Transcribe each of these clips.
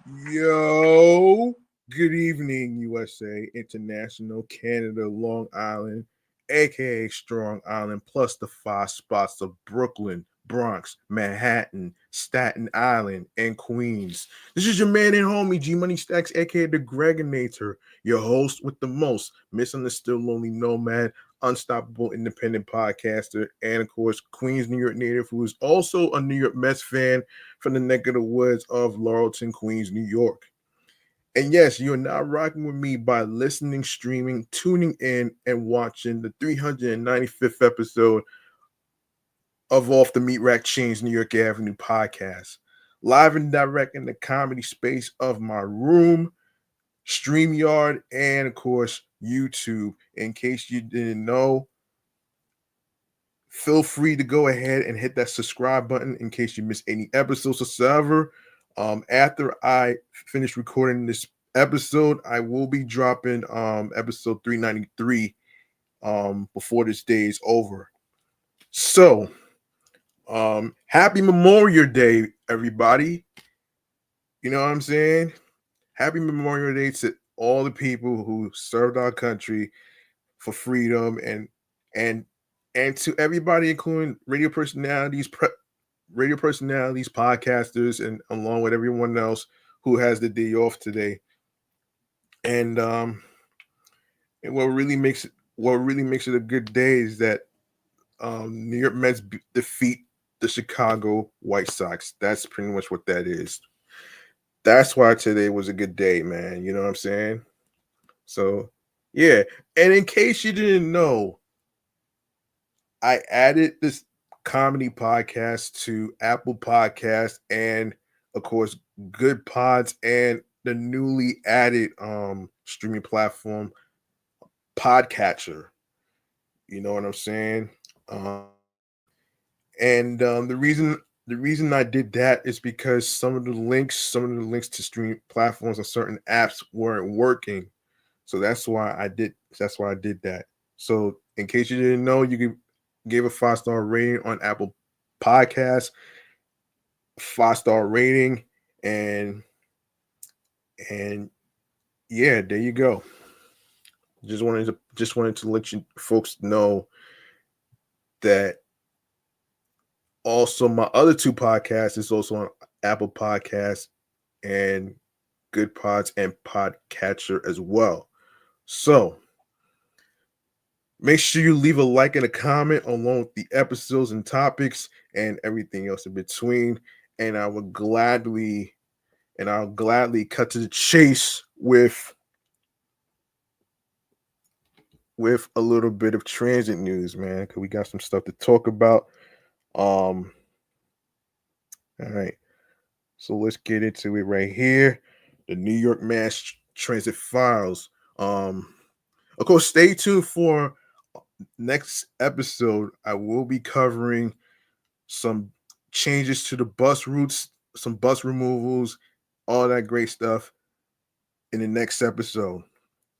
Yo, good evening, USA, International, Canada, Long Island, aka Strong Island, plus the five spots of Brooklyn, Bronx, Manhattan, Staten Island, and Queens. This is your man and homie, G Money Stacks, aka the Gregonator, your host with the most, misunderstood lonely nomad, unstoppable independent podcaster, and of course, Queens, New York native, who is also a New York Mets fan from the neck of the woods of Laurelton, Queens, New York. And yes, you're now rocking with me by listening, streaming, tuning in, and watching the 395th episode of Off the Meat Rack Chainz New York Avenue podcast. Live and direct in the comedy space of my room, StreamYard, and of course, YouTube. In case you didn't know, feel free to go ahead and hit that subscribe button in case you miss any episodes whatsoever. After I finish recording this episode, I will be dropping episode 393 before this day is over. So, happy Memorial Day, everybody. You know what I'm saying? Happy Memorial Day to all the people who served our country for freedom and and to everybody, including radio personalities, podcasters, and along with everyone else who has the day off today. And and what really makes it a good day is that New York Mets defeat the Chicago White Sox. That's pretty much what that is. That's why today was a good day, man. You know what I'm saying? So, yeah. And in case you didn't know, I added this comedy podcast to Apple Podcast and of course Good Pods and the newly added streaming platform Podcatcher. You know what I'm saying? Um, and the reason I did that is because some of the links to streaming platforms on certain apps weren't working. So that's why I did that. So in case you didn't know, you can give a 5-star rating on Apple Podcasts, 5-star rating, and and yeah, there you go. Just wanted to let you folks know that also my other two podcasts is also on Apple Podcasts and Good Pods and Podcatcher as well. So make sure you leave a like and a comment along with the episodes and topics and everything else in between. And I'll gladly cut to the chase with a little bit of transit news, man, because we got some stuff to talk about. All right. So let's get into it right here. The New York Mass Transit Files. Of course, stay tuned for next episode. I will be covering some changes to the bus routes, some bus removals, all that great stuff in the next episode.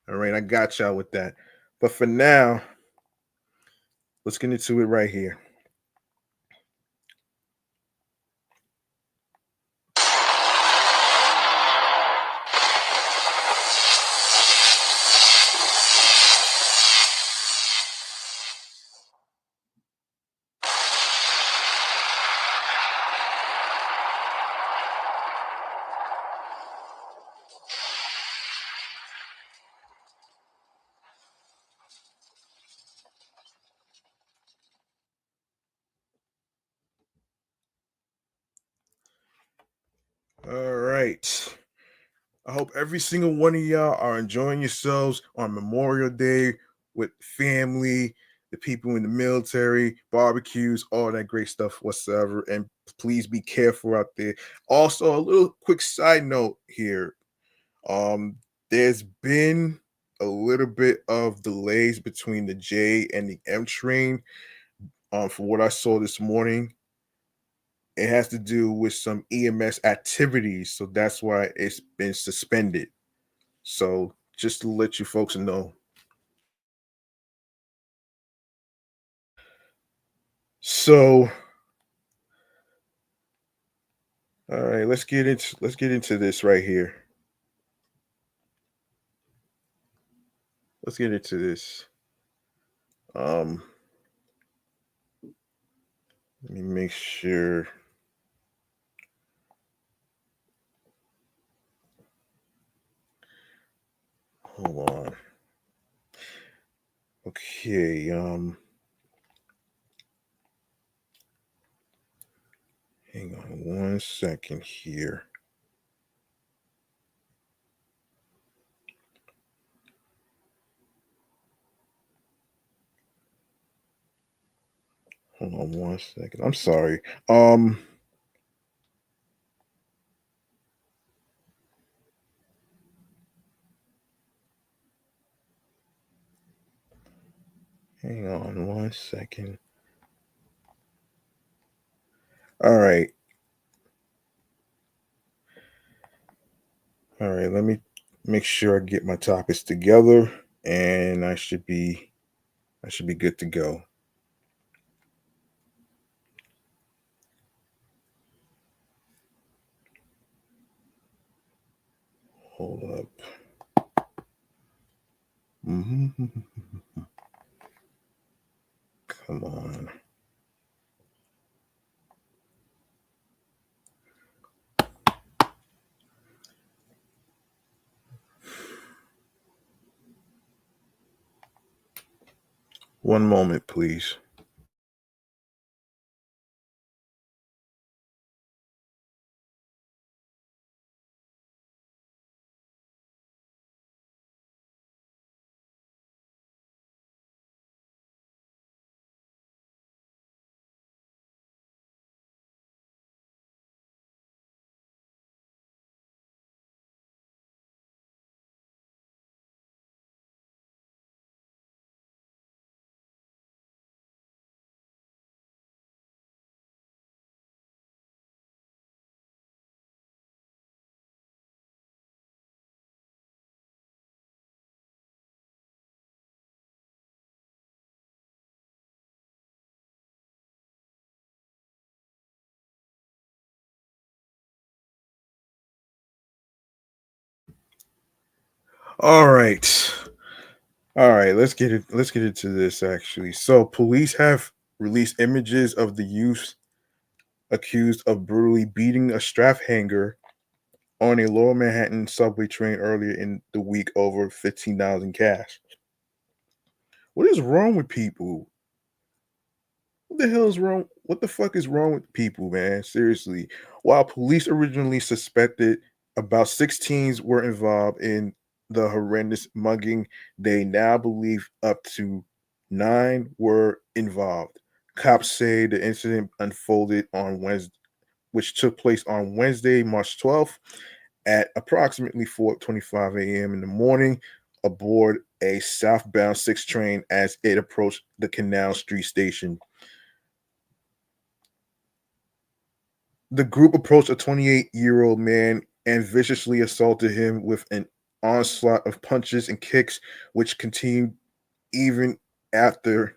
All right, I got y'all with that. But for now, let's get into it right here. All right. I hope every single one of y'all are enjoying yourselves on Memorial Day with family, the people in the military, barbecues, all that great stuff whatsoever. And please be careful out there. Also, a little quick side note here. Um, there's been a little bit of delays between the J and the M train. From what I saw this morning, it has to do with some EMS activities, so that's why it's been suspended. So just to let you folks know. So All right, let's get into this right here. Let's get into this. Um, Let me make sure. Hold on. Okay. Hang on 1 second here. Hold on 1 second. I'm sorry. Hang on 1 second. All right. All right. Let me make sure I get my topics together, and I should be good to go. Hold up. Mhm. Come on. One moment, please. All right. All right, let's get into this actually. So, police have released images of the youth accused of brutally beating a strap hanger on a Lower Manhattan subway train earlier in the week over $15 in cash. What is wrong with people? What the hell is wrong? What the fuck is wrong with people, man? Seriously. While police originally suspected about 16s were involved in the horrendous mugging, they now believe up to 9 were involved. Cops say the incident unfolded on Wednesday, which took place on Wednesday, March 12th at approximately 4:25 a.m. in the morning aboard a southbound 6 train as it approached the Canal Street station. The group approached a 28-year-old man and viciously assaulted him with an onslaught of punches and kicks, which continued even after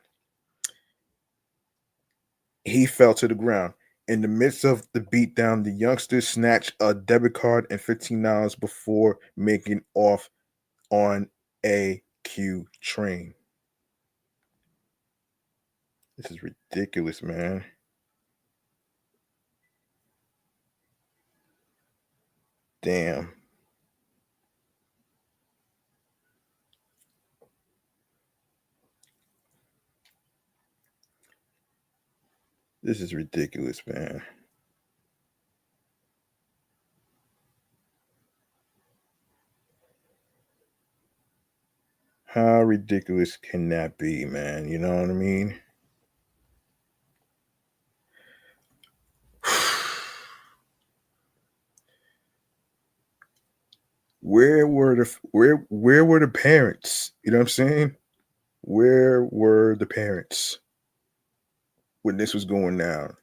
he fell to the ground. In the midst of the beatdown, the youngster snatched a debit card and $15 before making off on a Q train. This is ridiculous, man. Damn. This is ridiculous, man. How ridiculous can that be, man? You know what I mean? Where were the parents? You know what I'm saying? Where were the parents when this was going down?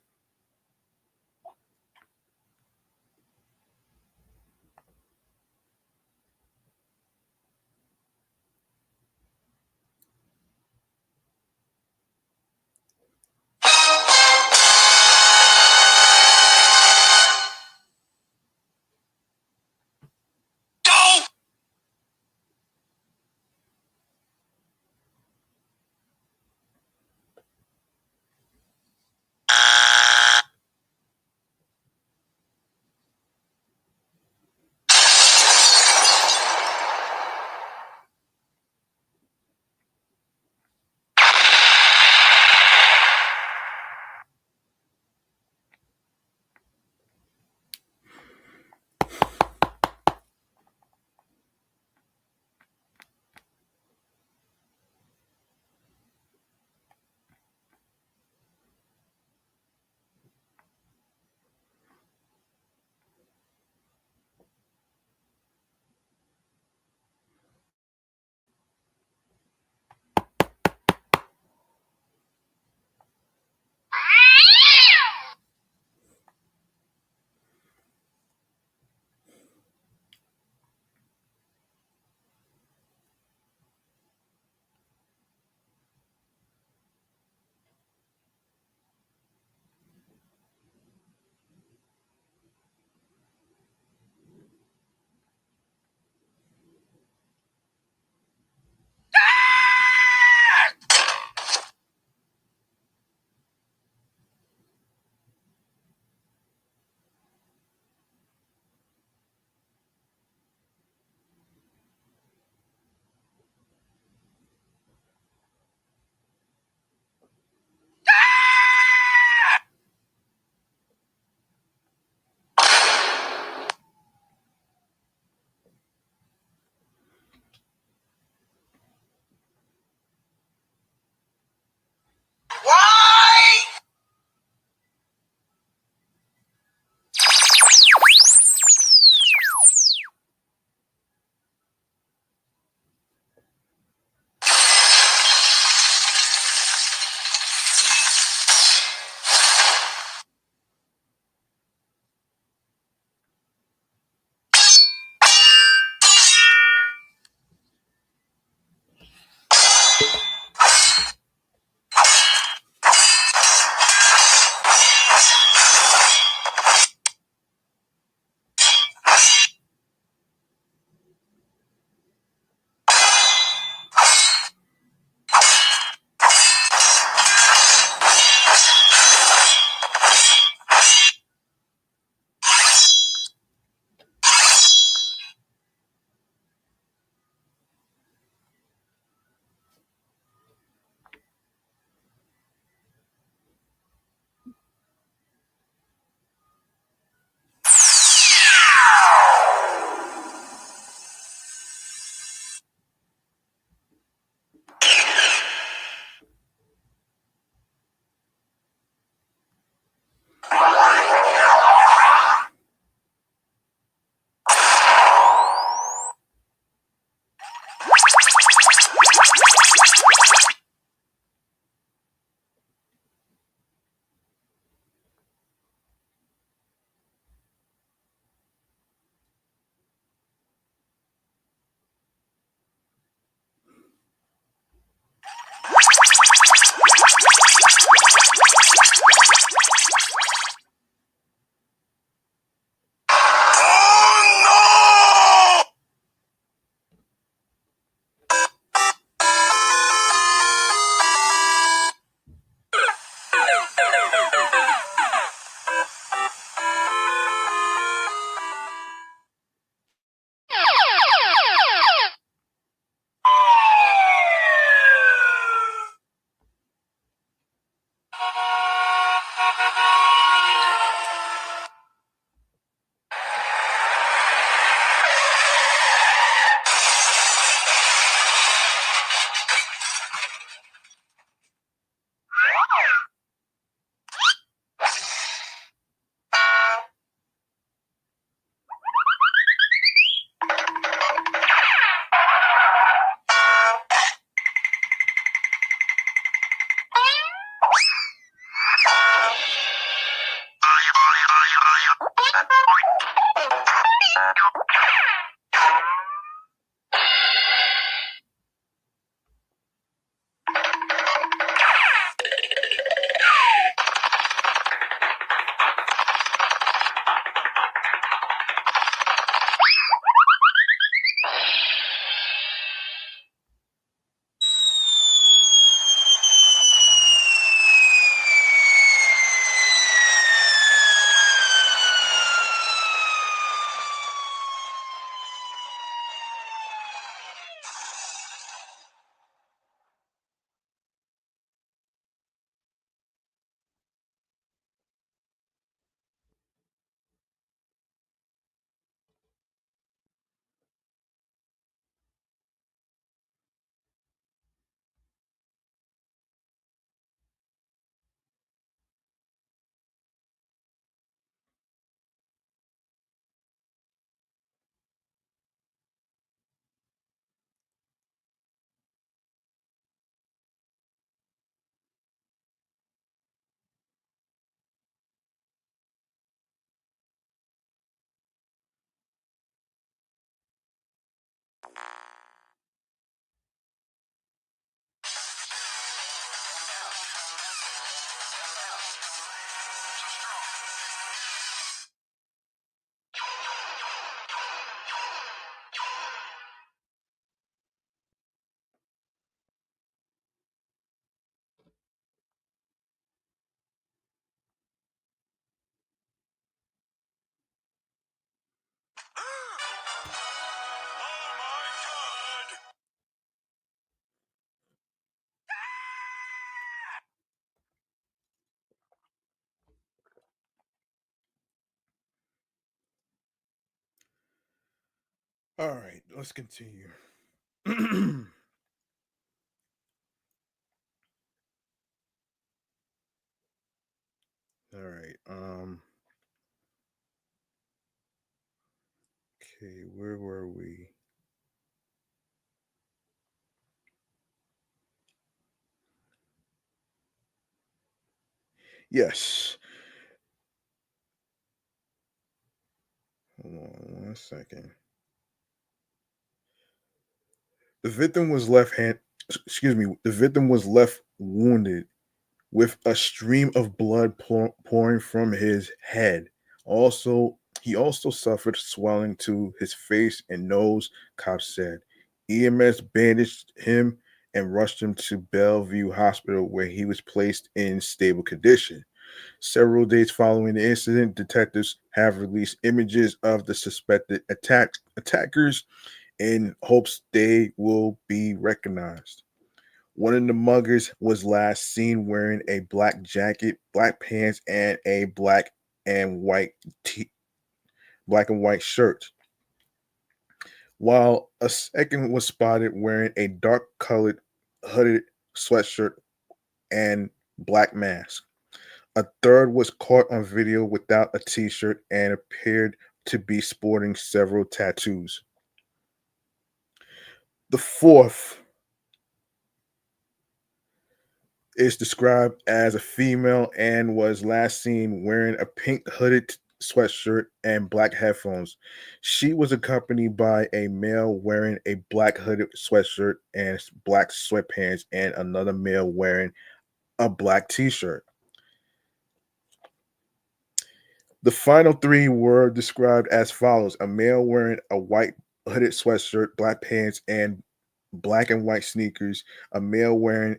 All right, let's continue. All right. Okay, where were we? Yes. Hold on 1 second. The victim was left hand. Excuse me. The victim was left wounded with a stream of blood pouring from his head. Also, he also suffered swelling to his face and nose, cops said. EMS bandaged him and rushed him to Bellevue Hospital, where he was placed in stable condition. Several days following the incident, detectives have released images of the suspected attackers in hopes they will be recognized. One of the muggers was last seen wearing a black jacket, black pants, and a and white black and white shirt, while a second was spotted wearing a dark colored hooded sweatshirt and black mask. A third was caught on video without a t-shirt and appeared to be sporting several tattoos. The fourth is described as a female and was last seen wearing a pink hooded sweatshirt and black headphones. She was accompanied by a male wearing a black hooded sweatshirt and black sweatpants, and another male wearing a black t shirt. The final three were described as follows: a male wearing a white hooded sweatshirt, black pants, and black and white sneakers, a male wearing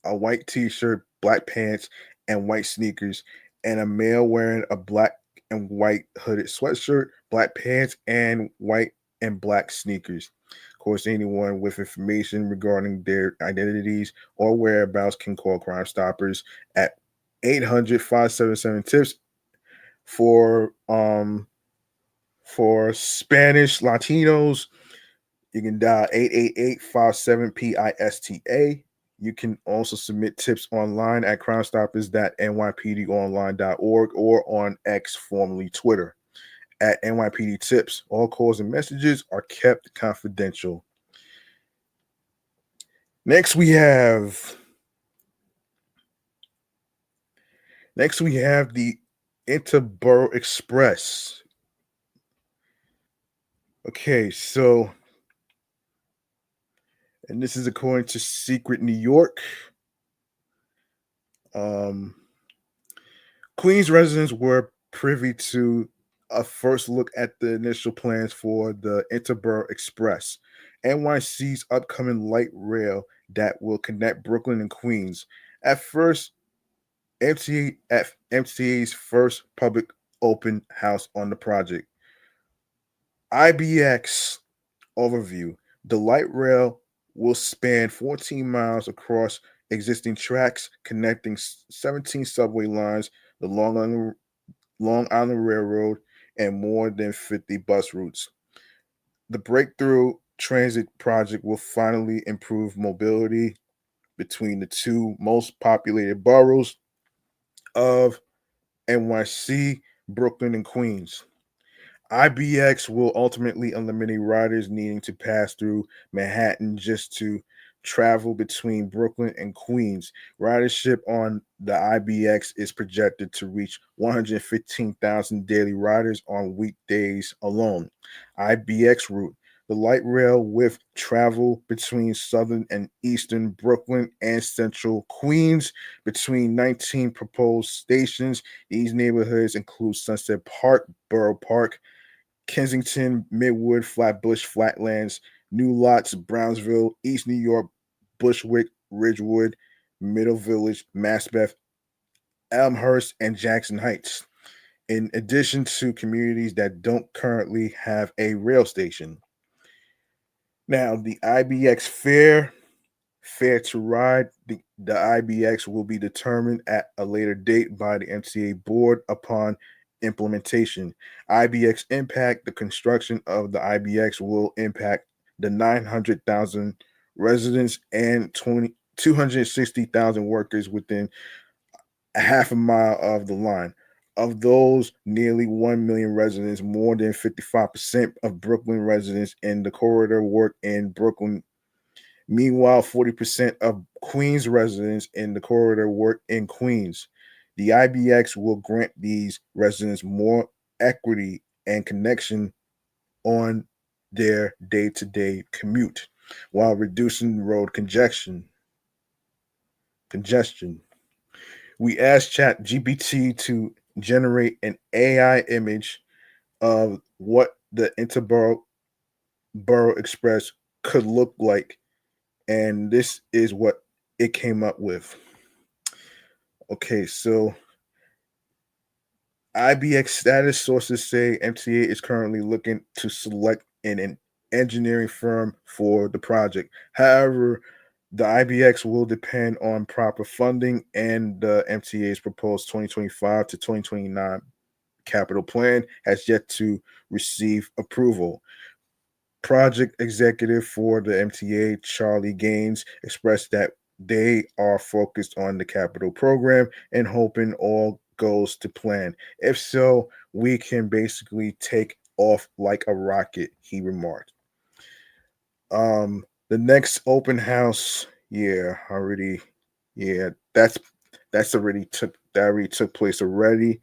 a white t-shirt, black pants, and white sneakers, and a male wearing a black and white hooded sweatshirt, black pants, and white and black sneakers. Of course, anyone with information regarding their identities or whereabouts can call Crime Stoppers at 800-577-TIPS for Spanish Latinos. You can dial 888-57-PISTA. You can also submit tips online at crimestoppers.nypdonline.org or on X, formerly Twitter, at NYPD Tips. All calls and messages are kept confidential. Next we have the Interborough Express. Okay, so, and this is according to Secret New York. Queens residents were privy to a first look at the initial plans for the Interborough Express, NYC's upcoming light rail that will connect Brooklyn and Queens. At first, MTA's first public open house on the project. IBX overview: the light rail will span 14 miles across existing tracks, connecting 17 subway lines, the Long Island Railroad, and more than 50 bus routes. The breakthrough transit project will finally improve mobility between the two most populated boroughs of NYC, Brooklyn, and Queens. IBX will ultimately eliminate riders needing to pass through Manhattan just to travel between Brooklyn and Queens. Ridership on the IBX is projected to reach 115,000 daily riders on weekdays alone. IBX route: the light rail with travel between southern and eastern Brooklyn and central Queens between 19 proposed stations. These neighborhoods include Sunset Park, Borough Park, Kensington, Midwood, Flatbush, Flatlands, New Lots, Brownsville, East New York, Bushwick, Ridgewood, Middle Village, Maspeth, Elmhurst, and Jackson Heights. in addition to communities that don't currently have a rail station. Now, the IBX fare to ride, the IBX will be determined at a later date by the MTA board upon implementation. IBX impact, the construction of the IBX will impact the 900,000 residents and 260,000 workers within a half a mile of the line. Of those nearly 1 million residents, more than 55% of Brooklyn residents in the corridor work in Brooklyn. Meanwhile, 40% of Queens residents in the corridor work in Queens. The IBX will grant these residents more equity and connection on their day to day commute while reducing road congestion. We asked ChatGPT to generate an AI image of what the Interborough Express could look like, and this is what it came up with. Okay, so IBX status sources say MTA is currently looking to select an engineering firm for the project. However, the IBX will depend on proper funding and the MTA's proposed 2025 to 2029 capital plan has yet to receive approval. Project executive for the MTA, Charlie Gaines, expressed that they are focused on the capital program and hoping all goes to plan. If so, we can basically take off like a rocket, he remarked. The next open house, yeah, that already took place already.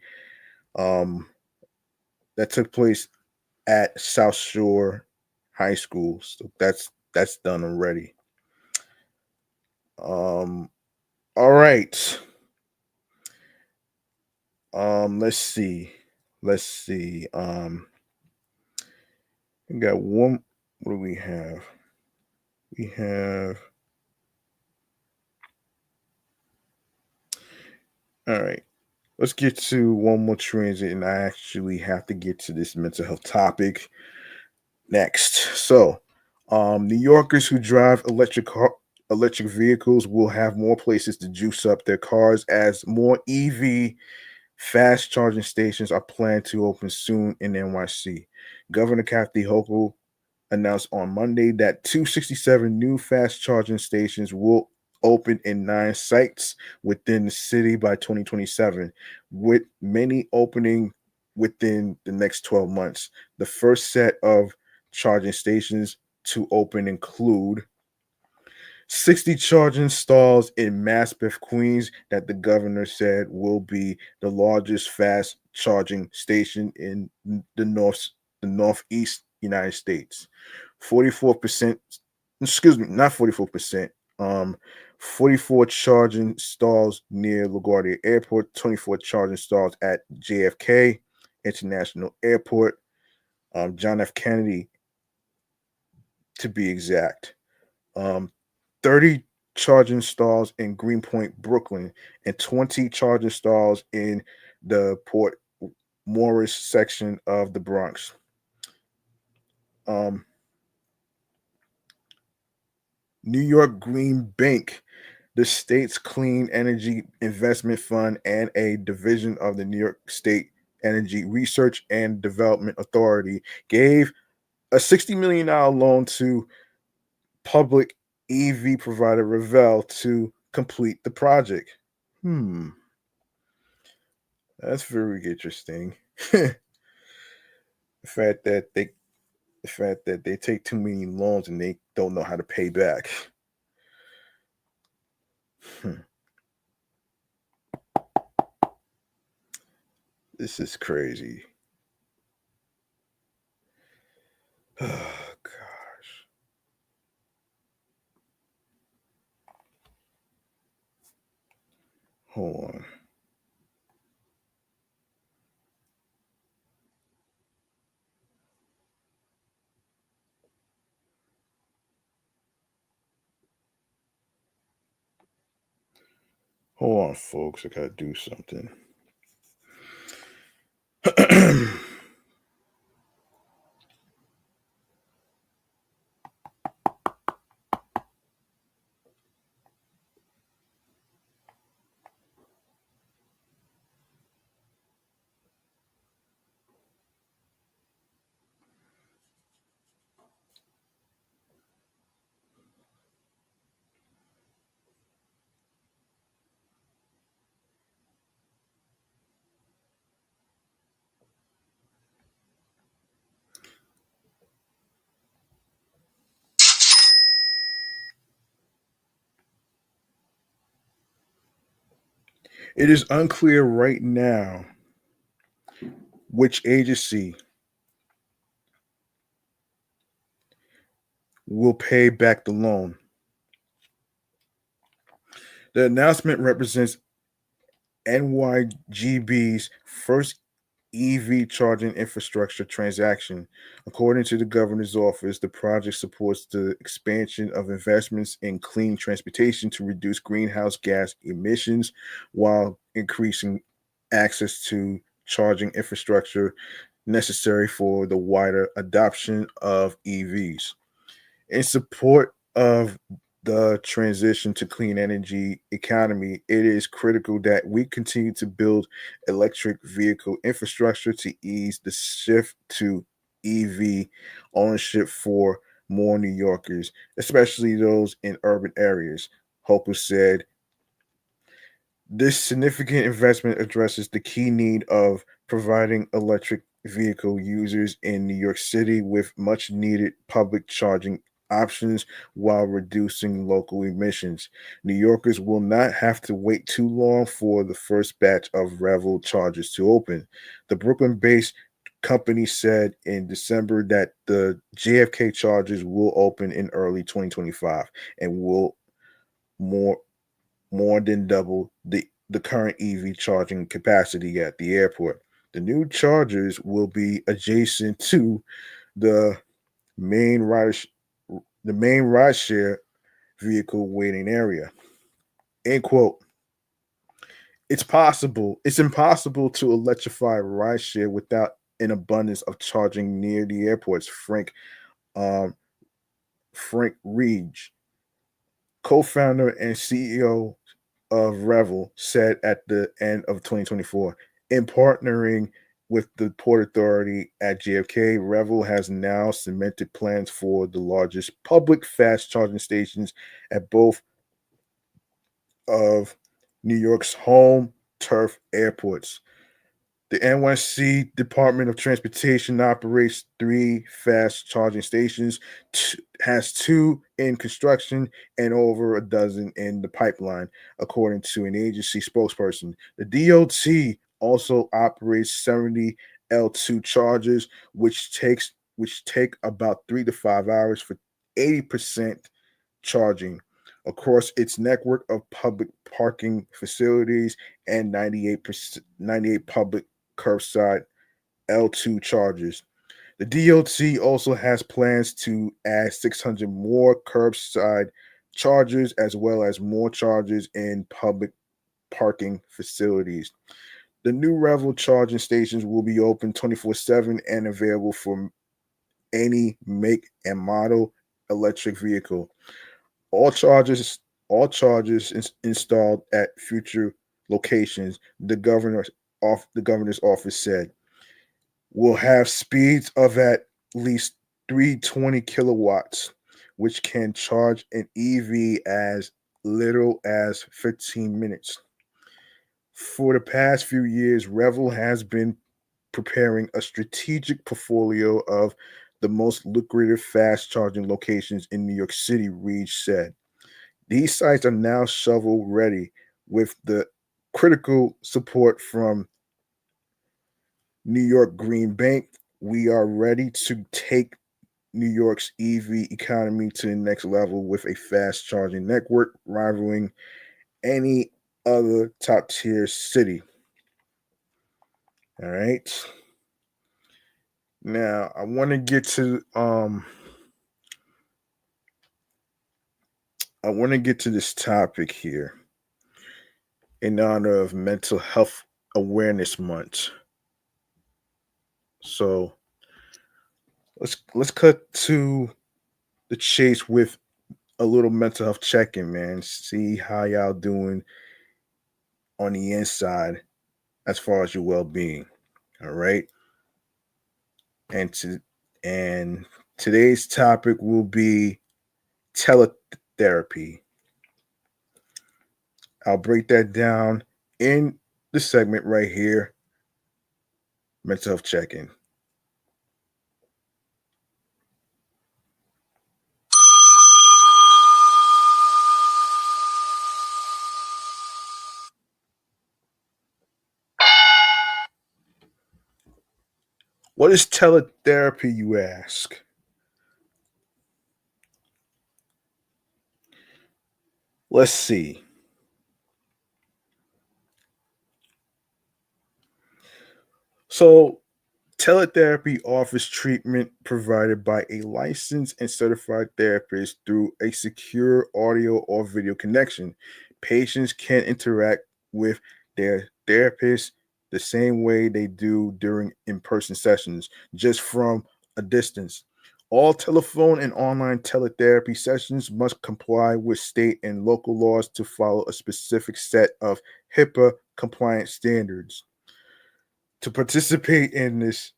Um, that took place at South Shore High School. So that's done already. Um, all right. Let's see. Let's see. We got one. What do we have? We have. All right. Let's get to one more transit, and I actually have to get to this mental health topic next. So, New Yorkers who drive electric vehicles will have more places to juice up their cars as more EV fast charging stations are planned to open soon in NYC. Governor Kathy Hochul announced on Monday that 267 new fast charging stations will open in 9 sites within the city by 2027, with many opening within the next 12 months. The first set of charging stations to open include 60 charging stalls in Maspeth, Queens, that the governor said will be the largest fast charging station in the northeast United States. 44%, excuse me, not 44%, 44 charging stalls near LaGuardia Airport, 24 charging stalls at JFK International Airport, John F. Kennedy to be exact. Um, 30 charging stalls in Greenpoint, Brooklyn, and 20 charging stalls in the Port Morris section of the Bronx. Um, New York Green Bank, the state's clean energy investment fund, and a division of the New York State Energy Research and Development Authority, gave a $60 million loan to public EV provider Revel to complete the project. That's very interesting. the fact that they the fact that they take too many loans and they don't know how to pay back. Hmm. This is crazy. Oh gosh. Hold on. Hold on, folks. I gotta do something. It is unclear right now which agency will pay back the loan. The announcement represents NYGB's first EV charging infrastructure transaction. According to the governor's office, the project supports the expansion of investments in clean transportation to reduce greenhouse gas emissions while increasing access to charging infrastructure necessary for the wider adoption of EVs. In support of the transition to clean energy economy, it is critical that we continue to build electric vehicle infrastructure to ease the shift to EV ownership for more New Yorkers, especially those in urban areas. Hochul said this significant investment addresses the key need of providing electric vehicle users in New York City with much needed public charging options while reducing local emissions. New Yorkers will not have to wait too long for the first batch of Revel chargers to open. The Brooklyn based company said in December that the JFK chargers will open in early 2025 and will more more than double the current EV charging capacity at the airport. The new chargers will be adjacent to the main rider the main rideshare vehicle waiting area. End quote. It's impossible to electrify rideshare without an abundance of charging near the airports, um, Frank Reege, co-founder and CEO of Revel, said at the end of 2024. In partnering with the Port Authority at JFK, Revel has now cemented plans for the largest public fast charging stations at both of New York's home turf airports. The NYC Department of Transportation operates 3 fast charging stations, has 2 in construction, and over a dozen in the pipeline, according to an agency spokesperson. The DOT also operates 70 L2 chargers, which take about 3 to 5 hours for 80% charging across its network of public parking facilities and 98 public curbside L2 chargers. The DOT also has plans to add 600 more curbside chargers as well as more chargers in public parking facilities. The new Revel charging stations will be open 24/7 and available for any make and model electric vehicle. All chargers, all chargers installed at future locations, the governor's office said, will have speeds of at least 320 kilowatts, which can charge an EV as little as 15 minutes. For the past few years, Revel has been preparing a strategic portfolio of the most lucrative fast charging locations in New York City, Reed said. These sites are now shovel ready with the critical support from New York Green Bank. We are ready to take New York's EV economy to the next level with a fast charging network rivaling any other top tier city. All right. Now I want to get to this topic here in honor of Mental Health Awareness Month. So let's cut to the chase with a little mental health check-in, man. See how y'all doing on the inside as far as your well-being. All right. And to and today's topic will be teletherapy. I'll break that down in the segment right here, mental health check-in. What is teletherapy, you ask? Let's see. So, teletherapy offers treatment provided by a licensed and certified therapist through a secure audio or video connection. Patients can interact with their therapist the same way they do during in person sessions, just from a distance. All telephone and online teletherapy sessions must comply with state and local laws to follow a specific set of HIPAA compliant standards. To participate in this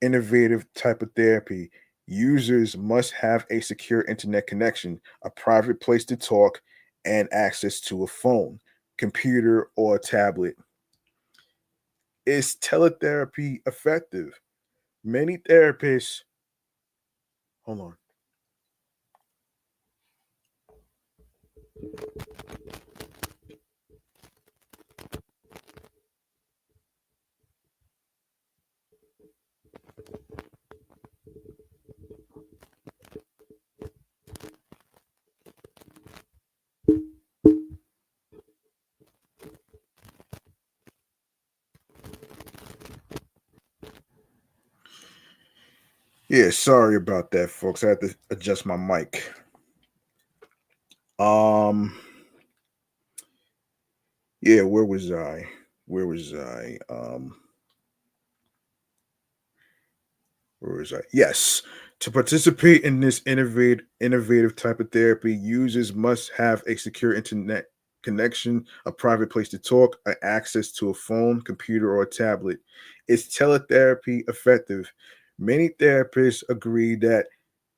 innovative type of therapy, users must have a secure internet connection, a private place to talk, and access to a phone, computer, or tablet. Is teletherapy effective? Many therapists, hold on. Yeah, sorry about that, folks. I had to adjust my mic. Um, yeah, where was I? Where was I? Where was I? Yes. To participate in this innovative type of therapy, users must have a secure internet connection, a private place to talk, access to a phone, computer, or a tablet. Is teletherapy effective? Many therapists agree that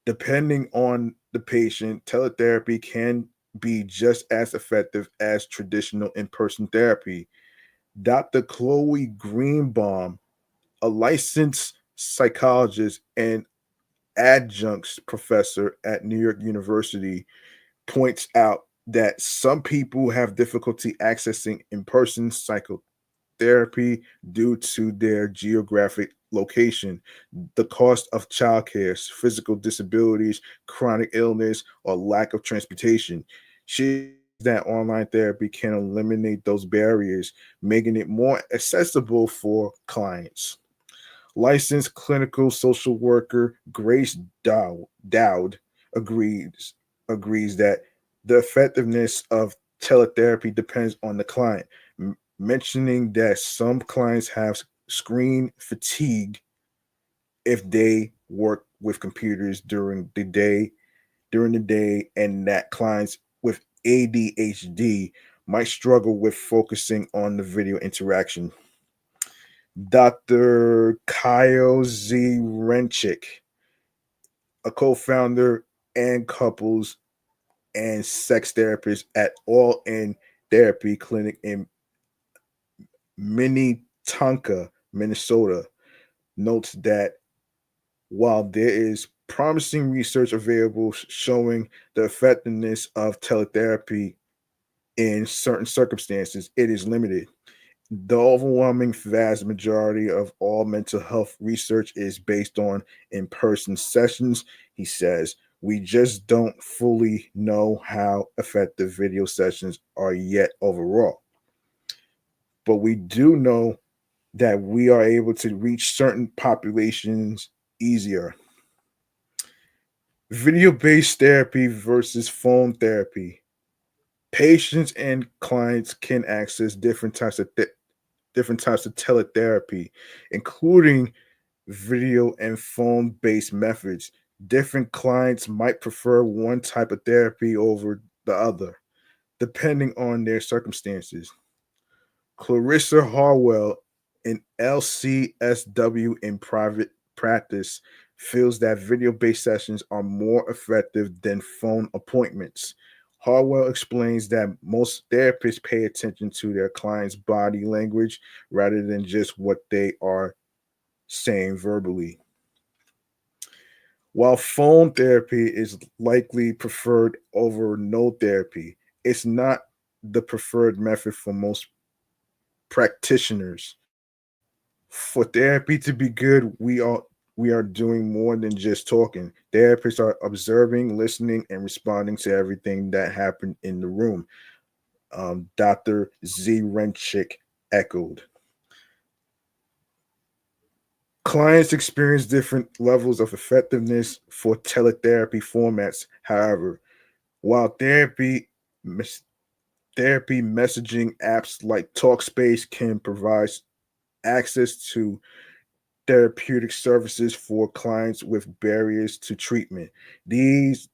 depending on the patient, teletherapy can be just as effective as traditional in-person therapy. Dr. Chloe Greenbaum, a licensed psychologist and adjunct professor at New York University, points out that some people have difficulty accessing in person psychotherapy due to their geographic location, the cost of childcare, physical disabilities, chronic illness, or lack of transportation. She that online therapy can eliminate those barriers, making it more accessible for clients. Licensed clinical social worker Grace Dowd agrees agrees that the effectiveness of teletherapy depends on the client, mentioning that some clients have screen fatigue if they work with computers during the day, and that clients with ADHD might struggle with focusing on the video interaction. Dr. Kyle Z. Renchick, a co-founder and couples and sex therapist at All In Therapy Clinic in Minnetonka, Minnesota, notes that while there is promising research available showing the effectiveness of teletherapy in certain circumstances, it is limited. The overwhelming vast majority of all mental health research is based on in person sessions, he says. We just don't fully know how effective video sessions are yet overall. But we do know that we are able to reach certain populations easier. Video based therapy versus phone therapy. Patients and clients can access different types of teletherapy, including video, and phone-based methods. Different clients might prefer one type of therapy over the other, depending on their circumstances. Clarissa Harwell, an LCSW in private practice, feels that video based sessions are more effective than phone appointments. Harwell explains that most therapists pay attention to their clients' body language rather than just what they are saying verbally. While phone therapy is likely preferred over no therapy, it's not the preferred method for most practitioners. For therapy to be good, we are doing more than just talking. Therapists are observing, listening, and responding to everything that happened in the room. Dr. Z. Renchick echoed. Clients experience different levels of effectiveness for teletherapy formats. However, while therapy messaging apps like Talkspace can provide access to therapeutic services for clients with barriers to treatment. These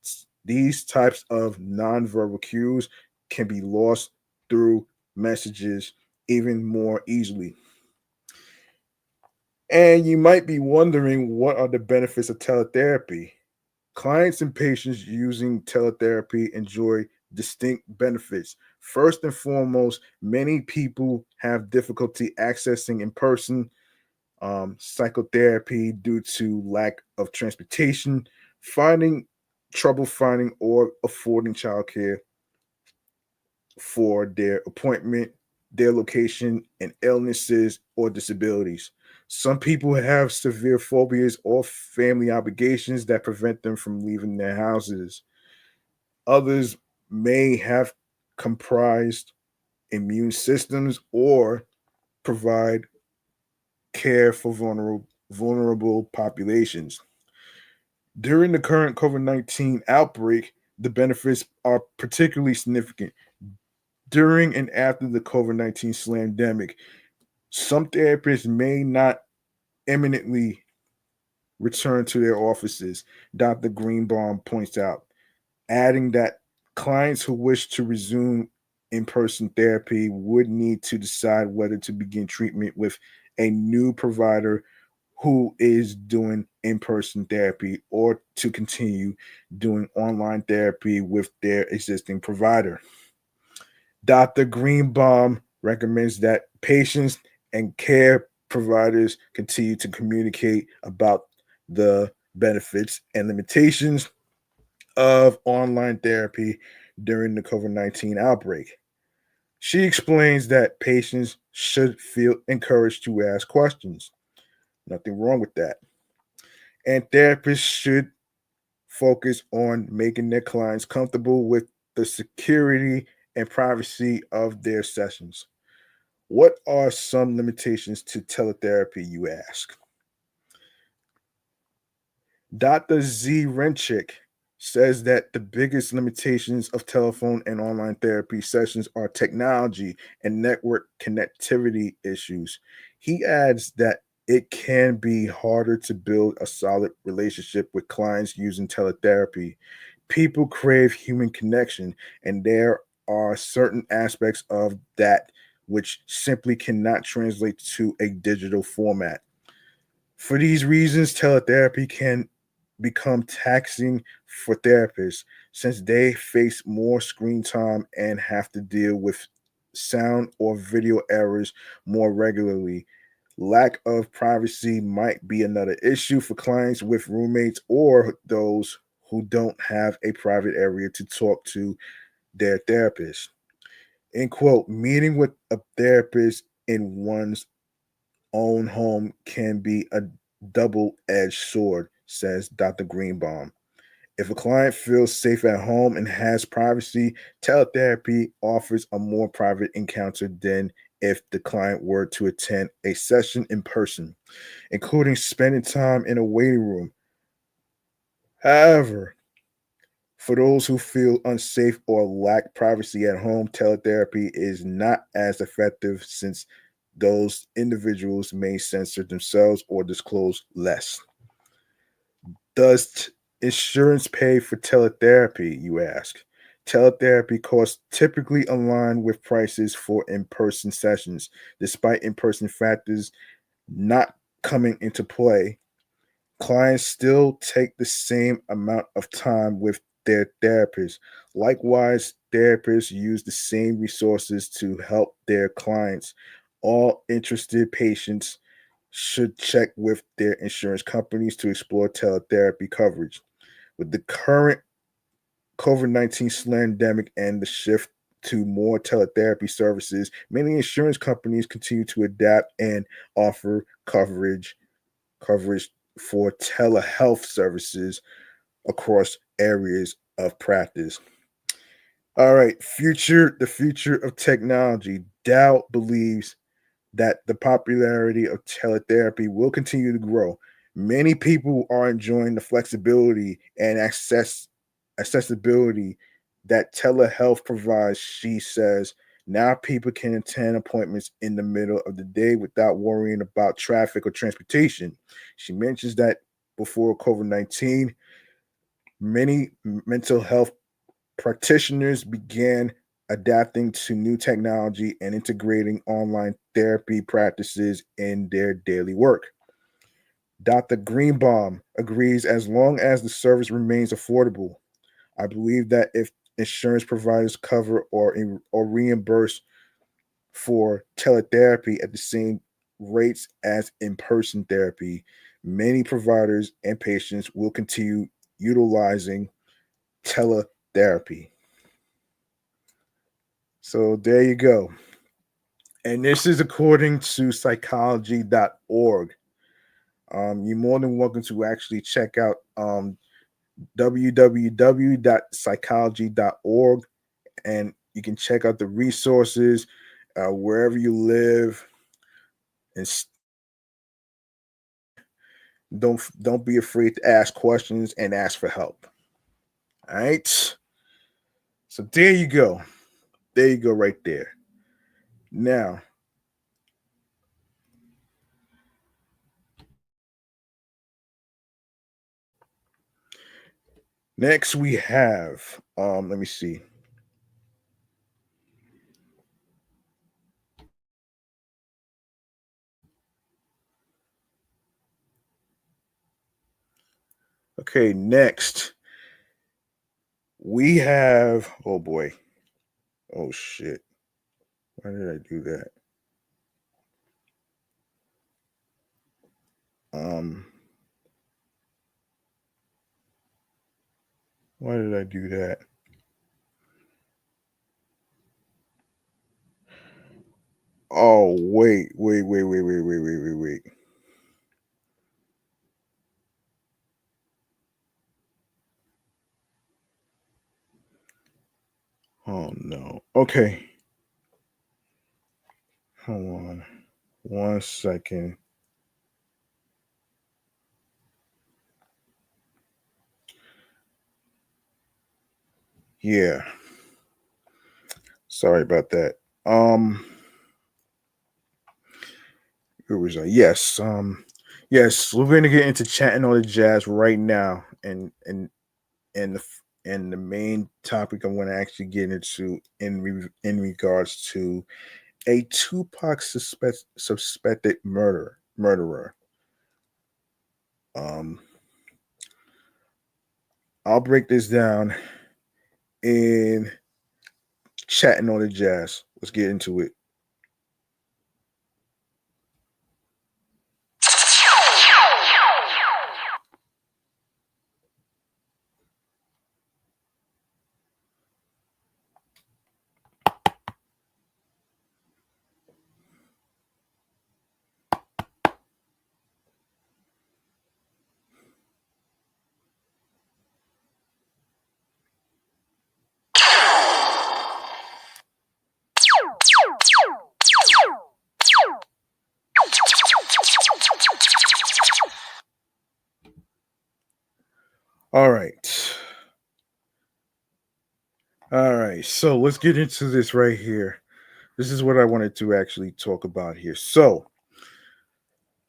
these types of nonverbal cues can be lost through messages even more easily. And you might be wondering, what are the benefits of teletherapy? Clients and patients using teletherapy enjoy distinct benefits. First and foremost, many people have difficulty accessing in person psychotherapy due to lack of transportation, finding trouble finding or affording childcare for their appointment, their location, and illnesses or disabilities. Some people have severe phobias or family obligations that prevent them from leaving their houses. Others may have comprised immune systems or provide care for vulnerable populations. During the current COVID-19 outbreak, the benefits are particularly significant. During and after the COVID-19 slamdemic, some therapists may not imminently return to their offices, Dr. Greenbaum points out, adding that clients who wish to resume in person therapy would need to decide whether to begin treatment with a new provider who is doing in person therapy or to continue doing online therapy with their existing provider. Dr. Greenbaum recommends that patients and care providers continue to communicate about the benefits and limitations of online therapy during the COVID-19 outbreak. She explains that patients should feel encouraged to ask questions. Nothing wrong with that. And therapists should focus on making their clients comfortable with the security and privacy of their sessions. What are some limitations to teletherapy, you ask? Dr. Z. Renchick says that the biggest limitations of telephone and online therapy sessions are technology and network connectivity issues. He adds that it can be harder to build a solid relationship with clients using teletherapy. People crave human connection, and there are certain aspects of that which simply cannot translate to a digital format. For these reasons, teletherapy can become taxing for therapists since they face more screen time and have to deal with sound or video errors more regularly. Lack of privacy might be another issue for clients with roommates or those who don't have a private area to talk to their therapist. In quote, meeting with a therapist in one's own home can be a double edged sword, says Dr. Greenbaum. If a client feels safe at home and has privacy, teletherapy offers a more private encounter than if the client were to attend a session in person, including spending time in a waiting room. However, for those who feel unsafe or lack privacy at home, teletherapy is not as effective since those individuals may censor themselves or disclose less. Does insurance pay for teletherapy, you ask? Teletherapy costs typically align with prices for in person sessions, despite in person factors not coming into play. Clients still take the same amount of time with their therapist. Likewise, therapists use the same resources to help their clients. All interested patients should check with their insurance companies to explore teletherapy coverage. With the current COVID-19 pandemic and the shift to more teletherapy services, many insurance companies continue to adapt and offer coverage for telehealth services across areas of practice. All right, the future of technology. Dow believes that the popularity of teletherapy will continue to grow. Many people are enjoying the flexibility and accessibility that telehealth provides, she says. Now people can attend appointments in the middle of the day without worrying about traffic or transportation. She mentions that before COVID-19, many mental health practitioners began adapting to new technology and integrating online therapy practices in their daily work. Dr. Greenbaum agrees as long as the service remains affordable. I believe that if insurance providers cover or reimburse for teletherapy at the same rates as in-person therapy, many providers and patients will continue utilizing teletherapy. So there you go. And this is according to psychology.org. You're more than welcome to actually check out www.psychology.org, and you can check out the resources wherever you live. And don't be afraid to ask questions and ask for help. All right. So there you go. There you go, right there. Now, next we have let me see. Okay, next we have, oh boy. Oh shit. Why did I do that? Um why did I do that? Oh wait. Oh no. Okay. Hold on. 1 second. Yeah. Sorry about that. Where was I? Yes. Yes, we're gonna get into chatting all the jazz right now, and the main topic I want to actually get into in regards to a Tupac suspected murderer. Um, I'll break this down in chatting on the jazz. Let's get into it. All right. All right. So let's get into this right here. this is what I wanted to actually talk about here. So,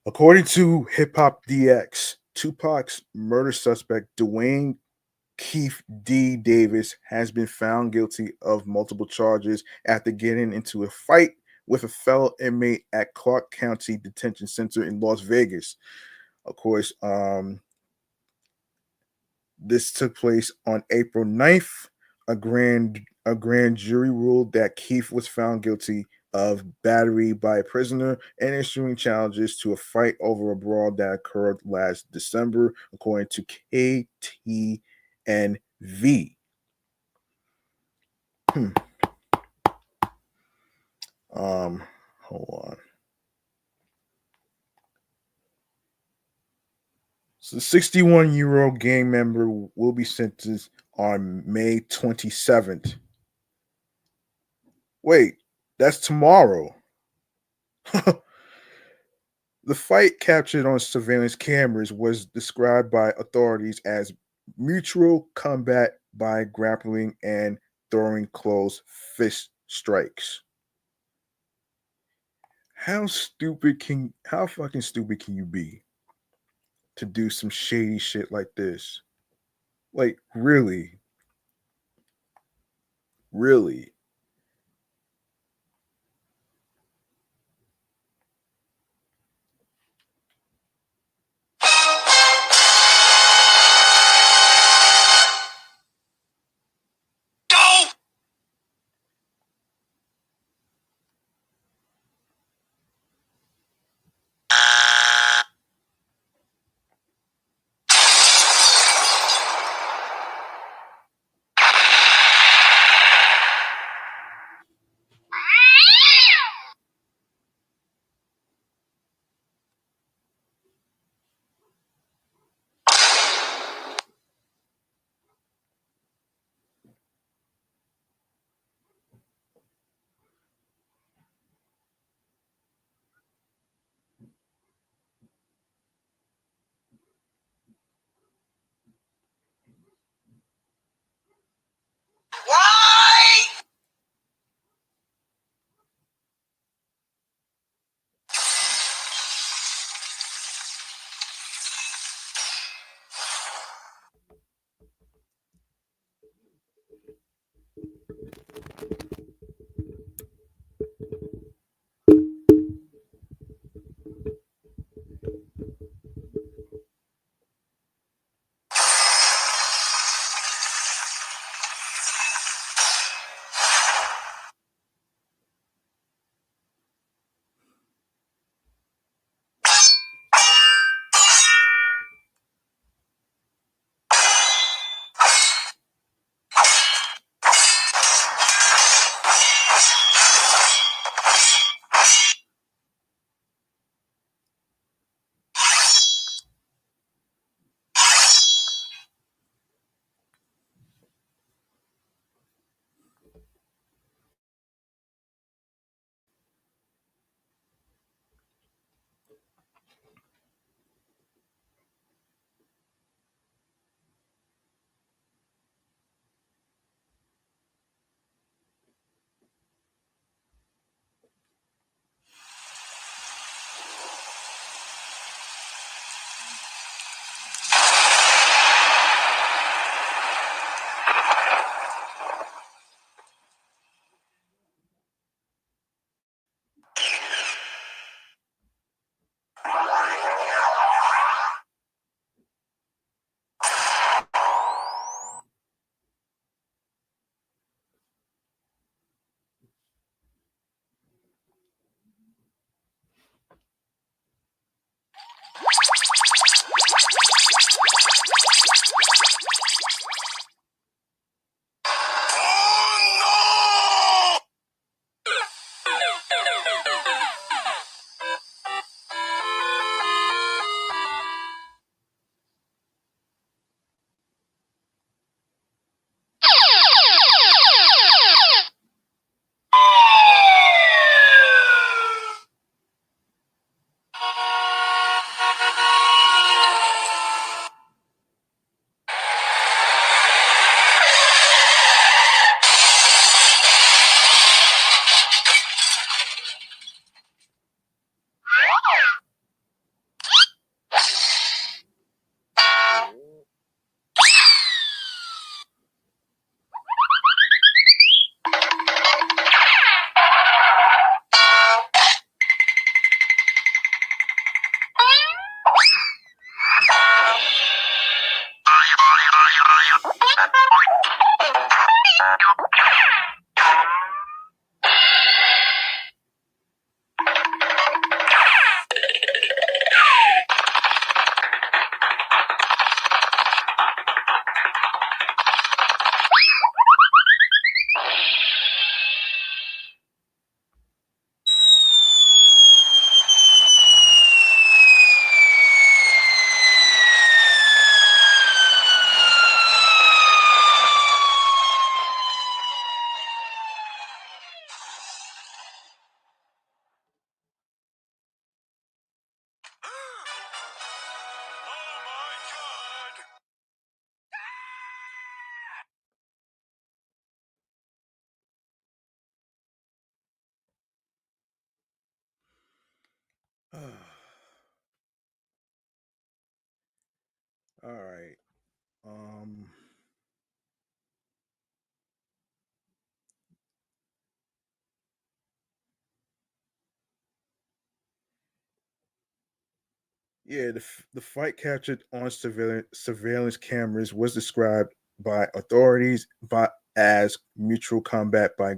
according to Hip Hop DX, Tupac's murder suspect Dwayne Keefe D. Davis has been found guilty of multiple charges after getting into a fight with a fellow inmate at Clark County Detention Center in Las Vegas. Of course, this took place on April 9th. A grand jury ruled that Keefe was found guilty of battery by a prisoner and issuing challenges to a fight over a brawl that occurred last December, according to KTNV. Hmm. Hold on. So, the 61-year-old gang member will be sentenced on May 27th. Wait, that's tomorrow. The fight captured on surveillance cameras was described by authorities as mutual combat by grappling and throwing closed fist strikes. How fucking stupid can you be to do some shady shit like this? Like, really? Really? All right. Um. Yeah, the fight captured on surveillance cameras was described by authorities as mutual combat by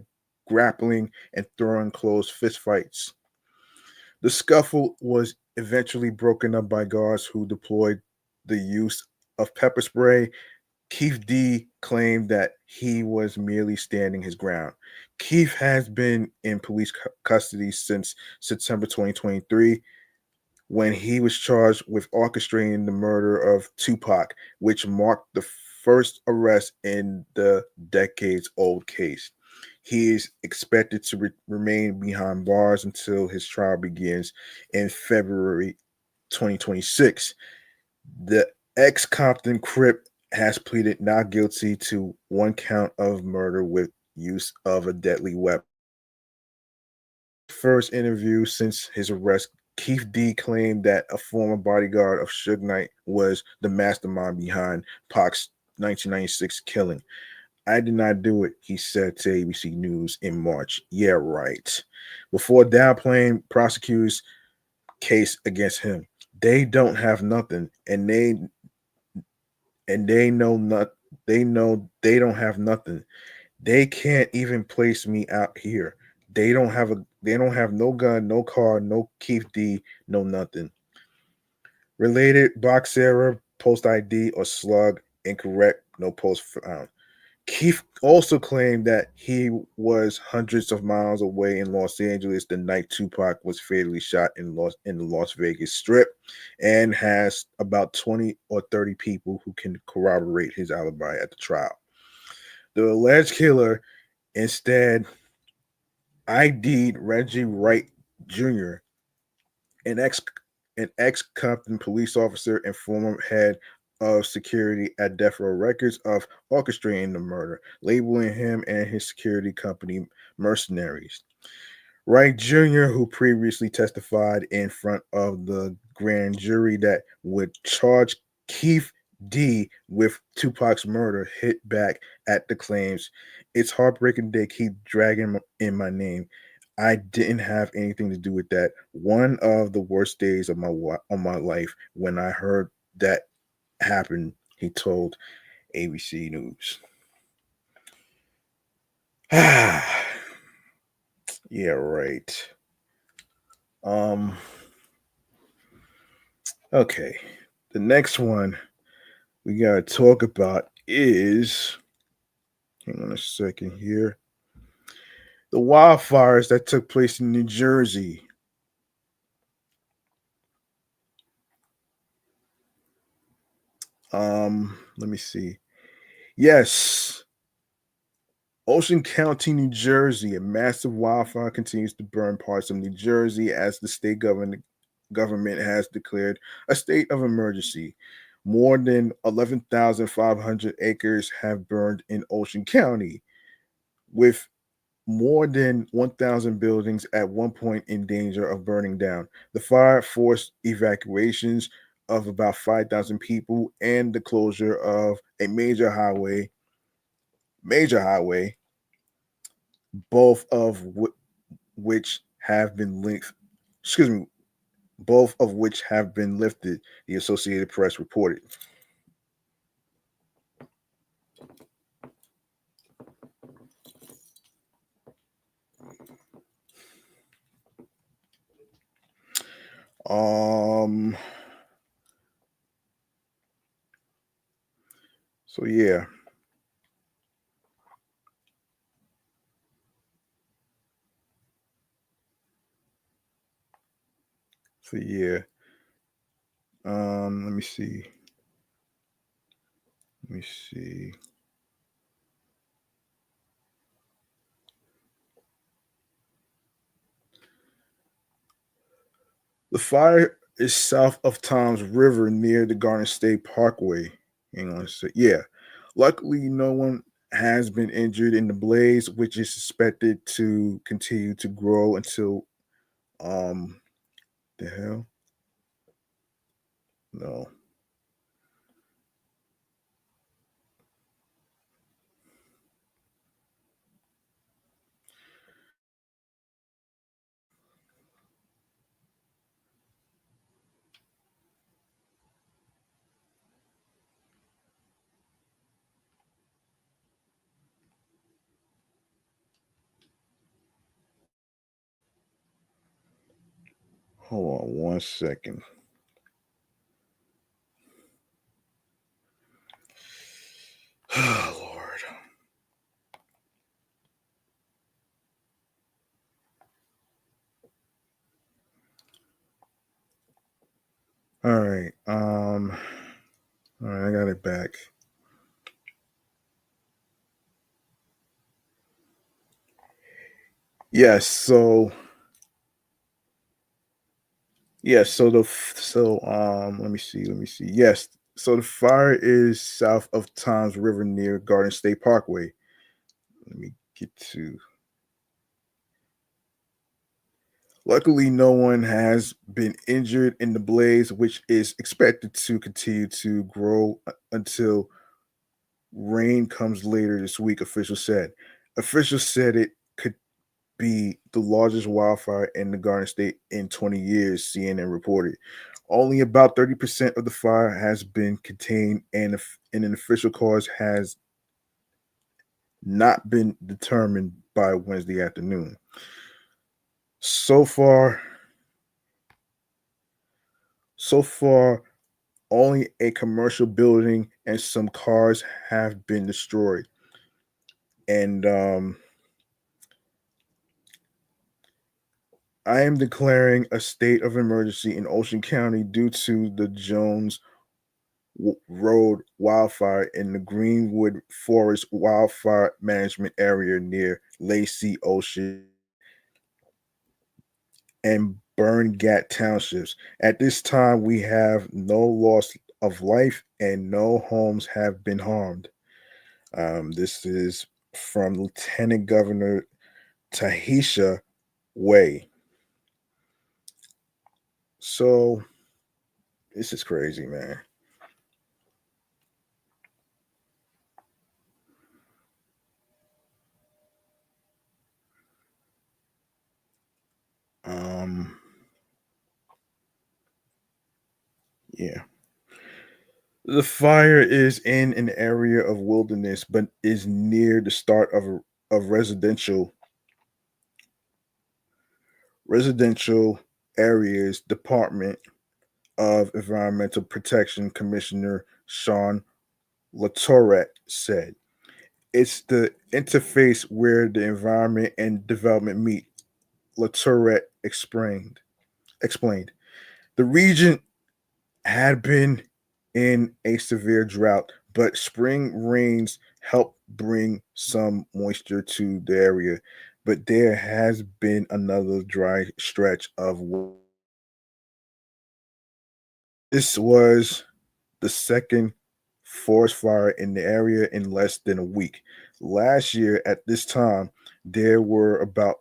grappling and throwing closed fistfights. The scuffle was eventually broken up by guards who deployed the use of pepper spray. Keefe D claimed that he was merely standing his ground. Keefe has been in police custody since September 2023 when he was charged with orchestrating the murder of Tupac, which marked the first arrest in the decades old case. He is expected to remain behind bars until his trial begins in February 2026. The ex Compton Crip has pleaded not guilty to one count of murder with use of a deadly weapon. First interview since his arrest, Keefe D claimed that a former bodyguard of Suge Knight was the mastermind behind Pac's 1996 killing. I did not do it, he said to ABC News in March. Yeah, right. Before downplaying prosecutors' case against him, they don't have nothing, and they know not they know they don't have nothing. They can't even place me out here. They don't have no gun, no car, no Keith D, no nothing. Related box error, post ID or slug, incorrect, no post found. Keith also claimed that he was hundreds of miles away in Los Angeles the night Tupac was fatally shot in the Las Vegas Strip, and has about 20 or 30 people who can corroborate his alibi at the trial. The alleged killer instead ID'd Reggie Wright Jr., an ex an ex Compton police officer and former head of security at Death Row Records, of orchestrating the murder, labeling him and his security company mercenaries. Wright Jr., who previously testified in front of the grand jury that would charge Keith D with Tupac's murder, hit back at the claims. It's heartbreaking they keep dragging in my name. I didn't have anything to do with that. One of the worst days of my life when I heard that happen, he told ABC News. Yeah, right. Um okay. The next one we gotta talk about is, hang on a second here, the wildfires that took place in New Jersey. Let me see. Yes, Ocean County, New Jersey. A massive wildfire continues to burn parts of New Jersey as the state government has declared a state of emergency. More than 11,500 acres have burned in Ocean County, with more than 1,000 buildings at one point in danger of burning down. The fire forced evacuations of about 5,000 people and the closure of a major highway, both of which have been linked. Excuse me, both of which have been lifted. The Associated Press reported. Um. So yeah. So yeah. Let me see. Let me see. The fire is south of Tom's River near the Garden State Parkway. Hang on a sec. Yeah. Luckily, no one has been injured in the blaze, which is suspected to continue to grow until the hell? No. Hold on 1 second. Oh, Lord. All right. All right, I got it back. Yes, so let me see. Yes, so the fire is south of Toms River near Garden State Parkway. Let me get to. Luckily, no one has been injured in the blaze, which is expected to continue to grow until rain comes later this week, officials said. Officials said it could be the largest wildfire in the Garden State in 20 years, CNN reported. Only about 30% of the fire has been contained, and an official cause has not been determined by Wednesday afternoon. So far, so far, only a commercial building and some cars have been destroyed. And I am declaring a state of emergency in Ocean County due to the Jones Road wildfire in the Greenwood Forest Wildfire Management Area near Lacey Ocean and Burngat Townships. At this time, we have no loss of life and no homes have been harmed. This is from Lieutenant Governor Tahisha Way. So this is crazy, man. Um, yeah. The fire is in an area of wilderness, but is near the start of residential areas. Department of Environmental Protection Commissioner Sean Latourette said. It's the interface where the environment and development meet, Latourette explained. The region had been in a severe drought, but spring rains helped bring some moisture to the area. But there has been another dry stretch of this was the second forest fire in the area in less than a week. Last year at this time, there were about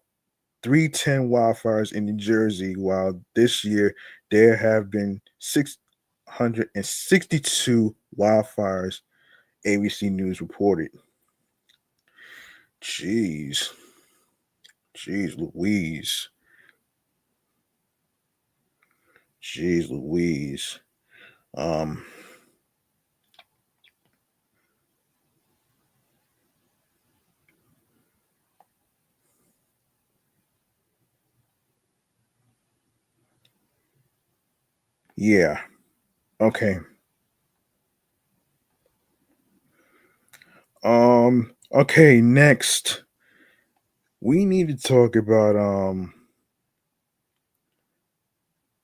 310 wildfires in New Jersey, while this year there have been 662 wildfires, ABC News reported. Jeez. Jeez Louise. Jeez Louise. Um, yeah. Okay. Okay, next. We need to talk about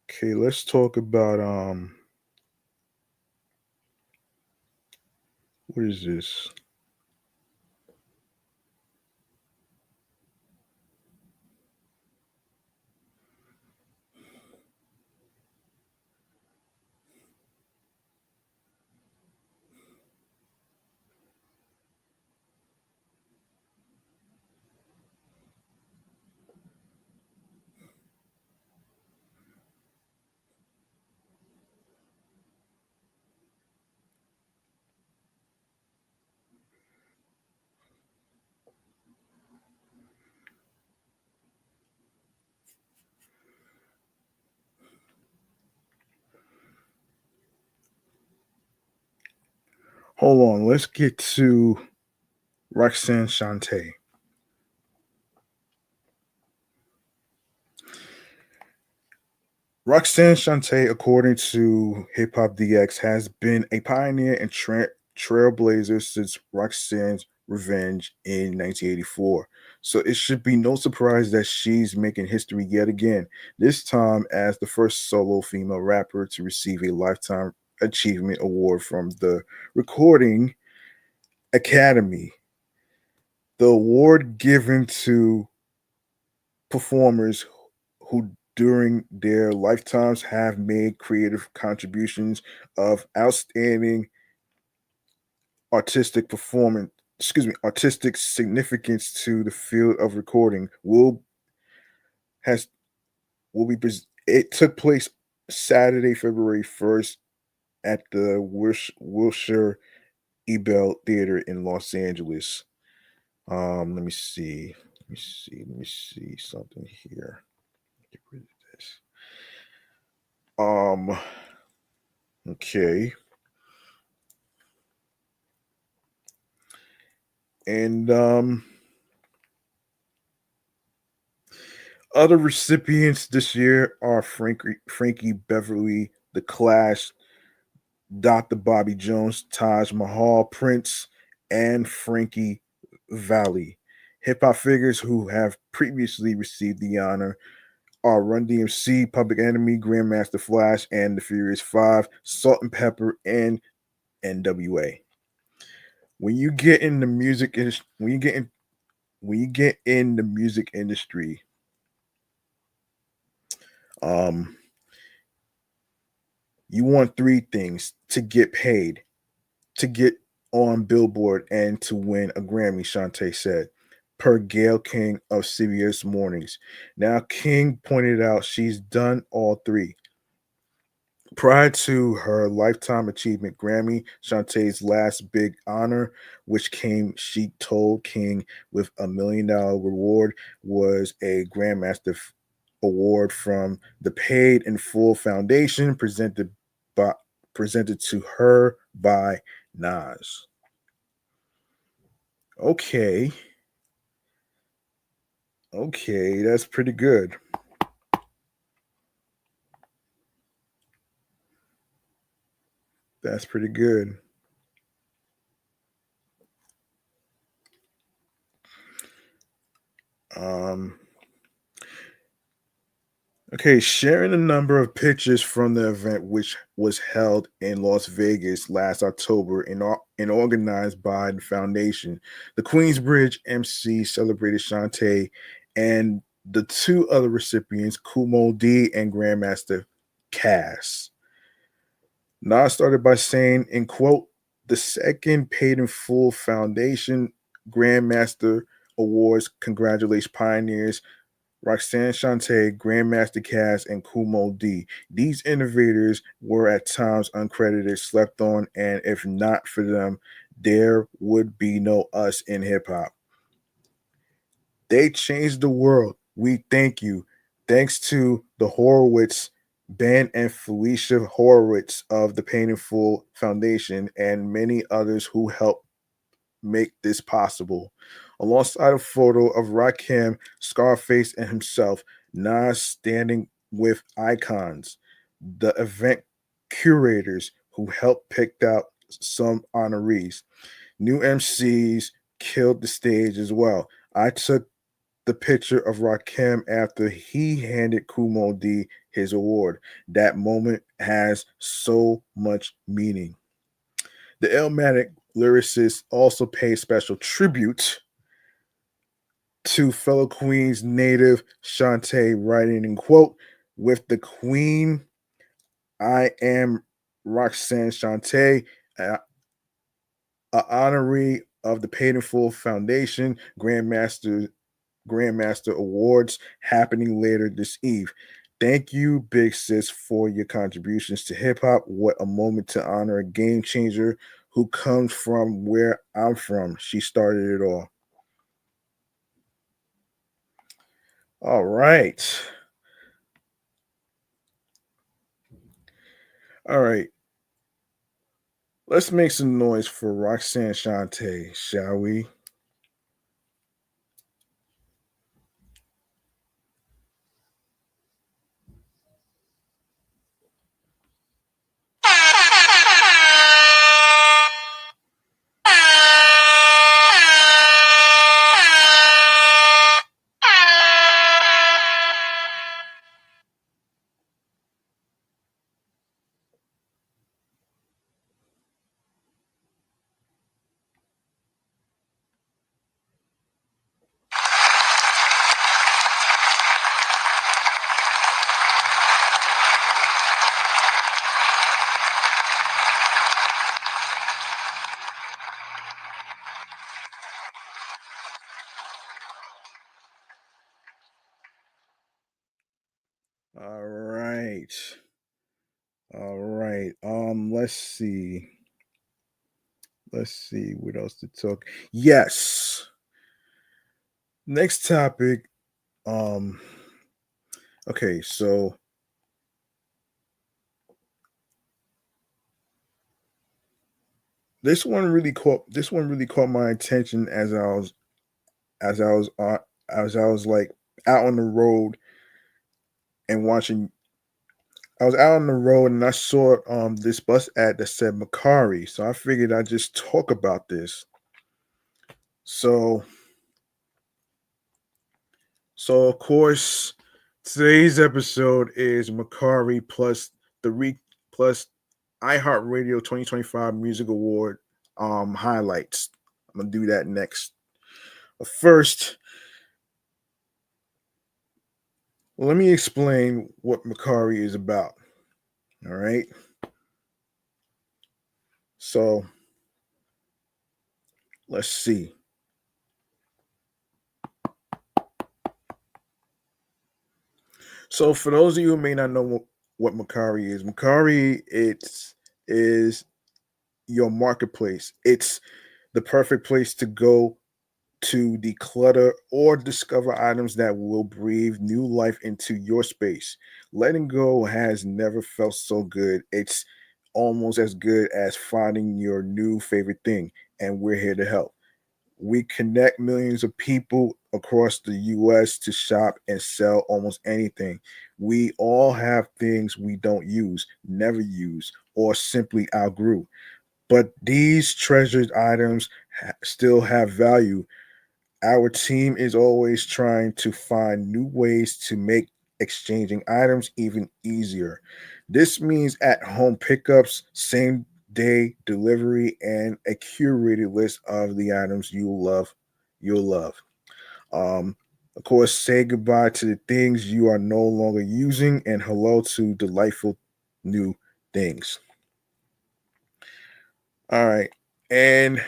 okay, let's talk about what is this? Hold on, let's get to Roxanne Shante. Roxanne Shante, according to Hip Hop DX, has been a pioneer and trailblazer since Roxanne's Revenge in 1984. So it should be no surprise that she's making history yet again, this time as the first solo female rapper to receive a Lifetime Achievement Award from the Recording Academy. The award given to performers who during their lifetimes have made creative contributions of outstanding artistic performance artistic significance to the field of recording has will be it took place Saturday, February 1st at the Wilshire Ebell Theater in Los Angeles. Let me see. Let me see something here. Get rid of this. Okay. And other recipients this year are Frankie Beverly, The Clash, Dr. Bobby Jones, Taj Mahal, Prince, and Frankie Valli. Hip hop figures who have previously received the honor are Run DMC, Public Enemy, Grandmaster Flash, and the Furious Five, Salt and Pepper, and NWA. When you get in the music industry, when you get in the music industry, um, you want three things: to get paid, to get on Billboard, and to win a Grammy, Shante said, per Gail King of CBS Mornings. Now, King pointed out she's done all three. Prior to her Lifetime Achievement Grammy, Shantae's last big honor, which came, she told King, with $1 million reward, was a Award from the Paid in Full Foundation, by presented to her by Nas. Okay, okay, that's pretty good. That's pretty good. Um, Okay, sharing a number of pictures from the event, which was held in Las Vegas last October and organized by the foundation. The Queensbridge MC celebrated Shantae and the two other recipients, Kumo D and Grandmaster Cass. Nas started by saying, in quote, the second paid in full foundation Grandmaster Awards congratulates pioneers Roxanne Shante, Grandmaster Cass, and Kumo D. These innovators were at times uncredited, slept on, and if not for them, there would be no us in hip hop. They changed the world. We thank you. Thanks to the Horowitz Ben and Felicia Horowitz of the Pain and Full Foundation and many others who helped make this possible. Alongside a photo of Rakim, Scarface, and himself, Nas standing with icons, the event curators who helped pick out some honorees. New MCs killed the stage as well. I took the picture of Rakim after he handed Kumo D his award. That moment has so much meaning. The Illmatic lyricist also paid special tribute to fellow Queens native Shantae, writing in quote, with the Queen, I am Roxanne Shante, a honoree of the Paid in Full Foundation Grandmaster Awards happening later this eve. Thank you, Big Sis, for your contributions to hip hop. What a moment to honor a game changer who comes from where I'm from. She started it all. All right. All right. Let's make some noise for Roxanne Shante, shall we? All right. All right. Let's see. Let's see what else to talk. Yes. Next topic. Um, okay, so this one really caught my attention as I was as I was like out on the road and watching. I was out on the road and I saw this bus ad that said Mercari. So I figured I'd just talk about this. So of course today's episode is Mercari plus the plus iHeartRadio 2025 Music Award highlights. I'm gonna do that next. But first, let me explain what Mercari is about. All right. So let's see. So for those of you who may not know what Mercari is, Mercari is your marketplace. It's the perfect place to go to declutter or discover items that will breathe new life into your space. Letting go has never felt so good. It's almost as good as finding your new favorite thing, and we're here to help. We connect millions of people across the US to shop and sell almost anything. We all have things we don't use, never use, or simply outgrew. But these treasured items still have value. Our team is always trying to find new ways to make exchanging items even easier. This means at home pickups, same day delivery, and a curated list of the items you love. You'll love. Um, of course, say goodbye to the things you are no longer using and hello to delightful new things. All right. And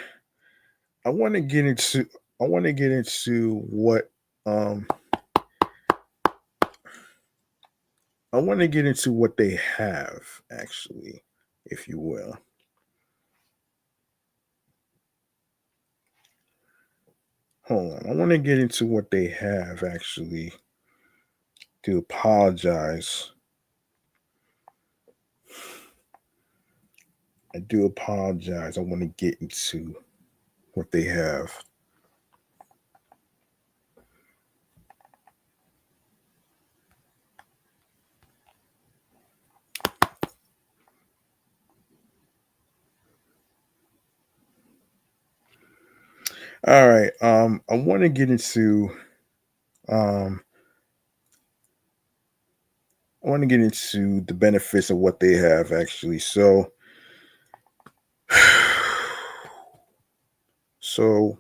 I want to get into I want to get into what um I want to get into what they have, actually, if you will. Hold on. I want to get into what they have, actually. Do apologize. I do apologize. I want to get into what they have. All right. I want to get into um I want to get into the benefits of what they have, actually. So so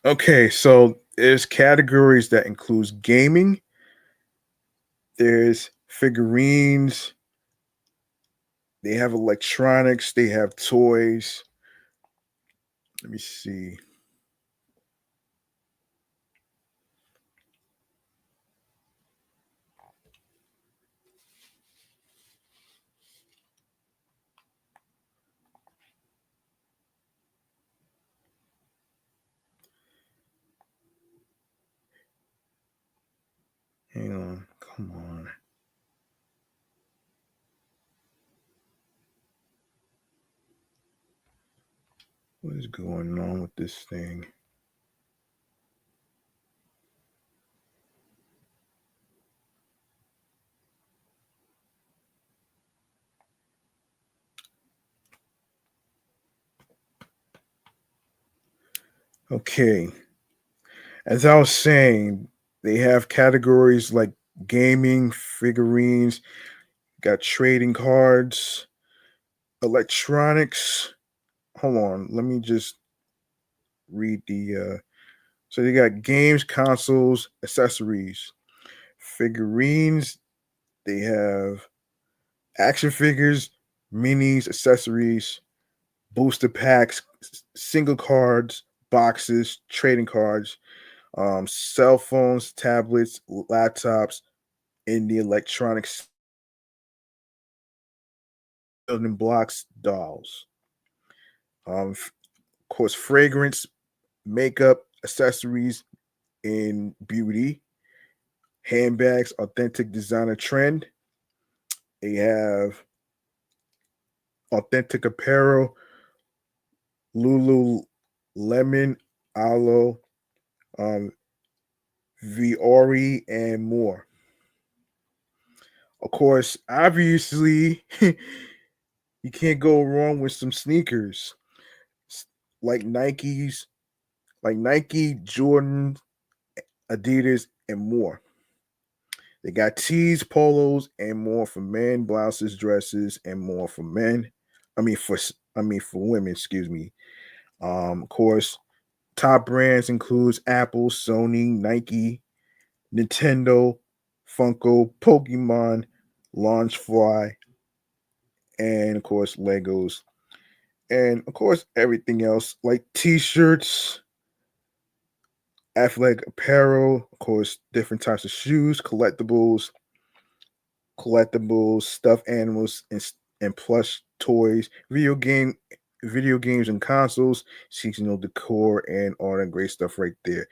okay, so there's categories that includes gaming, there's figurines, they have electronics, they have toys. Let me see. Hang on. Come on. What is going on with this thing? Okay. As I was saying, they have categories like gaming, figurines, got trading cards, electronics. Hold on. Let me just read the so they got games, consoles, accessories, figurines, they have action figures, minis, accessories, booster packs, single cards, boxes, trading cards, cell phones, tablets, laptops, in the electronics building blocks, dolls. Of course, fragrance, makeup, accessories in beauty, handbags, authentic designer trend. They have authentic apparel, Lululemon, Alo, um, Viore, and more. Of course, obviously, you can't go wrong with some sneakers like Nike's, like Nike, Jordan, Adidas, and more. They got tees, polos, and more for men, blouses, dresses, and more for men. I mean for women, excuse me. Of course, top brands includes Apple, Sony, Nike, Nintendo, Funko, Pokemon, Launchfly, and of course Legos, and of course everything else like T-shirts, athletic apparel, of course different types of shoes, collectibles, stuffed animals, and plush toys, video games and consoles, seasonal decor, and all that great stuff right there.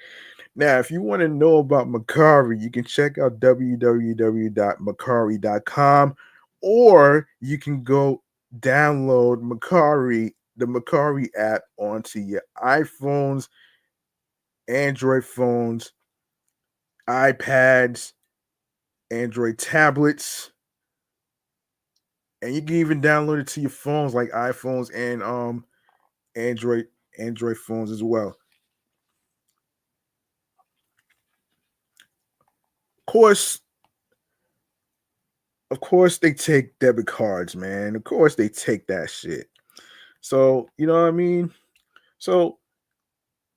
Now, if you want to know about Mercari, you can check out www.mercari.com, or you can go download the Mercari app onto your iPhones, Android phones, iPads, Android tablets, and you can even download it to your phones like iPhones and Android Android phones as well. Of course, of course they take debit cards, man. Of course they take that shit. So, you know what I mean? So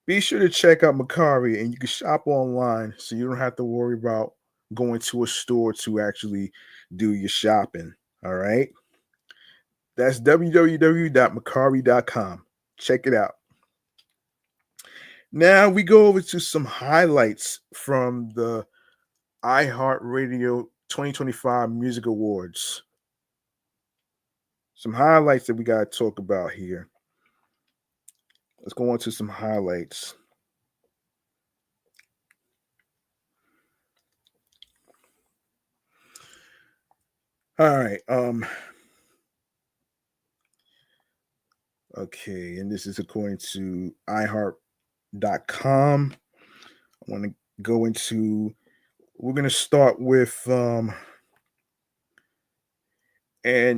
be sure to check out Mercari, and you can shop online so you don't have to worry about going to a store to actually do your shopping. All right. That's www.mercari.com. Check it out. Now we go over to some highlights from the iHeartRadio 2025 Music Awards. Some highlights that we got to talk about here. Let's go on to some highlights. All right. Okay, and this is according to iHeart.com. I want to go into we're gonna start with and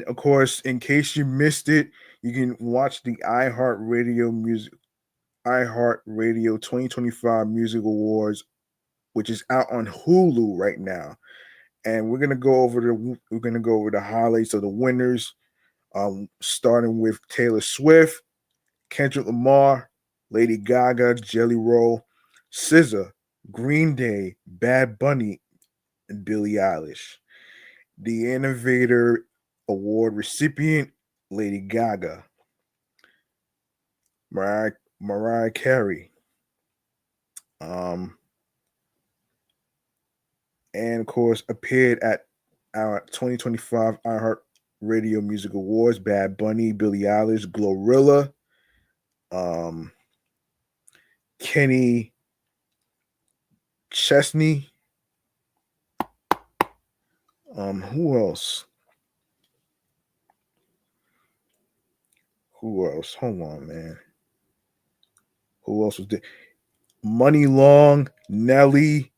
of course, in case you missed it, you can watch the iHeartRadio 2025 Music Awards, which is out on Hulu right now. And we're gonna go over the highlights of the winners, starting with Taylor Swift, Kendrick Lamar, Lady Gaga, Jelly Roll, SZA, Green Day, Bad Bunny, and Billie Eilish. The Innovator Award recipient, Lady Gaga, Mariah Carey, um, and of course appeared at our 2025 iHeart Radio Music Awards, Bad Bunny, Billie Eilish, Glorilla, um, Kenny Chesney. Who else? Who else? Hold on, man. Who else was there? Money Long, Nelly,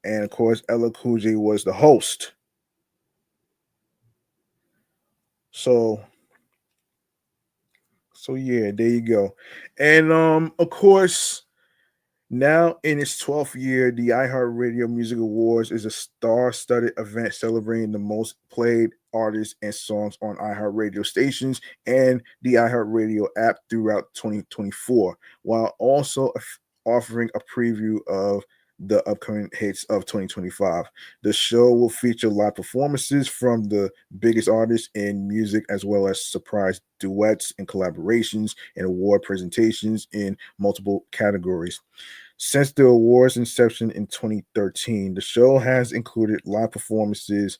and of course Ella Cool J was the host. So, so yeah, there you go. And of course, now in its 12th year, the iHeartRadio Music Awards is a star-studded event celebrating the most played artists and songs on iHeartRadio stations and the iHeartRadio app throughout 2024, while also offering a preview of the upcoming hits of 2025. The show will feature live performances from the biggest artists in music, as well as surprise duets and collaborations and award presentations in multiple categories. Since the awards' inception in 2013, the show has included live performances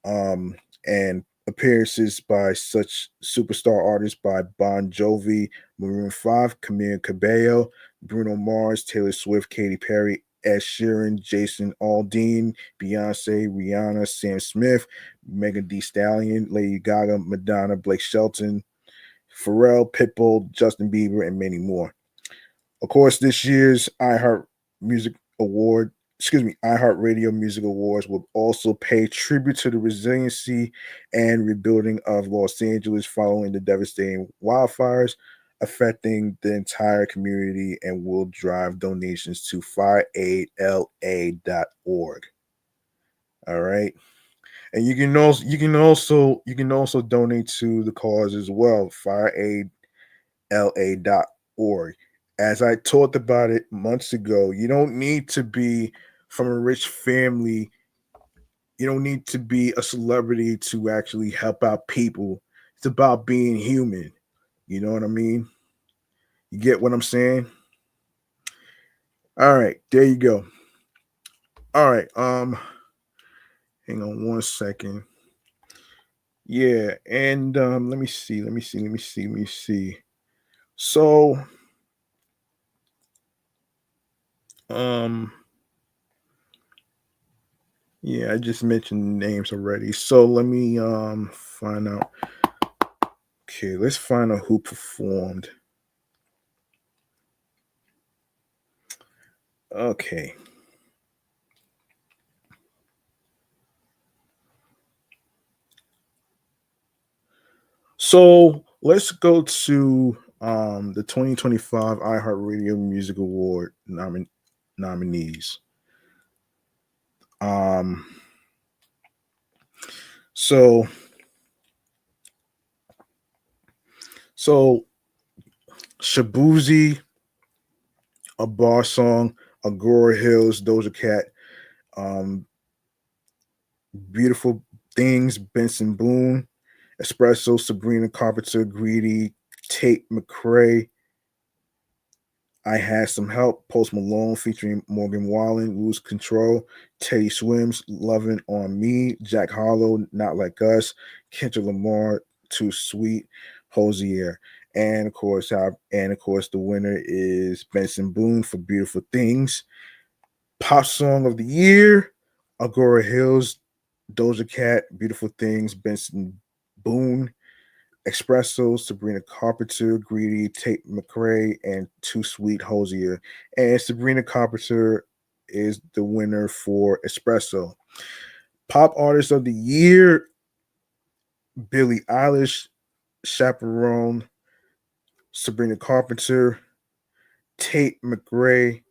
and appearances by such superstar artists by Bon Jovi, Maroon 5, Camille Cabello, Bruno Mars, Taylor Swift, Katy Perry, Ed Sheeran, Jason Aldean, Beyonce, Rihanna, Sam Smith, Megan Thee Stallion, Lady Gaga, Madonna, Blake Shelton, Pharrell, Pitbull, Justin Bieber, and many more. Of course, this year's iHeartRadio Music Awards will also pay tribute to the resiliency and rebuilding of Los Angeles following the devastating wildfires affecting the entire community and will drive donations to fireaidla.org. All right. And you can also donate to the cause as well, fireaidla.org. As I talked about it months ago, you don't need to be from a rich family. You don't need to be a celebrity to actually help out people. It's about being human. You know what I mean? You get what I'm saying? All right, there you go. All right, hang on one second. Yeah, and let me see. So, um, yeah, I just mentioned names already. So let me find out. Okay, let's find out who performed. Okay. So let's go to the 2025 iHeartRadio Music Award nominees. Um, so so Shabuzi, A Bar Song, Agora Hills, Doja Cat, um, Beautiful Things, Benson Boone, Espresso, Sabrina Carpenter, Greedy, Tate McRae, I Had Some Help, Post Malone featuring Morgan Wallen, Lose Control, Teddy Swims, Lovin' on Me, Jack Harlow, Not Like Us, Kendrick Lamar, Too Sweet, Hosier. And of course, the winner is Benson Boone for Beautiful Things. Pop Song of the Year, Agora Hills, Doja Cat, Beautiful Things, Benson Boone. Espresso, Sabrina Carpenter, Greedy, Tate McRae, and Too Sweet Hosier. And Sabrina Carpenter is the winner for Espresso. Pop Artist of the Year, Billie Eilish, Chaperone, Sabrina Carpenter, Tate McRae,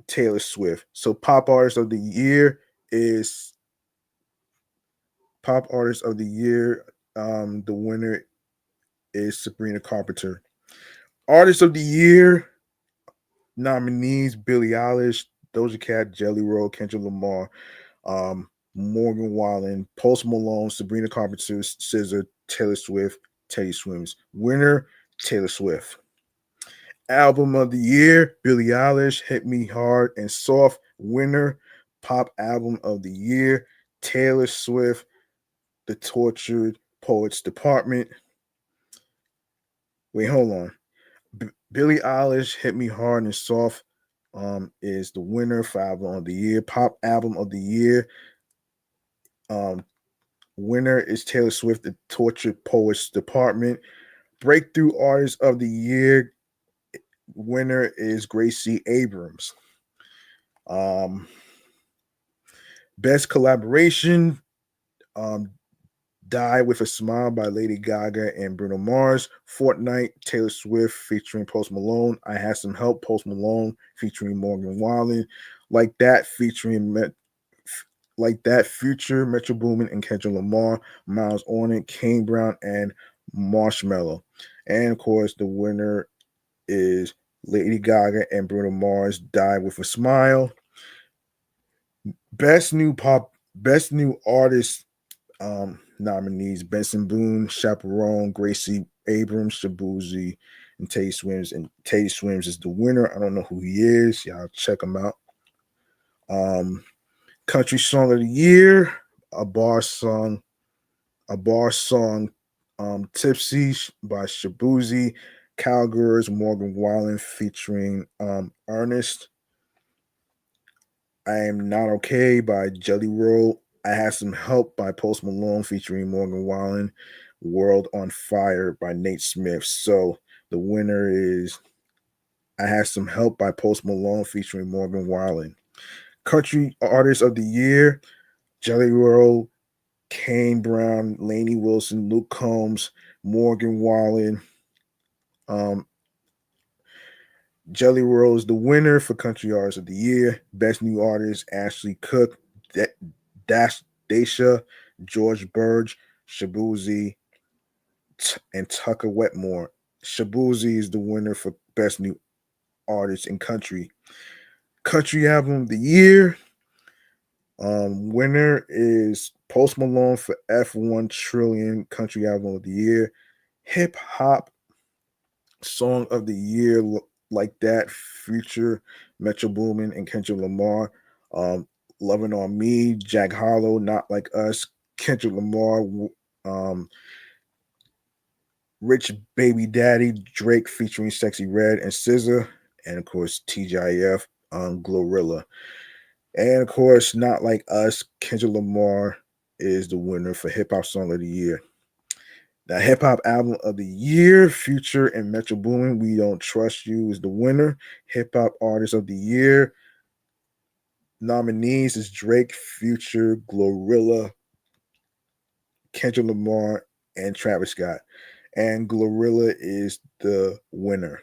Taylor Swift. So Pop Artist of the Year is Pop Artist of the Year. The winner is Sabrina Carpenter. Artist of the Year nominees: Billie Eilish, Doja Cat, Jelly Roll, Kendrick Lamar, Morgan Wallen, Post Malone, Sabrina Carpenter, SZA, Taylor Swift, Teddy Swims. Winner: Taylor Swift. Album of the Year: Billie Eilish, Hit Me Hard and Soft. Winner: Pop Album of the Year: Taylor Swift, The Tortured Poets Department. Wait, hold on. Billie Eilish, Hit Me Hard and Soft is the winner for Album of the Year. Pop Album of the Year winner is Taylor Swift, The Tortured Poets Department. Breakthrough Artist of the Year winner is Gracie Abrams. Best Collaboration, Die with a Smile by Lady Gaga and Bruno Mars. Fortnite, Taylor Swift featuring Post Malone. I Had Some Help, Post Malone featuring Morgan Wallen. Like That Future, Metro Boomin and Kendrick Lamar. Miles On It, Kane Brown, and Marshmello. And of course, the winner is Lady Gaga and Bruno Mars, Die with a Smile. best new artist nominees: Benson Boone, Chaperone, Gracie Abrams, Shabuzi, and Teddy Swims. And Teddy Swims is the winner. I don't know who he is. Y'all check him out. Um, Country Song of the Year, a bar song, a bar song, Tipsy by Shabuzi, Cowgirls, Morgan Wallen featuring Ernest. I Am Not Okay by Jelly Roll. I Had Some Help by Post Malone featuring Morgan Wallen. World on Fire by Nate Smith. So the winner is I Had Some Help by Post Malone featuring Morgan Wallen. Country Artist of the Year, Jelly Roll, Kane Brown, Lainey Wilson, Luke Combs, Morgan Wallen. Um, Jelly Roll is the winner for Country Artist of the Year. Best New Artist, Ashley Cook, Dash Daisha, George Burge, Shabuzi, and Tucker Wetmore. Shabuzi is the winner for Best New Artist in Country. Country Album of the Year. Winner is Post Malone for F1 Trillion Country Album of the Year. Hip Hop Song of the Year, Like That, Future, Metro Boomin, and Kendrick Lamar. Um, Loving on Me, Jack Harlow, Not Like Us, Kendrick Lamar, um, Rich Baby Daddy, Drake featuring Sexy Red and SZA, and of course TGIF, Glorilla. And of course, Not Like Us, Kendrick Lamar is the winner for Hip Hop Song of the Year. The Hip Hop Album of the Year, Future and Metro Boomin, We Don't Trust You is the winner. Hip Hop Artist of the Year nominees is Drake, Future, Glorilla, Kendrick Lamar, and Travis Scott. And Glorilla is the winner.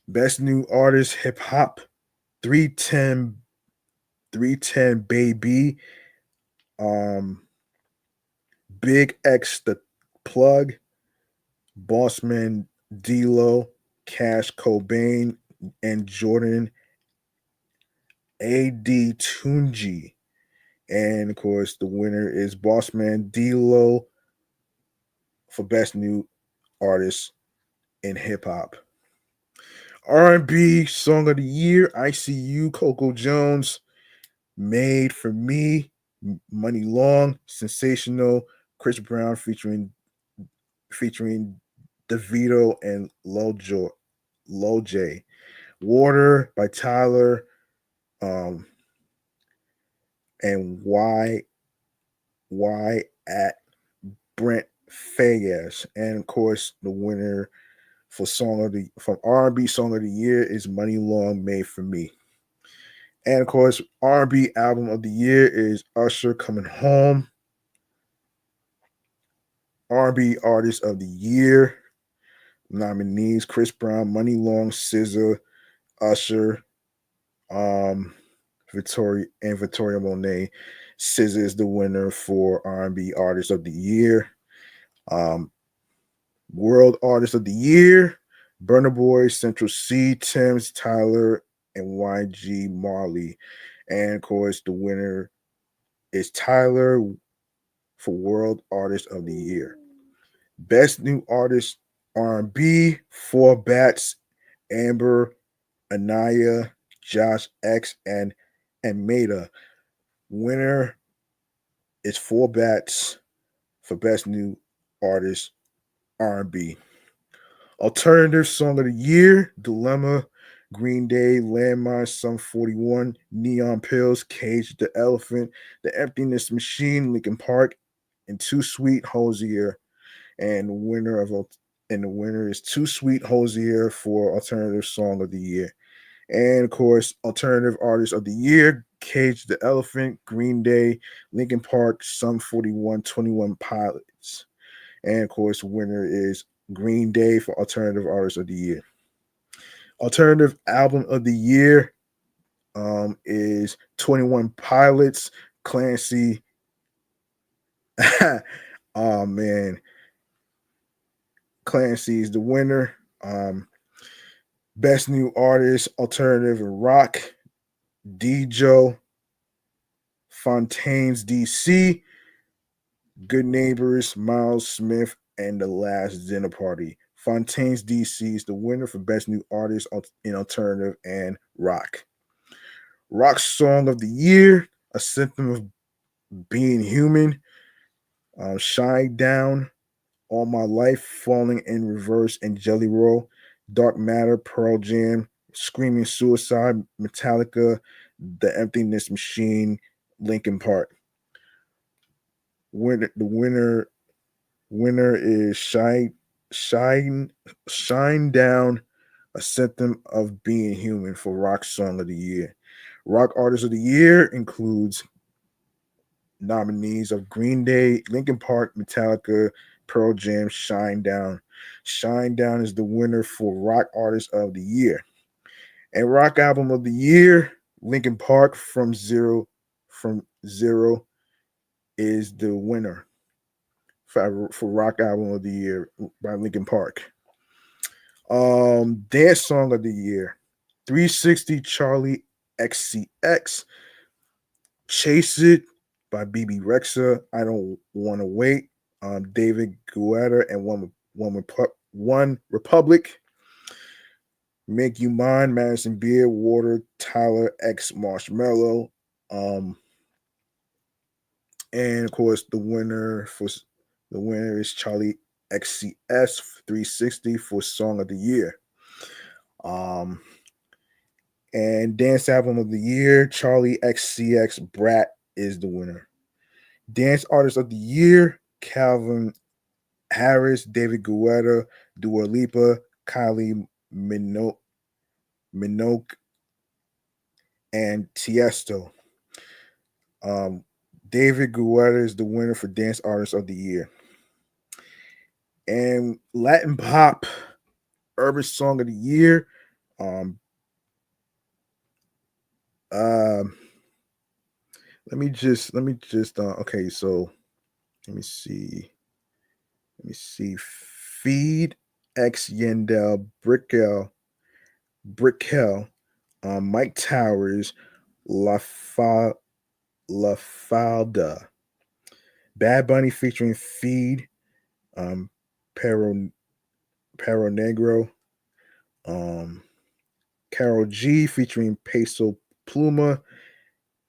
Best New Artist, Hip Hop, 310, 310 Baby, Big X the Plug, Bossman D-Lo, Cash Cobain, and Jordan A.D. Tunji. And of course, the winner is Bossman D-Lo for Best New Artist in Hip Hop. R&B Song of the Year, ICU, Coco Jones, Made for Me, Money Long, Sensational, Chris Brown featuring DeVito and Lil J. Water by Tyler, um, and Why at Brent Fayez. And of course, the winner for from R&B Song of the Year is Money Long, Made for Me. And of course, R&B Album of the Year is Usher, Coming Home. R&B Artist of the Year nominees: Chris Brown, Money Long, SZA, Usher, Victoria Monet. SZA is the winner for R&B Artist of the Year. World Artist of the Year: Burna Boy, Central C, Tim's, Tyler, and YG Marley. And of course, the winner is Tyler for World Artist of the Year. Best New Artist R&B: Four Bats, Amber, Anaya, Josh X, and Meta. Winner is Four Bats for Best New Artist R&B. Alternative Song of the Year: Dilemma, Green Day, Landmine, Sum 41, Neon Pills, Cage the Elephant, The Emptiness Machine, Linkin Park, and Too Sweet Hosier. And the winner is Too Sweet Hosier for Alternative Song of the Year. And of course, Alternative Artist of the Year: Cage the Elephant, Green Day, Linkin Park, Sum 41, 21 Pilots. And of course, winner is Green Day for Alternative Artist of the Year. Alternative Album of the Year is 21 Pilots, Clancy. Oh man, Clancy is the winner. Best New Artist, Alternative and Rock, Dijo, Fontaine's DC, Good Neighbors, Miles Smith, and The Last Dinner Party. Fontaine's DC is the winner for Best New Artist in Alternative and Rock. Rock Song of the Year, A Symptom of Being Human, Shine Down, All My Life, Falling in Reverse, and Jelly Roll, Dark Matter, Pearl Jam, Screaming Suicide, Metallica, The Emptiness Machine, Linkin Park. The winner is Shine Down, A Symptom of Being Human for Rock Song of the Year. Rock Artist of the Year includes nominees of Green Day, Linkin Park, Metallica, Pearl Jam, Shine Down. Shine Down is the winner for Rock Artist of the Year. And Rock Album of the Year, Linkin Park from Zero is the winner for Rock Album of the Year by Linkin Park. Dance Song of the Year, 360 Charlie XCX, Chase It by BB Rexa, I Don't Want to Wait, David Guetta and One Republic, Make You Mine, Madison Beer, Water, Tyler X Marshmallow, and of course the winner is Charlie XCS 360 for Song of the Year. And Dance Album of the Year, Charlie XCX Brat is the winner. Dance Artist of the Year, Calvin Harris, David Guetta, Dua Lipa, Kylie Minogue, and Tiesto. David Guetta is the winner for Dance Artist of the Year. And Latin Pop Urban Song of the Year, let me just okay, so let me see. Feed X Yandel Brickel, Mike Towers, La Falda, Bad Bunny featuring Feed, Perro Negro, Carol G featuring Peso Pluma,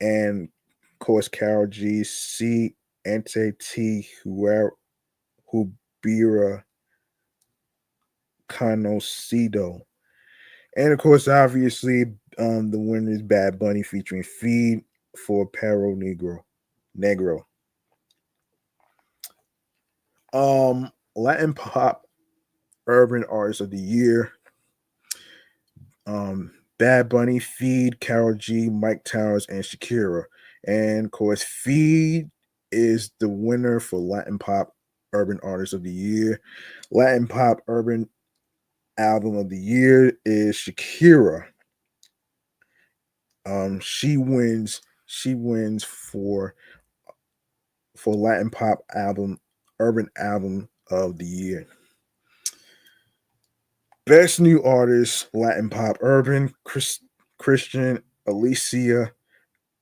and of course Carol G C Ante T Hubira Conocido. And of course, obviously, the winner is Bad Bunny featuring Feed for Perro Negro. Latin Pop Urban Artist of the Year, Bad Bunny, Feed, Karol G, Mike Towers, and Shakira. And of course, Feed is the winner for Latin Pop Urban Artist of the Year. Latin Pop Urban Album of the Year is Shakira. She wins for Latin Pop Urban Album of the Year. Best New Artist, Latin Pop Urban, Christian, Alicia,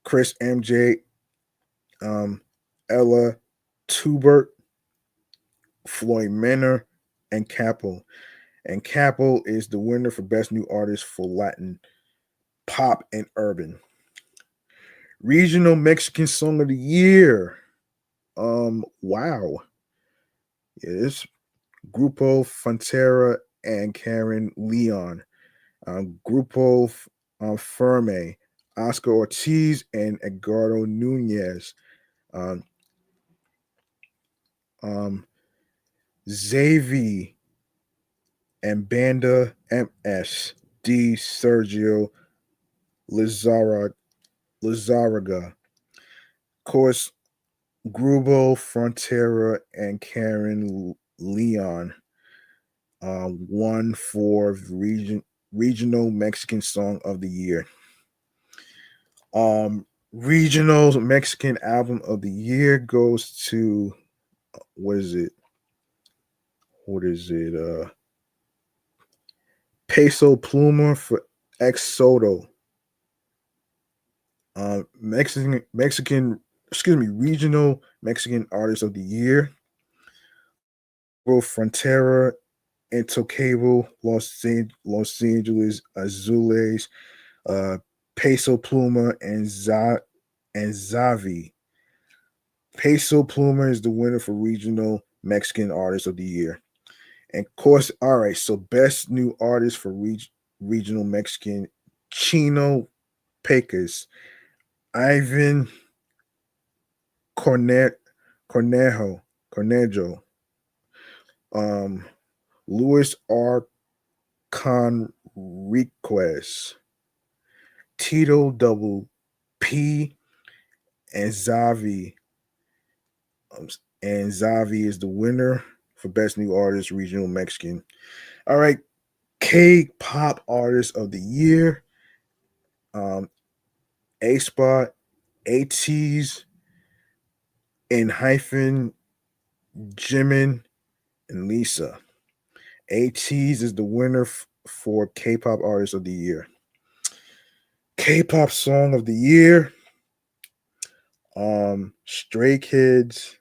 Chris MJ, Ella Tubert, Floyd Manor, and Capel. And Capel is the winner for Best New Artist for Latin Pop and Urban. Regional Mexican Song of the Year. Wow. Yes. Grupo Frontera and Karen Leon. Grupo Firme, Oscar Ortiz and Edgardo Nunez. Xavi and Banda MS. D. Sergio Lizarraga. Of course, Grupo Frontera and Karen Leon won for Regional Mexican Song of the Year. Regional Mexican Album of the Year goes to what is it? Peso Pluma for Ex Soto. Regional Mexican Artist of the Year. Frontera, Intocable, Los Angeles Azules, Peso Pluma, and Zavi. Peso Pluma is the winner for Regional Mexican Artist of the Year. And of course, all right, so Best New Artist for Regional Mexican, Chino Pecas, Ivan Cornejo, Luis R. Conriquez, Tito Double P, and Zavi. And Zavi is the winner for Best New Artist, Regional Mexican. All right, K-Pop Artist of the Year. A-Spot, ATEEZ, and hyphen Jimin and Lisa. ATEEZ is the winner for K-Pop Artist of the Year. K-Pop Song of the Year. Stray Kids,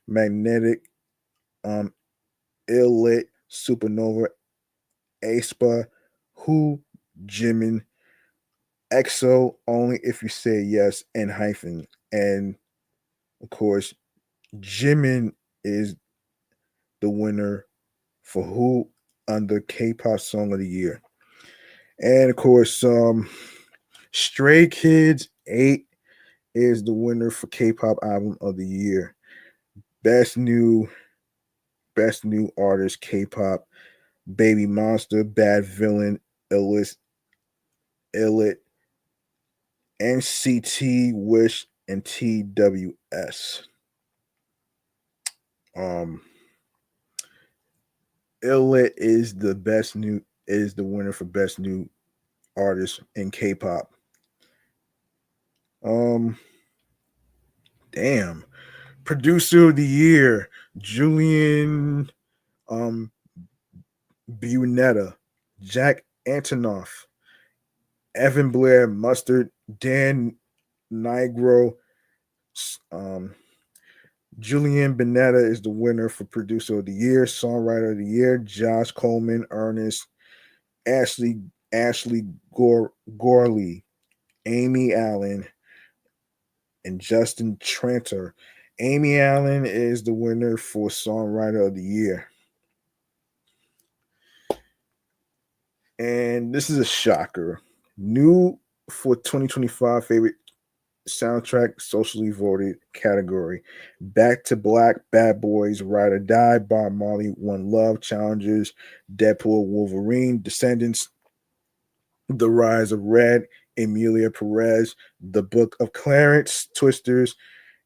Magnetic, Ill Lit, Supernova, aespa, Who, Jimin, EXO, Only If You Say Yes, and hyphen. And of course, Jimin is the winner for Who under K-Pop Song of the Year. And of course, Stray Kids 8 is the winner for K-Pop Album of the Year. Best new artist K-Pop, Baby Monster, Bad Villain, Illit, NCT, Wish, and TWS. Illit is the winner for Best New Artist in K-Pop. Damn. Producer of the Year, Julian Bunetta, Jack Antonoff, Evan Blair, Mustard, Dan Nigro. Julian Bunetta is the winner for Producer of the Year. Songwriter of the Year, Josh Coleman, Ernest, Ashley Gorley, Amy Allen, and Justin Tranter. Amy Allen is the winner for Songwriter of the Year. And this is a shocker. New for 2025 favorite soundtrack socially voted category. Back to Black, Bad Boys, Ride or Die, Bob Marley, One Love, Challengers, Deadpool, Wolverine, Descendants, The Rise of Red, Emilia Perez, The Book of Clarence, Twisters,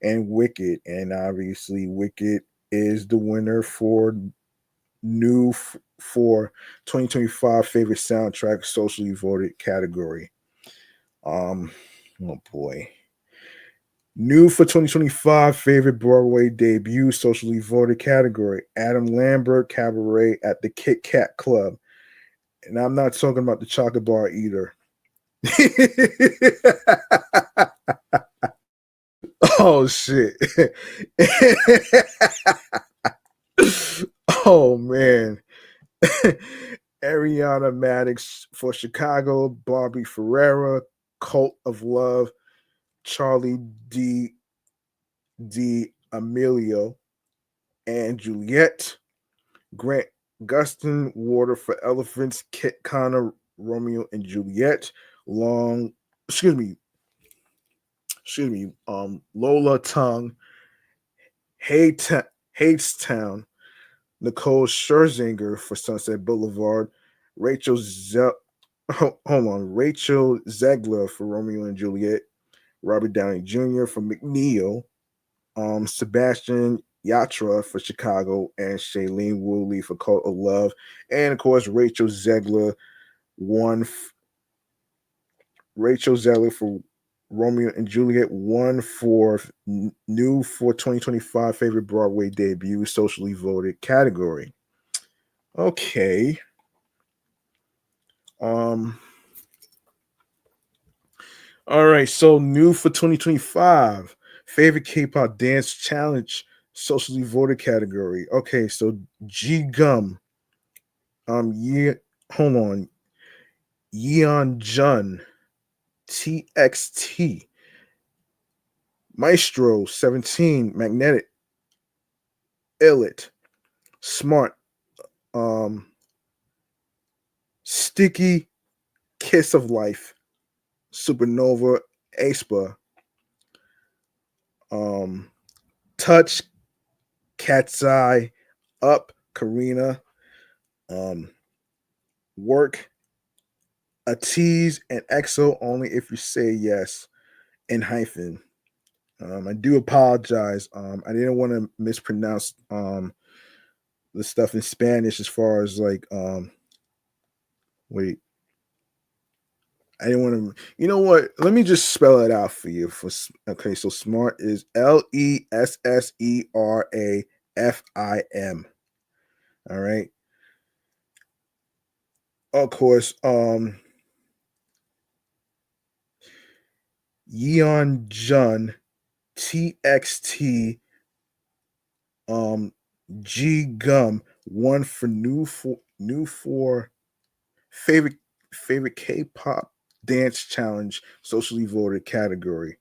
and Wicked. And obviously, Wicked is the winner for new for 2025 favorite soundtrack socially voted category. Oh boy. New for 2025 favorite Broadway debut socially voted category. Adam Lambert, Cabaret at the Kit Kat Club. And I'm not talking about the chocolate bar either. Oh shit. Oh man. Ariana Maddox for Chicago, Barbie Ferreira, Cult of Love, Charlie D. Emilio, and Juliet, Grant Gustin, Water for Elephants, Kit Connor, Romeo and Juliet, Lola Tongue, Hadestown, Nicole Scherzinger for Sunset Boulevard, Rachel Zegler for Romeo and Juliet, Robert Downey Jr. for McNeil, Sebastian Yatra for Chicago, and Shailene Woodley for Cult of Love. And of course, Rachel Zegler for Romeo and Juliet, won for new for 2025 favorite Broadway debut socially voted category. Okay. All right, so new for 2025, favorite K-pop dance challenge, socially voted category. Okay, so G Gum, yeah, hold on, Yeon Jun, TXT, Maestro 17, Magnetic, Illit, Smart, um, Sticky, Kiss of Life, Supernova, Aespa, um, Touch, Cat's Eye, Up, Karina, um, Work, a tease, and EXO only if you say yes, in hyphen. I do apologize. I didn't want to mispronounce the stuff in Spanish as far as like wait. I didn't want to. You know what? Let me just spell it out for you. Okay, so smart is LESSERAFIM. All right. Of course, Yeon Jun, TXT, um, G Gum, one for new for favorite K-pop dance challenge, socially voted category.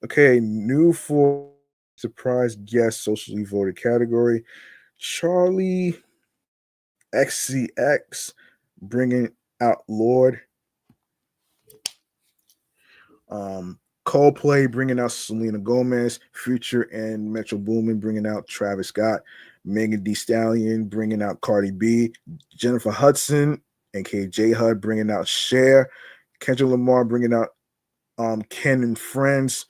Okay, new for surprise guest, socially voted category. Charlie XCX bringing out Lord. Coldplay bringing out Selena Gomez, Future and Metro Boomin bringing out Travis Scott, Megan Thee Stallion bringing out Cardi B, Jennifer Hudson and KJ Hud bringing out Cher, Kendrick Lamar bringing out Ken and Friends,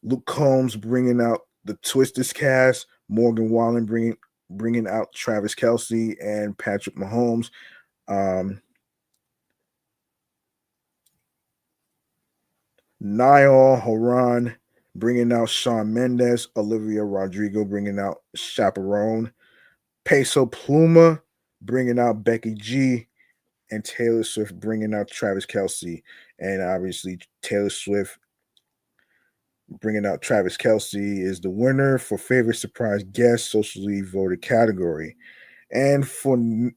Luke Combs bringing out the Twisters cast, Morgan Wallen bringing out Travis Kelsey and Patrick Mahomes. Niall Horan bringing out Shawn Mendes, Olivia Rodrigo bringing out Chaperone, Peso Pluma bringing out Becky G, and Taylor Swift bringing out Travis Kelsey. And obviously, Taylor Swift bringing out Travis Kelsey is the winner for favorite surprise guest, socially voted category. And for new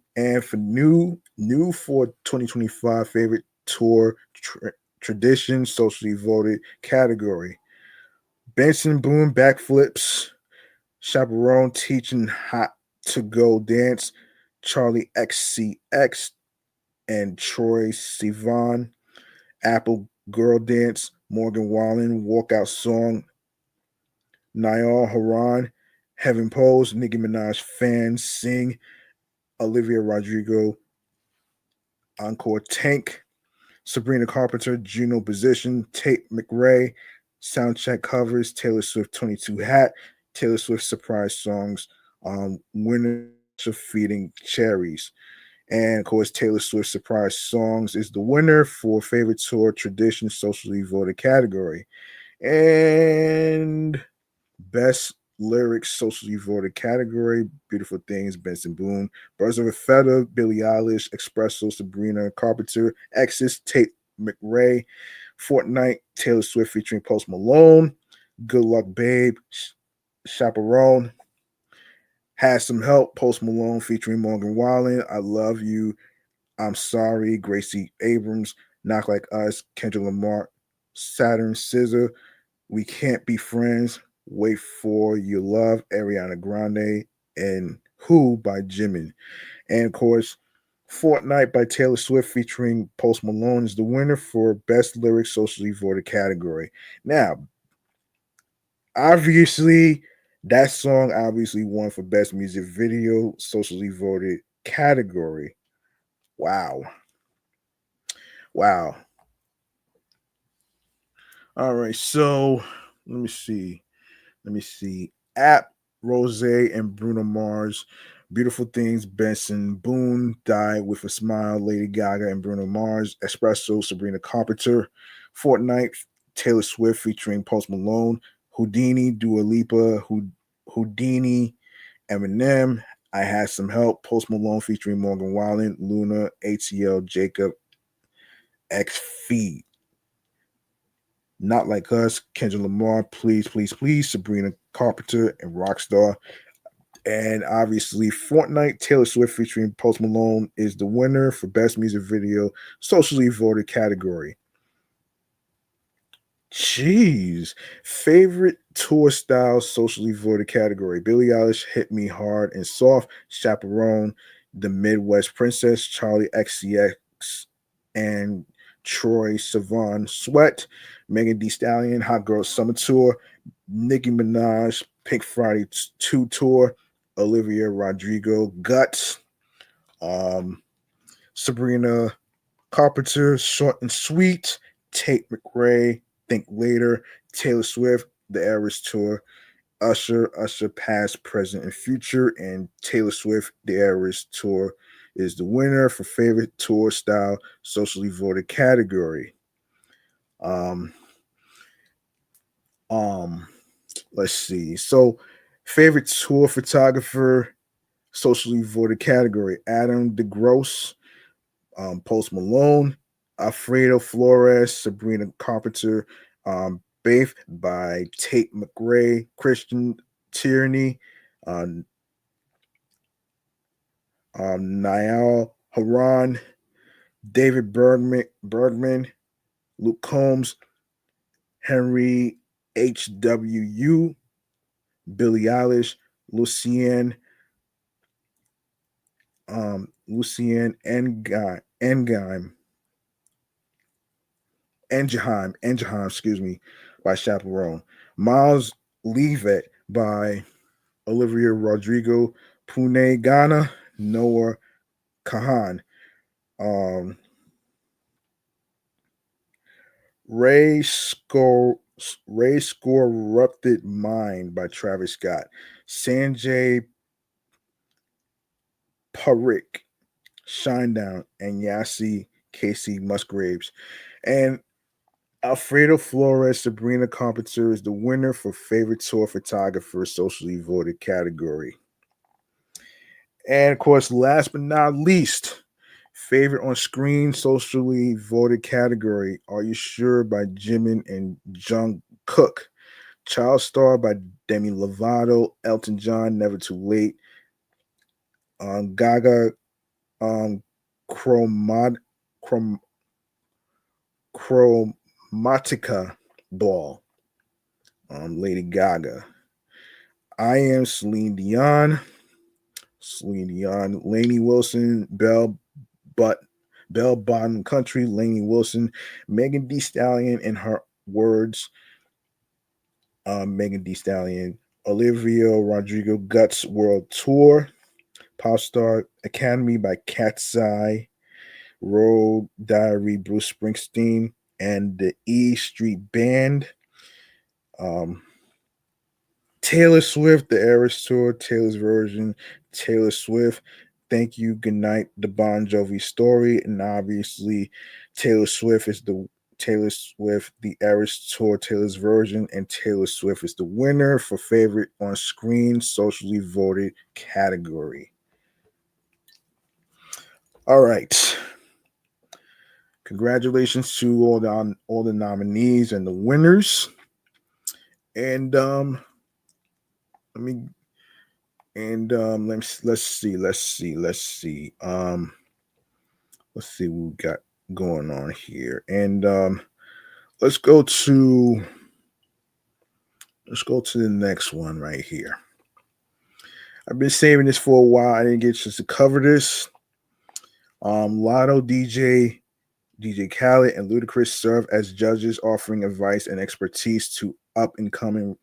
for 2025 favorite tour tradition, socially voted category. Benson Boone backflips, Chaperone teaching hot to go dance, Charlie XCX and Troy Sivan, Apple Girl Dance, Morgan Wallen walkout song, Niall Horan, Heaven Pose, Nicki Minaj fans sing, Olivia Rodrigo encore tank, Sabrina Carpenter, Juno Position, Tate McRae, soundcheck covers, Taylor Swift 22 hat, Taylor Swift surprise songs, winner of feeding cherries. And of course, Taylor Swift surprise songs is the winner for favorite tour tradition socially voted category. And best lyrics socially voted category, Beautiful Things, Benson Boone, Birds of a Feather, Billie Eilish, Espresso, Sabrina Carpenter, Exes, Tate McRae, Fortnite, Taylor Swift featuring Post Malone, Good Luck Babe, Chaperone, Has Some Help, Post Malone featuring Morgan Wallen, I Love You, I'm Sorry, Gracie Abrams, Knock Like Us, Kendrick Lamar, Saturn Scissor, We Can't Be Friends, Wait for Your Love, Ariana Grande, and Who by Jimin. And of course, Fortnite by Taylor Swift featuring Post Malone is the winner for Best Lyrics Socially Voted category. Now, obviously, that song obviously won for Best Music Video Socially Voted category. Wow. Wow. All right, so let me see. App, Rose, and Bruno Mars. Beautiful Things, Benson Boone, Die with a Smile, Lady Gaga and Bruno Mars. Espresso, Sabrina Carpenter. Fortnite, Taylor Swift featuring Post Malone. Houdini, Dua Lipa. Houdini, Eminem. I Had Some Help, Post Malone featuring Morgan Wallen. Luna, ATL, Jacob, X Feed. Not Like Us, Kendrick Lamar, Please, Please, Please, Sabrina Carpenter, and Rockstar. And obviously, Fortnite, Taylor Swift featuring Post Malone is the winner for Best Music Video, socially voted category. Jeez. Favorite tour style, socially voted category. Billie Eilish, Hit Me Hard and Soft, Chaperone, The Midwest Princess, Charlie XCX, and Troy Sivan, Sweat, Megan Thee Stallion, Hot Girl Summer Tour, Nicki Minaj, Pink Friday 2 Tour, Olivia Rodrigo, Guts, Sabrina Carpenter, Short and Sweet, Tate McRae, Think Later, Taylor Swift, The Eras Tour, Usher, Past, Present, and Future, and Taylor Swift, The Eras Tour is the winner for favorite tour style, socially voted category. Um, let's see. So, favorite tour photographer, socially voted category: Adam DeGrosse, Post Malone, Alfredo Flores, Sabrina Carpenter, Baith by Tate McRae, Christian Tierney, um, Niall Horan, David Bergman, Luke Combs, Henry HWU, Billie Eilish, Lucien Engeheim, excuse me, by Chaperone. Miles Leave It by Olivia Rodrigo, Pune Ghana, Noah Kahan. Um, Ray Scorrupted Mind by Travis Scott. Sanjay Parikh, Shinedown, and Yassi Casey Musgraves. And Alfredo Flores, Sabrina Carpenter is the winner for favorite tour photographer, socially voted category. And of course, last but not least, favorite on screen, socially voted category. Are You Sure by Jimin and Jung Cook. Child Star by Demi Lovato, Elton John, Never Too Late. Gaga, Chromat, Chrom, Chromatica Ball, Lady Gaga. I Am Celine Dion, Lainey Wilson, Bell Bottom Country, Lainey Wilson, Megan Thee Stallion in Her Words, Megan Thee Stallion, Olivia Rodrigo, Guts World Tour, Popstar Academy by Cat's Eye, Road Diary, Bruce Springsteen, and the E Street Band. Taylor Swift, The Eras Tour, Taylor's version, Taylor Swift, Thank You, Goodnight, The Bon Jovi Story, and obviously Taylor Swift, The Eras Tour, Taylor's version, and Taylor Swift is the winner for favorite on screen, socially voted category. All right. Congratulations to all the nominees and the winners. And let's see what we got going on here. And let's go to the next one right here. I've been saving this for a while. I didn't get a chance to cover this. Lotto DJ Khaled and Ludacris serve as judges, offering advice and expertise to up-and-coming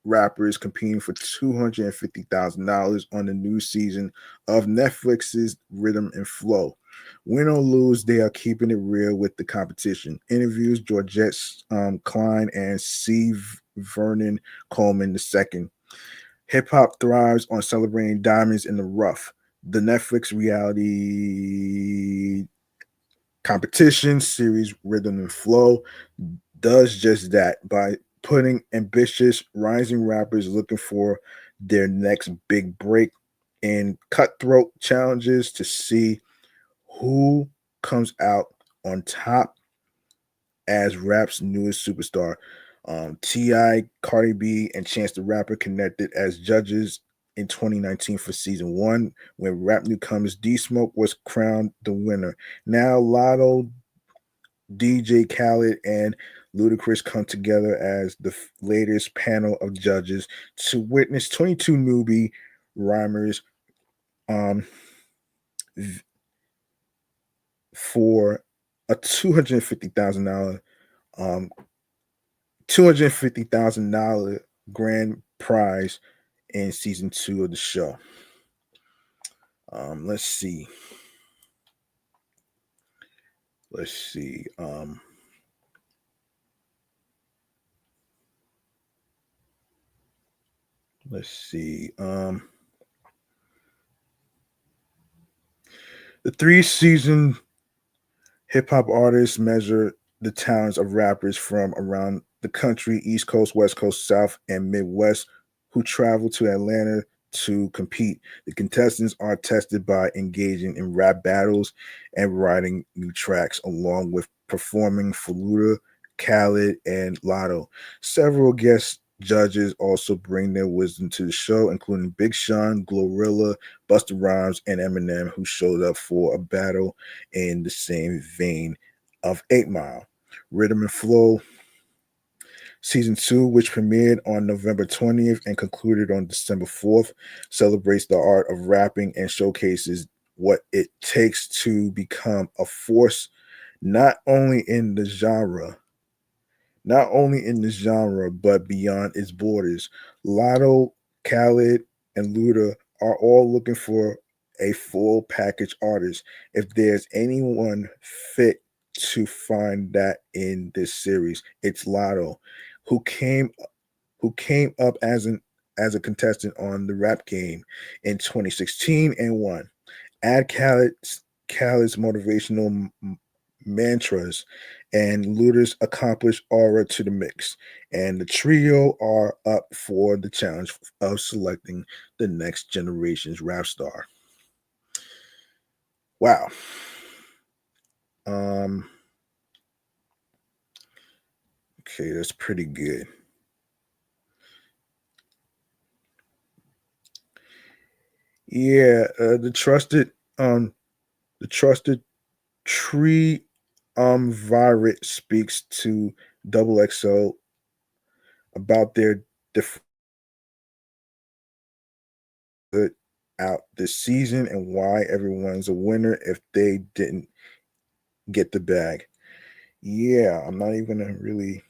rappers competing for $250,000 on the new season of Netflix's Rhythm and Flow. Win or lose, they are keeping it real with the competition. Interviews Georgette Klein and C. Vernon Coleman II. Hip-hop thrives on celebrating diamonds in the rough. The Netflix reality competition series Rhythm and Flow does just that by putting ambitious rising rappers looking for their next big break in cutthroat challenges to see who comes out on top as rap's newest superstar. Ti, Cardi B, and Chance the Rapper connected as judges in 2019 for season one, when rap newcomers D Smoke was crowned the winner. Now Lotto, DJ Khaled, and Ludacris come together as the latest panel of judges to witness 22 newbie rhymers um, for a $250,000 um, grand prize in season two of the show. Let's see. Let's see. Let's see. The 3-season hip hop artists measure the talents of rappers from around the country, East Coast, West Coast, South, and Midwest, who travel to Atlanta to compete. The contestants are tested by engaging in rap battles and writing new tracks, along with performing for Luda, Khaled, and Lotto. Several guest judges also bring their wisdom to the show, including Big Sean, Glorilla, Busta Rhymes, and Eminem, who showed up for a battle in the same vein of 8 Mile. Rhythm and Flow Season 2, which premiered on November 20th and concluded on December 4th, celebrates the art of rapping and showcases what it takes to become a force not only in the genre, but beyond its borders. Lotto, Khaled, and Luda are all looking for a full package artist. If there's anyone fit to find that in this series, it's Lotto, who came up as a contestant on the Rap Game in 2016 and won. Add Khaled's motivational mantras and Luda's accomplished aura to the mix, and the trio are up for the challenge of selecting the next generation's rap star. Wow. Okay, that's pretty good. Yeah, the trusted triumvirate speaks to Double XL about their different out this season and why everyone's a winner if they didn't get the bag. Yeah, I'm not even gonna really.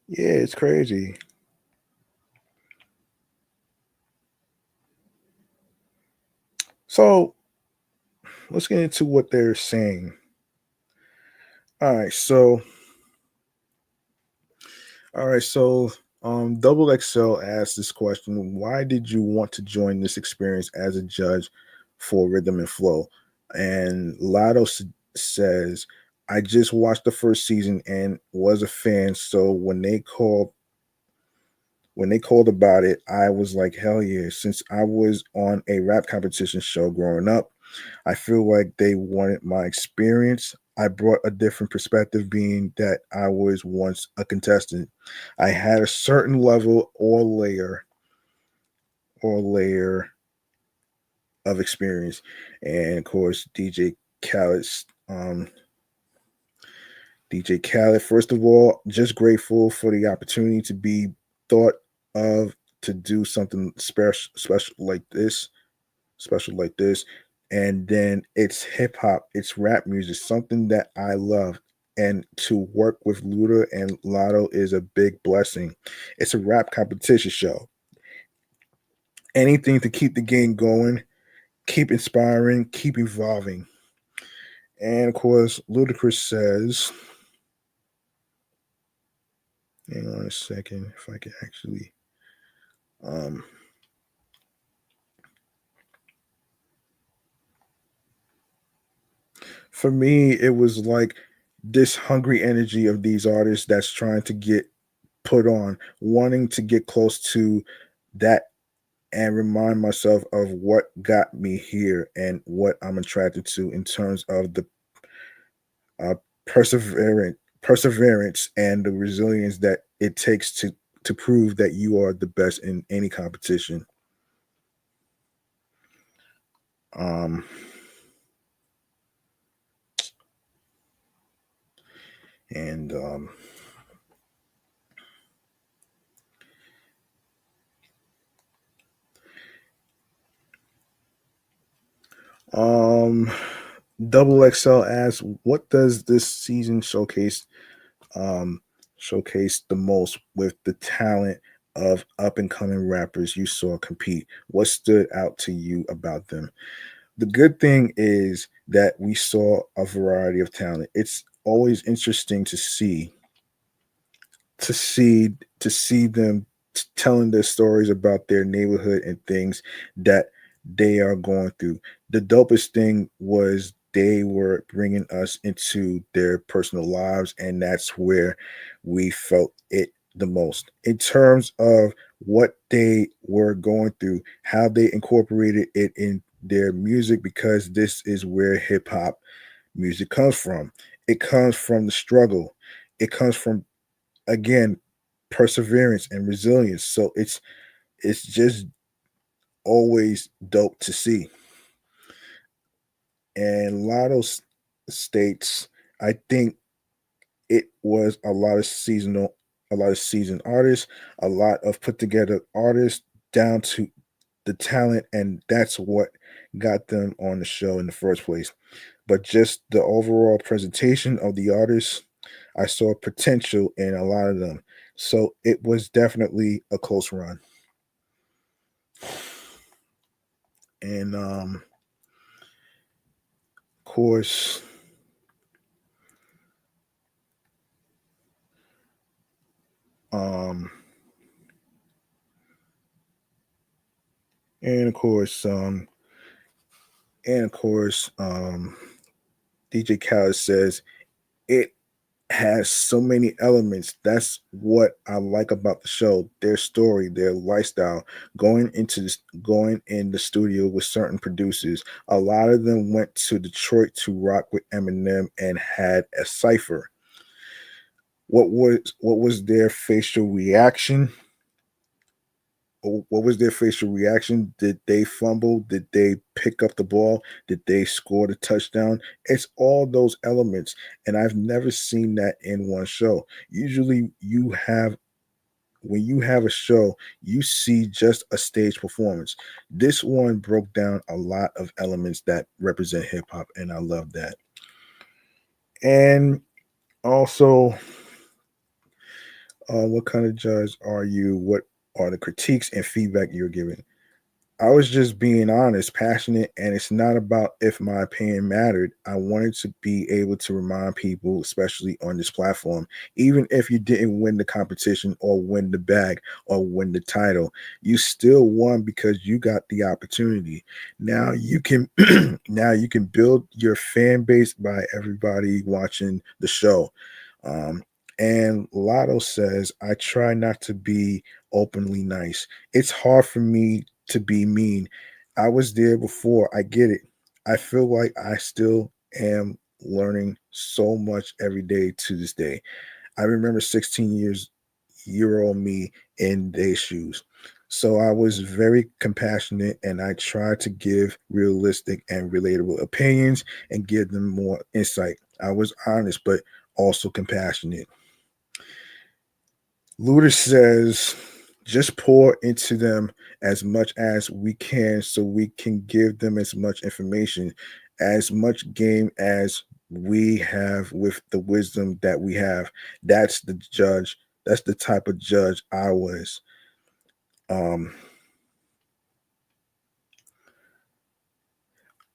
Yeah, it's crazy. So let's get into what they're saying. All right, so Double XL asked this question: why did you want to join this experience as a judge for Rhythm and Flow? And Lotto says, I just watched the first season and was a fan. So when they called about it, I was like, hell yeah. Since I was on a rap competition show growing up, I feel like they wanted my experience. I brought a different perspective, being that I was once a contestant. I had a certain level or layer of experience. And of course, DJ Khaled, first of all, just grateful for the opportunity to be thought of to do something special like this. And then it's hip hop, it's rap music, something that I love. And to work with Luda and Lotto is a big blessing. It's a rap competition show. Anything to keep the game going, keep inspiring, keep evolving. And of course, Ludacris says, hang on a second, if I can actually for me, it was like this hungry energy of these artists that's trying to get put on, wanting to get close to that and remind myself of what got me here and what I'm attracted to in terms of the uh, perseverance and the resilience that it takes to prove that you are the best in any competition. Um, and um, Double XL asks, what does this season um, showcase the most with the talent of up and coming rappers you saw compete? What stood out to you about them? The good thing is that we saw a variety of talent. It's always interesting to see to see them telling their stories about their neighborhood and things that they are going through. The dopest thing was they were bringing us into their personal lives, and that's where we felt it the most in terms of what they were going through, how they incorporated it in their music, because this is where hip hop music comes from. It comes from the struggle. It comes from, again, perseverance and resilience. So it's just always dope to see. And states, I think it was a lot of seasoned artists, a lot of put together artists down to the talent, and that's what got them on the show in the first place. But just the overall presentation of the artists, I saw potential in a lot of them. So it was definitely a close run. And of course, um and of course, and of course, DJ Khaled says it has so many elements. That's what I like about the show. Their story, their lifestyle, going in the studio with certain producers. A lot of them went to Detroit to rock with Eminem and had a cipher. What was their facial reaction? What was their facial reaction? Did they fumble? Did they pick up the ball? Did they score the touchdown? It's all those elements, and I've never seen that in one show. Usually, you have when you have a show, you see just a stage performance. This one broke down a lot of elements that represent hip hop, and I love that. And also, what kind of judge are you? What are the critiques and feedback you're giving? I was just being honest, passionate, and it's not about if my opinion mattered. I wanted to be able to remind people, especially on this platform, even if you didn't win the competition or win the bag or win the title, you still won because you got the opportunity. Now you can now you can build your fan base by everybody watching the show. Um, and Lotto says, I try not to be openly nice. It's hard for me to be mean. I was there before. I get it. I feel like I still am learning so much every day to this day. I remember 16-year-old me in their shoes. So I was very compassionate, and I tried to give realistic and relatable opinions and give them more insight. I was honest, but also compassionate. Luda says, just pour into them as much as we can so we can give them as much information, as much game as we have with the wisdom that we have. That's the judge. That's the type of judge I was. Um,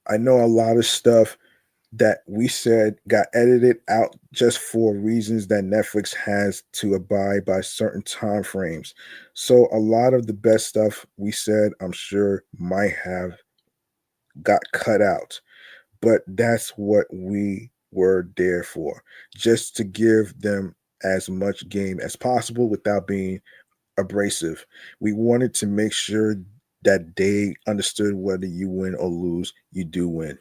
I know a lot of stuff that we said got edited out just for reasons that Netflix has to abide by certain time frames. So a lot of the best stuff we said, I'm sure, might have got cut out. But that's what we were there for, just to give them as much game as possible without being abrasive. We wanted to make sure that they understood whether you win or lose, you do win.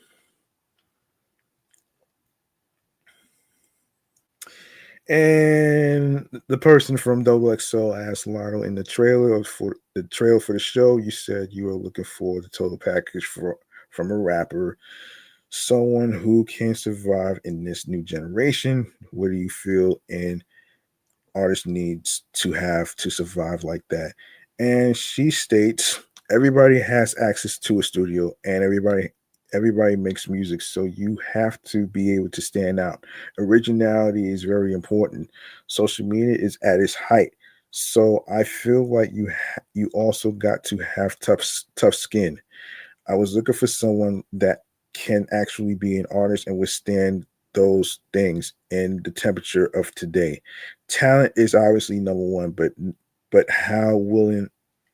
And the person from Double XL asked Lotto in the trailer for the show, you said you were looking for the total package from a rapper, someone who can survive in this new generation. What do you feel an artist needs to have to survive like that? And she states everybody has access to a studio and everybody makes music, so you have to be able to stand out. Originality is very important. Social media is at its height, so I feel like you also got to have tough skin. I was looking for someone that can actually be an artist and withstand those things in the temperature of today. Talent is obviously number one, but how willing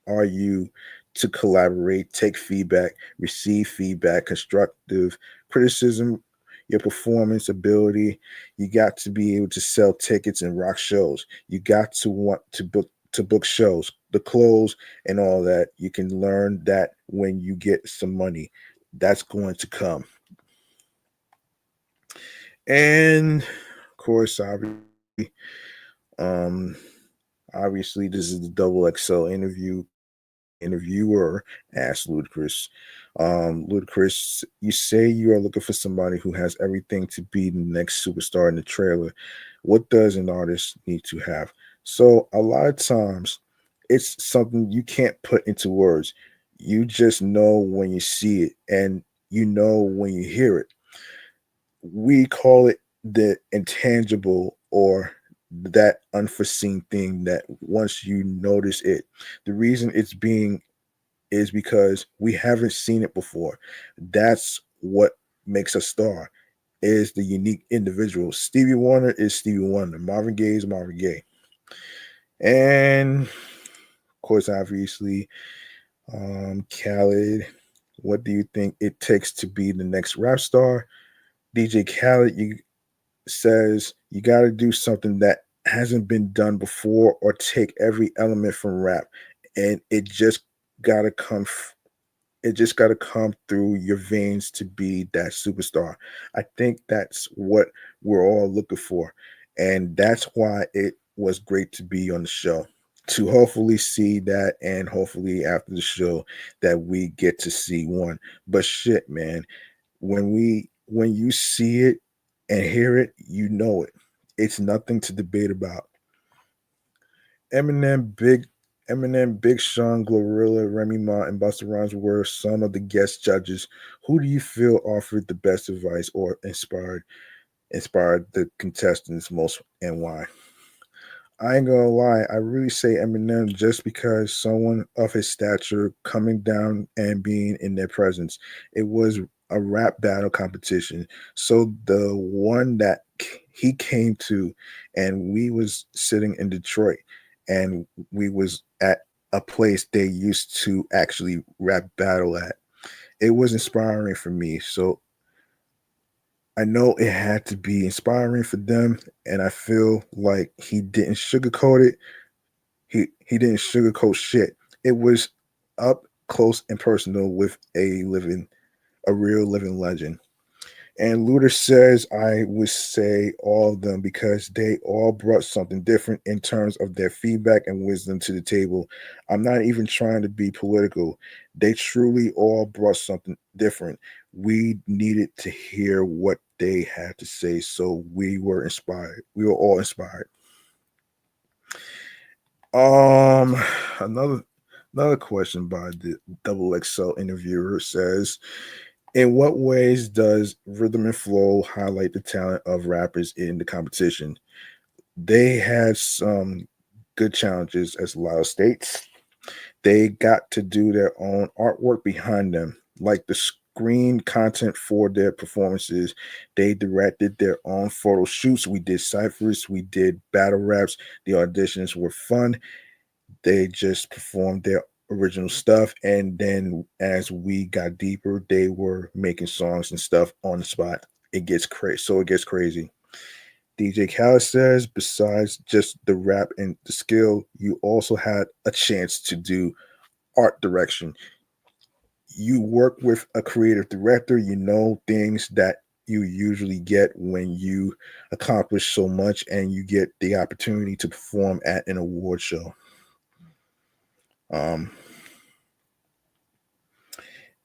are you to collaborate, take feedback, receive feedback, constructive criticism, your performance ability? You got to be able to sell tickets and rock shows. You got to want to book shows, the clothes and all that. You can learn that when you get some money. That's going to come. And of course, um, obviously, this is the Double XL interview. Interviewer asked Ludacris, Ludacris, you say you are looking for somebody who has everything to be the next superstar in the trailer. What does an artist need to have? So a lot of times, it's something you can't put into words. You just know when you see it, and you know when you hear it. We call it the intangible, or that unforeseen thing that once you notice it, the reason it's being is because we haven't seen it before. That's what makes a star, is the unique individual. Stevie Wonder is Stevie Wonder. Marvin Gaye is Marvin Gaye. And of course, obviously, Khaled, what do you think it takes to be the next rap star? DJ Khaled, says you got to do something that hasn't been done before, or take every element from rap, and got to come it just got to come through your veins to be that superstar. I think that's what we're all looking for, and that's why it was great to be on the show, to hopefully see that, and hopefully after the show that we get to see one. But shit, man, when you see it and hear it, you know it. It's nothing to debate about. Eminem, Big Sean, Glorilla, Remy Ma, and Busta Rhymes were some of the guest judges. Who do you feel offered the best advice or inspired the contestants most, and why? I ain't gonna lie, I really say Eminem, just because someone of his stature coming down and being in their presence. It was a rap battle competition. So the one that he came to, and we was sitting in Detroit, and we was at a place they used to actually rap battle at. It was inspiring for me. So I know it had to be inspiring for them, and I feel like he didn't sugarcoat it. He didn't sugarcoat shit. It was up close and personal with a real living legend. And Luder says I would say all of them, because they all brought something different in terms of their feedback and wisdom to the table. I'm not even trying to be political. They truly all brought something different. We needed to hear what they had to say, so we were inspired. We were all inspired. Um, another question by the Double XL interviewer says, in what ways does rhythm and flow highlight the talent of rappers in the competition? They had some good challenges, as Lyle states. They got to do their own artwork behind them, like the screen content for their performances. They directed their own photo shoots. We did ciphers, we did battle raps. The auditions were fun. They just performed their original stuff, and then as we got deeper, they were making songs and stuff on the spot. It gets crazy. So it gets crazy. DJ Khaled says, besides just the rap and the skill, you also had a chance to do art direction. you work with a creative director, you know things that you usually get when you accomplish so much and you get the opportunity to perform at an award show.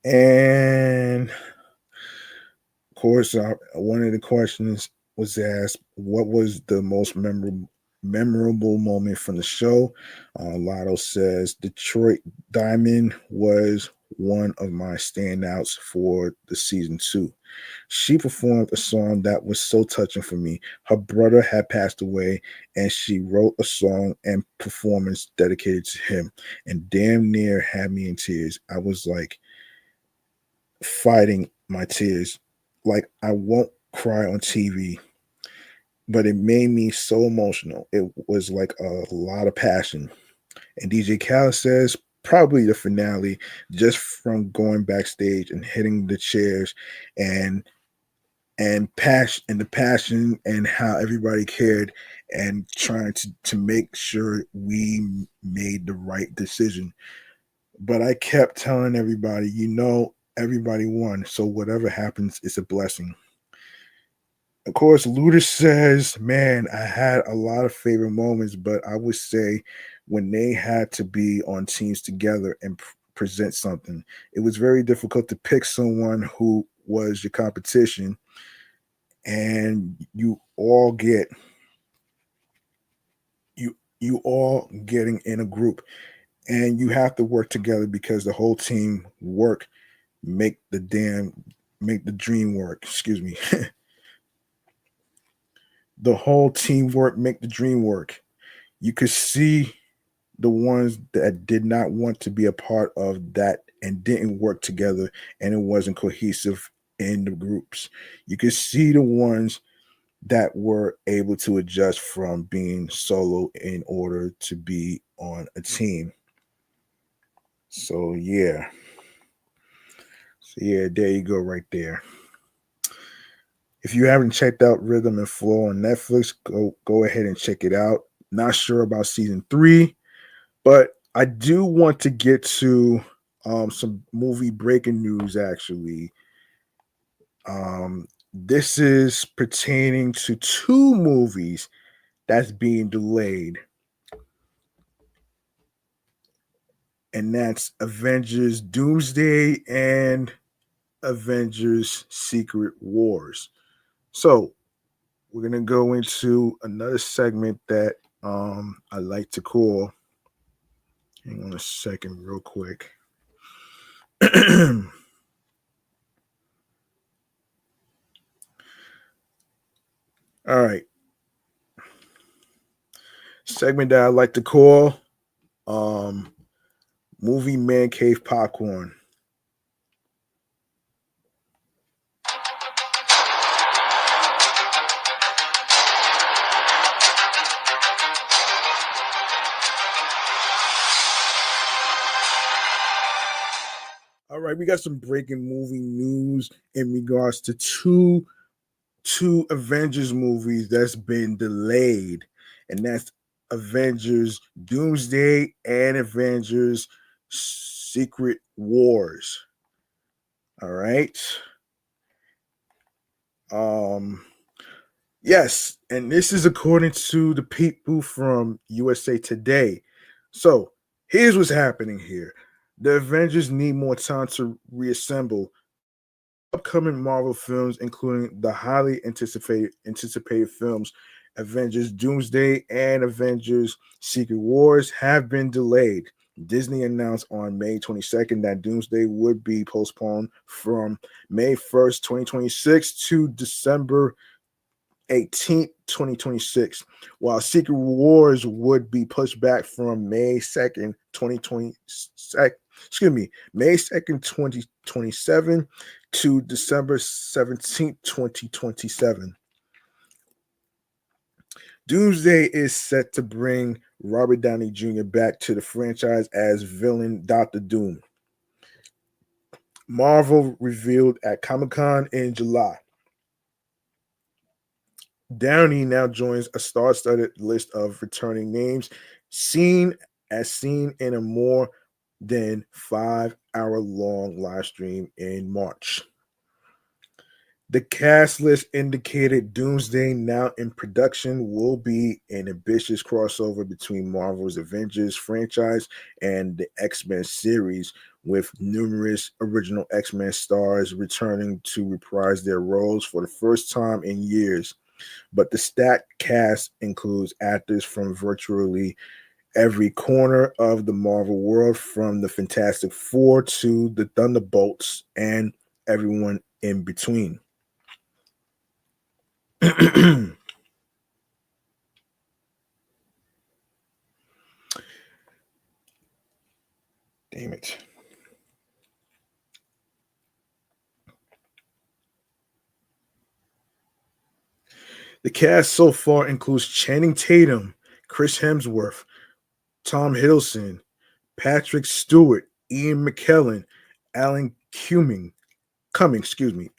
And of course, one of the questions was asked, what was the most memorable moment from the show? Lotto says Detroit Diamond was one of my standouts for the season 2. She performed a song that was so touching for me. Her brother had passed away, and she wrote a song and performance dedicated to him, and damn near had me in tears. I was like fighting my tears. Like, I won't cry on TV, but it made me so emotional. It was like a lot of passion. And DJ Khaled says probably the finale, just from going backstage and hitting the chairs and the passion and how everybody cared and trying to make sure we made the right decision. But I kept telling everybody, everybody won, so whatever happens, it's a blessing. Of course, Luda says, man, I had a lot of favorite moments, but I would say when they had to be on teams together and present something, it was very difficult to pick someone who was your competition, and you all getting in a group, and you have to work together because the whole team work make the dream work. Excuse me. The whole teamwork make the dream work. You could see the ones that did not want to be a part of that and didn't work together, and it wasn't cohesive in the groups. You could see the ones that were able to adjust from being solo in order to be on a team. So yeah. There you go right there. If you haven't checked out Rhythm and Flow on Netflix, go ahead and check it out. Not sure about season 3, but I do want to get to some movie breaking news actually. This is pertaining to 2 movies that's being delayed. And that's Avengers Doomsday and Avengers Secret Wars. So we're going to go into another segment that I like to call. Hang on a second real quick. All right. Segment that I like to call Movie Man Cave Popcorn. All right, we got some breaking movie news in regards to two Avengers movies that's been delayed, and that's Avengers Doomsday and Avengers Secret Wars. All right. Yes, and this is according to the people from USA Today. So here's what's happening here. The Avengers need more time to reassemble. Upcoming Marvel films, including the highly anticipated films Avengers Doomsday and Avengers Secret Wars, have been delayed. Disney announced on May 22nd that Doomsday would be postponed from May 1st, 2026 to December 18th, 2026, while Secret Wars would be pushed back from May 2nd, 2027 to December 17th, 2027. Doomsday is set to bring Robert Downey Jr. back to the franchise as villain Dr. Doom. Marvel revealed at Comic-Con in July. Downey now joins a star-studded list of returning names seen in a more then 5-hour-long live stream in March. The cast list indicated Doomsday, now in production, will be an ambitious crossover between Marvel's Avengers franchise and the X-Men series, with numerous original X-Men stars returning to reprise their roles for the first time in years. But the stacked cast includes actors from virtually every corner of the Marvel world, from the Fantastic Four to the Thunderbolts and everyone in between. Damn it. The cast so far includes Channing Tatum, Chris Hemsworth, Tom Hiddleston, Patrick Stewart, Ian McKellen, Alan Cumming,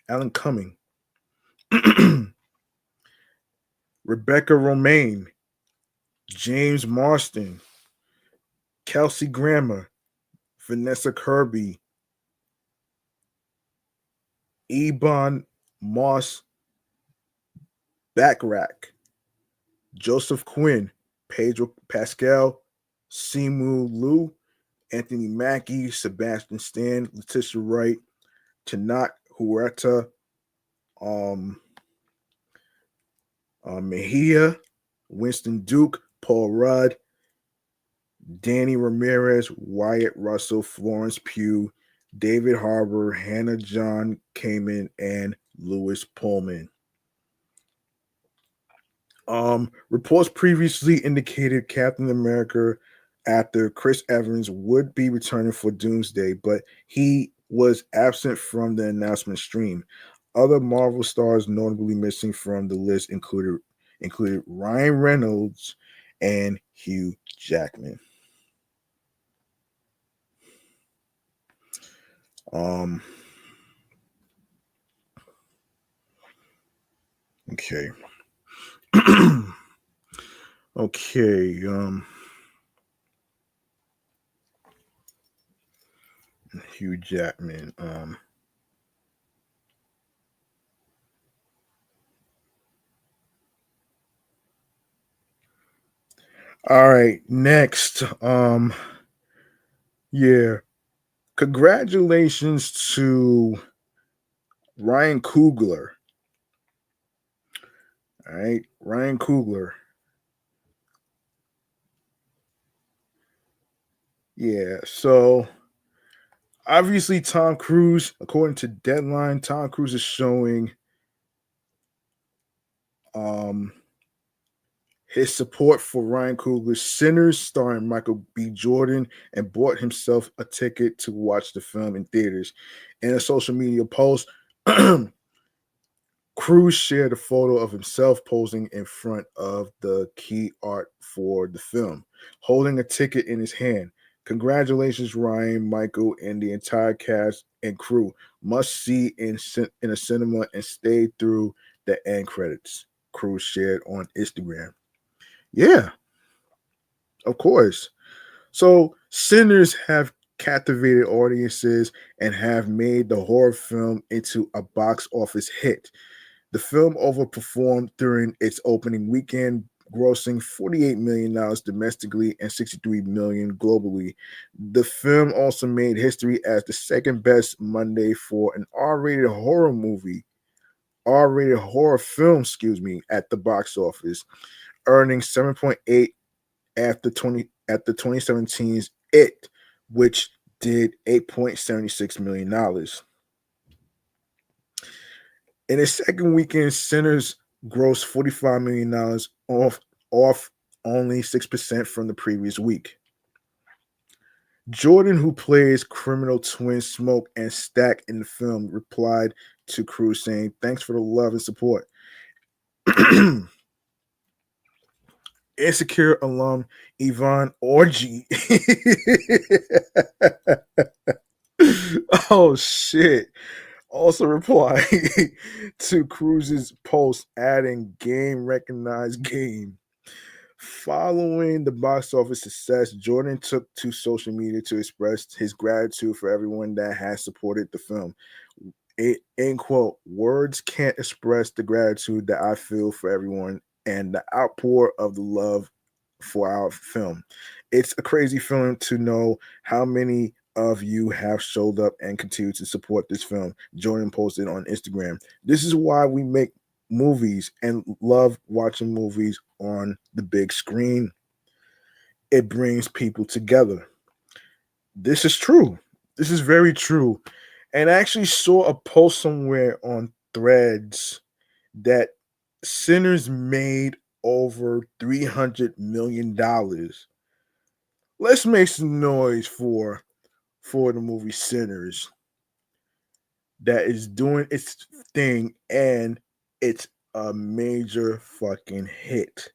Alan Cumming, Rebecca Romaine, James Marston, Kelsey Grammer, Vanessa Kirby, Ebon Moss Backrack, Joseph Quinn, Pedro Pascal, Simu Liu, Anthony Mackie, Sebastian Stan, Letitia Wright, Tanat Huerta, Mejia, Winston Duke, Paul Rudd, Danny Ramirez, Wyatt Russell, Florence Pugh, David Harbour, Hannah John Kamen, and Lewis Pullman. Reports previously indicated Captain America actor Chris Evans would be returning for Doomsday, but he was absent from the announcement stream. Other Marvel stars notably missing from the list included Ryan Reynolds and Hugh Jackman. Okay. Okay. Hugh Jackman. All right. Next. Yeah. Congratulations to Ryan Koogler. All right. Ryan Koogler. Yeah. So obviously, Tom Cruise, according to Deadline, Tom Cruise is showing his support for Ryan Coogler's Sinners, starring Michael B. Jordan, and bought himself a ticket to watch the film in theaters. In a social media post, Cruise shared a photo of himself posing in front of the key art for the film, holding a ticket in his hand. Congratulations, Ryan, Michael, and the entire cast and crew. Must see in a cinema and stay through the end credits. Cruise shared on Instagram. Yeah, of course. So Sinners have captivated audiences and have made the horror film into a box office hit. The film overperformed during its opening weekend, grossing $48 million domestically and $63 million globally. The film also made history as the second best Monday for an R-rated horror film, at the box office, earning 7.8 at the 2017's It, which did $8.76 million. In its second weekend, Sinners grossed $45 million, off only 6% from the previous week. Jordan, who plays criminal twins Smoke and Stack in the film, replied to Cruise saying, "Thanks for the love and support." Insecure alum Yvonne Orji. Oh shit. Also replied to Cruise's post, adding game recognized game. Following the box office success, Jordan took to social media to express his gratitude for everyone that has supported the film. End quote. Words can't express the gratitude that I feel for everyone and the outpour of the love for our film. It's a crazy feeling to know how many of you have showed up and continue to support this film. Jordan posted on Instagram. This is why we make movies and love watching movies on the big screen. It brings people together. This is true. This is very true. And I actually saw a post somewhere on Threads that Sinners made over $300 million. Let's make some noise for the movie Sinners that is doing its thing and it's a major fucking hit.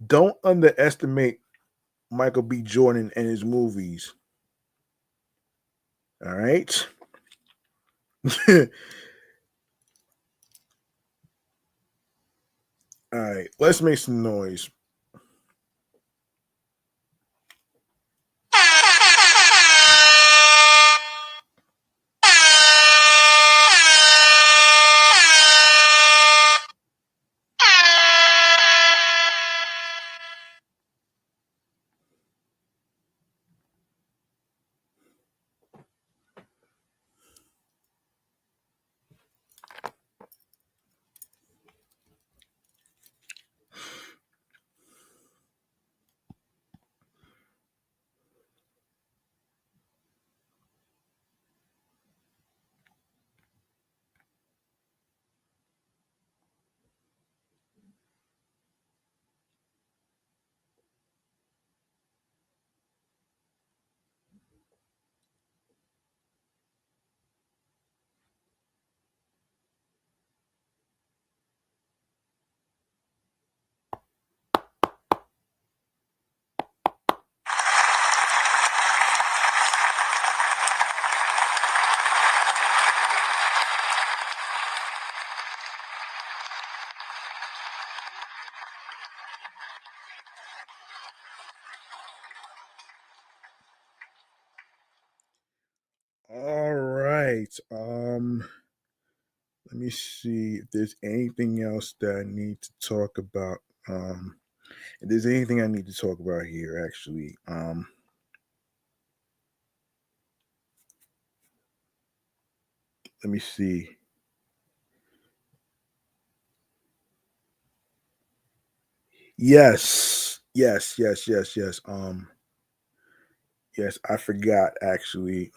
Don't underestimate Michael B. Jordan and his movies. All right. All right. Let's make some noise. All right. Let me see if there's anything else that I need to talk about. If there's anything I need to talk about here, actually. Let me see. Yes. Yes, I forgot actually.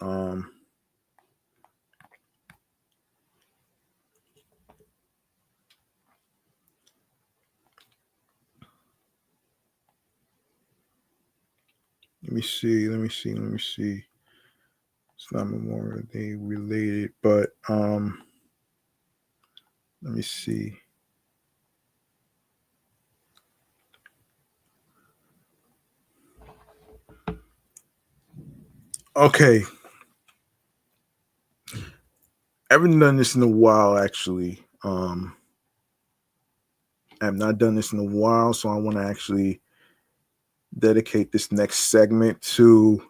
Let me see. It's not Memorial Day related, but let me see. Okay. I haven't done this in a while actually. I have not done this in a while, so I want to actually dedicate this next segment to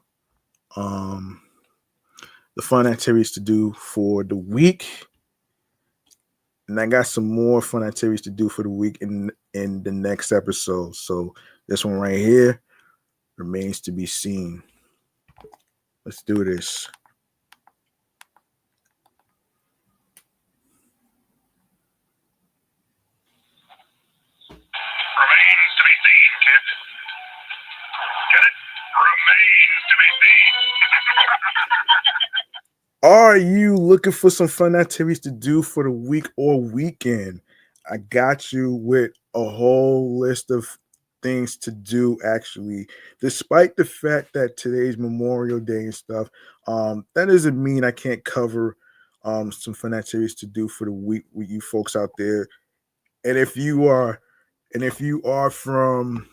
the fun activities to do for the week. And I got some more fun activities to do for the week in the next episode. So this one right here remains to be seen. Let's do this. Remains to be seen, kids. Get it? Remains to be seen. Are you looking for some fun activities to do for the week or weekend? I got you with a whole list of things to do actually. Despite the fact that today's Memorial Day and stuff, that doesn't mean I can't cover some fun activities to do for the week with you folks out there. And if you are from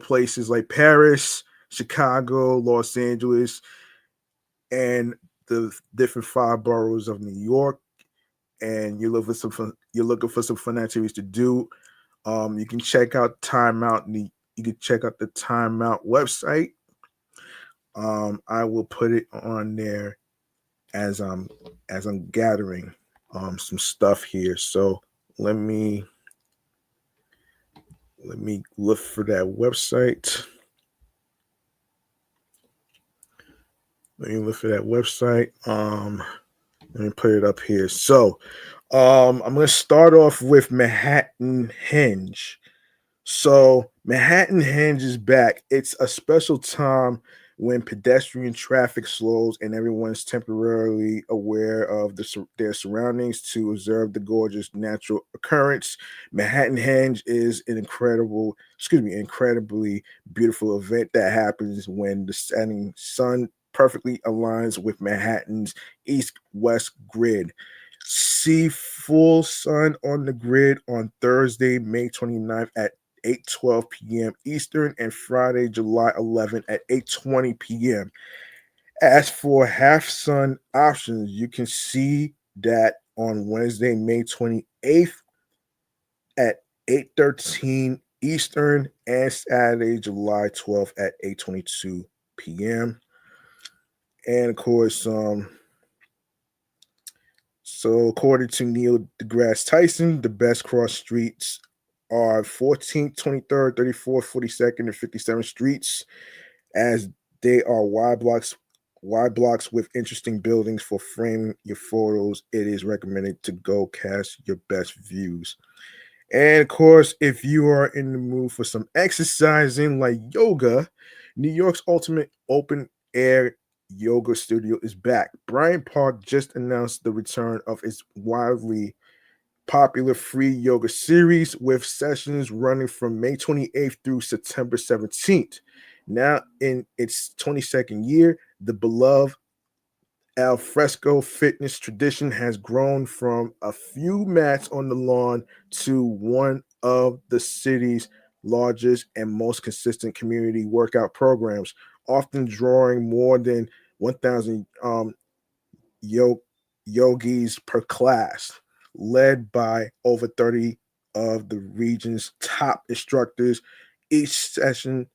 places like Paris, Chicago, Los Angeles, and the different 5 boroughs of New York, and you're looking for you're looking for some fun activities to do, you can check out Timeout. You can check out the Timeout website. I will put it on there as I'm gathering some stuff here. So let me look for that website. Let me look for that website. Let me put it up here. So I'm going to start off with Manhattan Hinge. So Manhattan Hinge is back. It's a special time when pedestrian traffic slows and everyone's temporarily aware of their surroundings to observe the gorgeous natural occurrence. Manhattan Hinge is an incredibly beautiful event that happens when the setting sun perfectly aligns with Manhattan's east-west grid. See full sun on the grid on Thursday, May 29th at 8:12 p.m. Eastern and Friday, July 11th at 8:20 p.m. As for half sun options, you can see that on Wednesday, May 28th at 8:13 Eastern and Saturday, July 12th at 8:22 p.m. And of course, so according to Neil deGrasse Tyson, the best cross streets are 14th, 23rd, 34th, 42nd, and 57th streets, as they are wide blocks with interesting buildings for framing your photos. It is recommended to go cast your best views. And of course, if you are in the mood for some exercising like yoga, New York's ultimate open air yoga studio is back. Bryant Park just announced the return of its wildly popular free yoga series with sessions running from May 28th through September 17th. Now in its 22nd year, the beloved al fresco fitness tradition has grown from a few mats on the lawn to one of the city's largest and most consistent community workout programs, often drawing more than 1,000 yogis per class, led by over 30 of the region's top instructors. Each session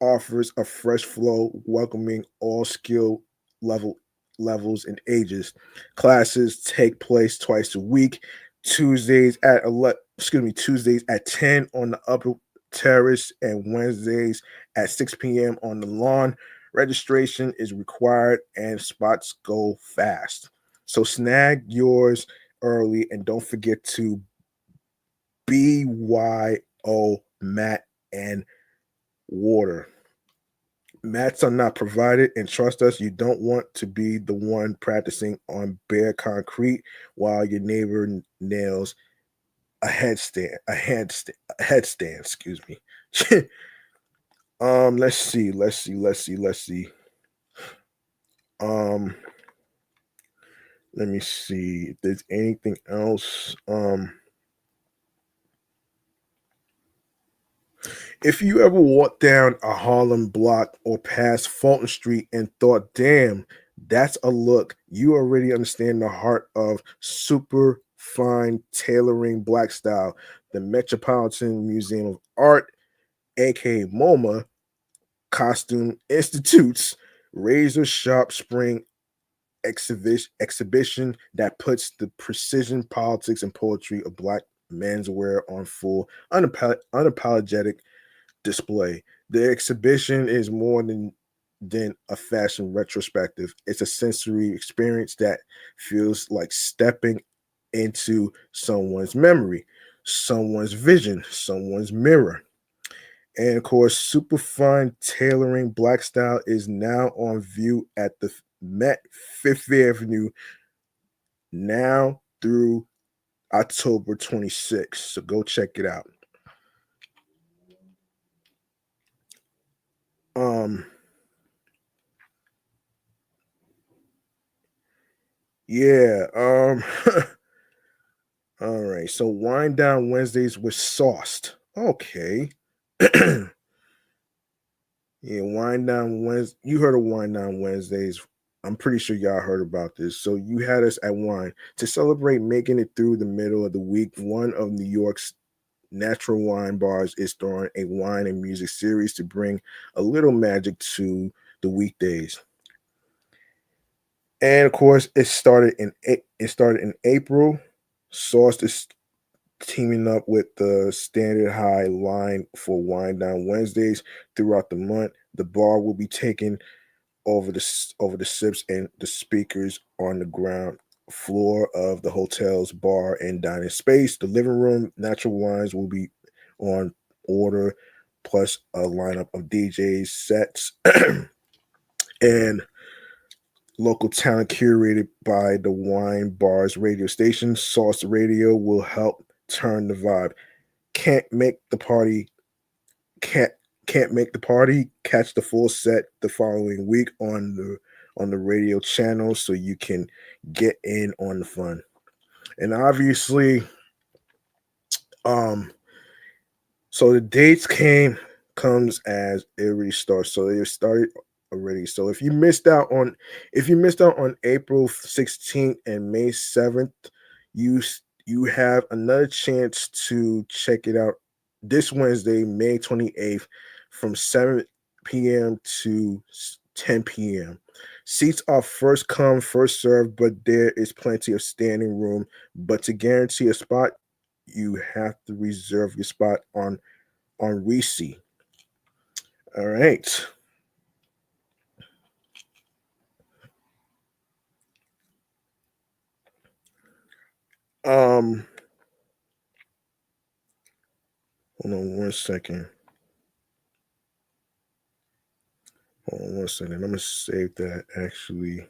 offers a fresh flow, welcoming all skill levels and ages. Classes take place twice a week, Tuesdays at 10 on the upper terrace and Wednesdays at 6 p.m. on the lawn. Registration is required and spots go fast. So snag yours early and don't forget to BYO mat and water. Mats are not provided, and trust us, you don't want to be the one practicing on bare concrete while your neighbor nails a headstand. Excuse me. Let's see. Let me see if there's anything else. If you ever walked down a Harlem block or past Fulton Street and thought, damn, that's a look, you already understand the heart of super fine tailoring black style. The Metropolitan Museum of Art, aka MoMA, Costume Institute's razor sharp spring exhibition that puts the precision, politics, and poetry of black menswear on full, unapologetic display. The exhibition is more than a fashion retrospective. It's a sensory experience that feels like stepping into someone's memory, someone's vision, someone's mirror. And of course, super fine tailoring black style is now on view at the Met Fifth Avenue now through October 26th. So go check it out. Yeah. All right. So Wind Down Wednesdays with Sauced. Okay. Yeah, Wind Down Wednesdays. You heard of Wind Down Wednesdays. I'm pretty sure y'all heard about this. So you had us at Wine to celebrate making it through the middle of the week. One of New York's natural wine bars is throwing a wine and music series to bring a little magic to the weekdays. And of course, it started in April. Sauce is teaming up with the Standard High line for Wine Down Wednesdays throughout the month. The bar will be taking over the sips and the speakers on the ground floor of the hotel's bar and dining space. The living room natural wines will be on order, plus a lineup of DJs sets and local talent curated by the Wine Bar's radio station. Sauce Radio will help turn the vibe. Can't make the party. Can't make the party. Catch the full set the following week on the radio channel so you can get in on the fun. And obviously, so the dates comes as it already starts. So it started already. So if you missed out on April 16th and May 7th, you have another chance to check it out this Wednesday, May 28th, from 7 p.m. to 10 p.m. Seats are first come, first served, but there is plenty of standing room. But to guarantee a spot, you have to reserve your spot on Reese. All right. Hold on one second. Hold on one second. I'm gonna save that actually.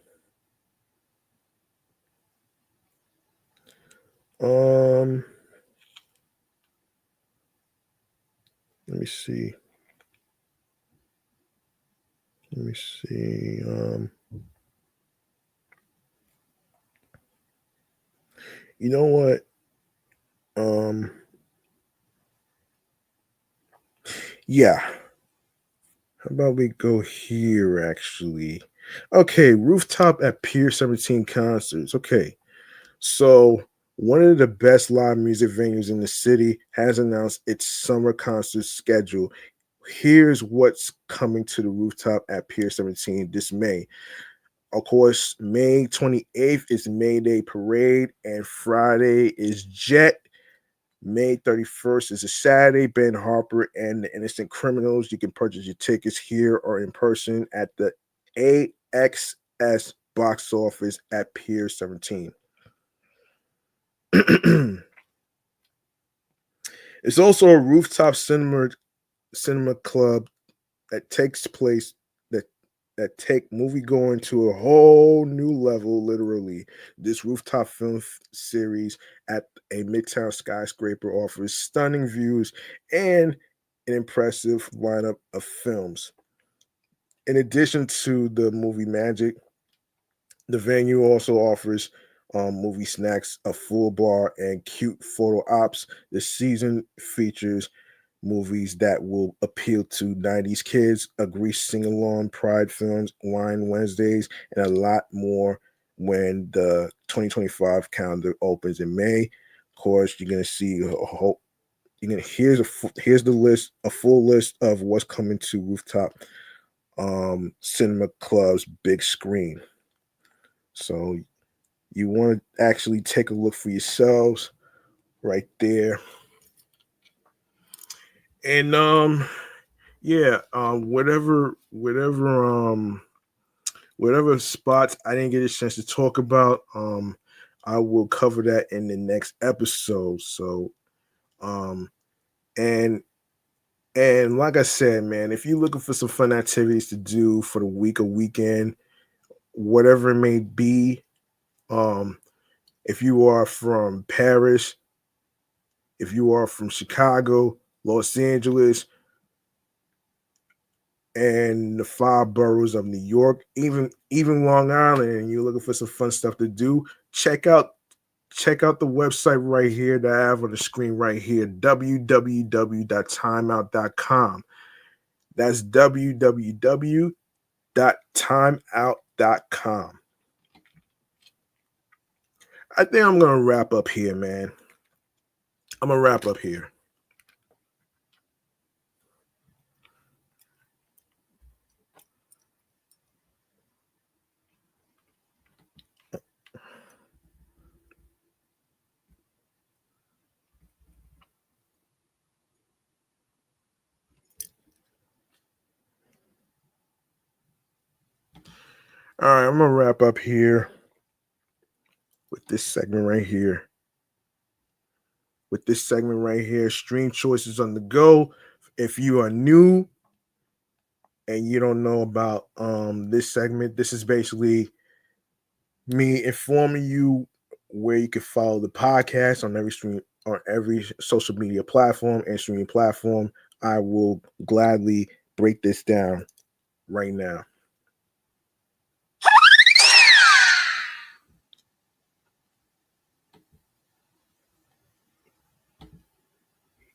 Let me see. You know what? Yeah. How about we go here actually? Okay, rooftop at Pier 17 concerts. Okay. So one of the best live music venues in the city has announced its summer concert schedule. Here's what's coming to the rooftop at Pier 17 this May. Of course, May 28th is May Day Parade, and Friday is Jet. May 31st is a Saturday, Ben Harper and the Innocent Criminals. You can purchase your tickets here or in person at the AXS box office at Pier 17. It's also a rooftop cinema club that takes place that take movie going to a whole new level. Literally, this rooftop film series at a Midtown skyscraper offers stunning views and an impressive lineup of films. In addition to the movie magic, the venue also offers movie snacks, a full bar, and cute photo ops. The season features movies that will appeal to 90s kids, a Grease sing-along, Pride films, Wine Wednesdays, and a lot more when the 2025 calendar opens in May. Of course, you're gonna see here's the list, a full list of what's coming to rooftop cinema clubs big screen. So you want to actually take a look for yourselves right there. And whatever spots I didn't get a chance to talk about, I will cover that in the next episode. So and like I said, man, if you're looking for some fun activities to do for the week or weekend, whatever it may be, if you are from Paris, if you are from Chicago, Los Angeles, and the 5 boroughs of New York, even Long Island, and you're looking for some fun stuff to do, check out the website right here that I have on the screen right here, www.timeout.com. That's www.timeout.com. gmail.com. I think I'm going to wrap up here, man. I'm going to wrap up here. All right, I'm going to wrap up here with this segment right here. Stream choices on the go. If you are new and you don't know about this segment, this is basically me informing you where you can follow the podcast on every social media platform and streaming platform. I will gladly break this down right now.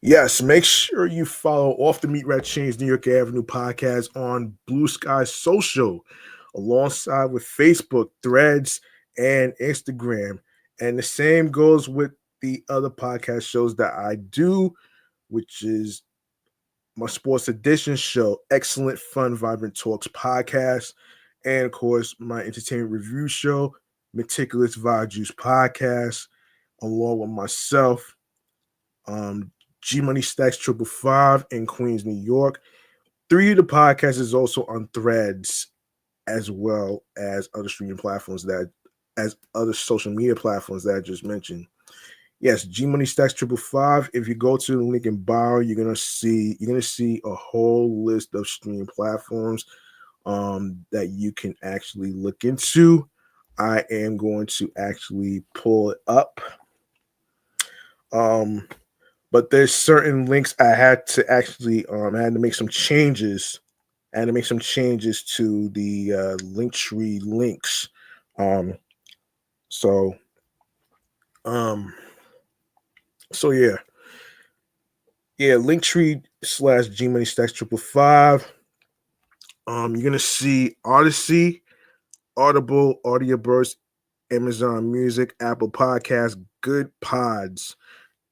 Yes, make sure you follow Off the Meat Rat Chainz New York Avenue podcast on Bluesky Social, alongside with Facebook, Threads, and Instagram. And the same goes with the other podcast shows that I do, which is my Sports Edition show, Excellent Fun Vibrant Talks podcast, and of course my entertainment review show, Meticulous Vibe Juice podcast, along with myself, G Money Stacks 555 in Queens, New York. 3 of the podcasts is also on Threads, as well as other streaming platforms as other social media platforms that I just mentioned. Yes, G Money Stacks 555. If you go to the link in bio, you're gonna see a whole list of streaming platforms that you can actually look into. I am going to actually pull it up. But there's certain links I had to actually I had to make some changes. I had to make some changes to the Linktree links. So yeah. Yeah, Linktree / G Money Stacks 555. You're gonna see Odyssey, Audible, Audioburst, Amazon Music, Apple Podcasts, Good Pods,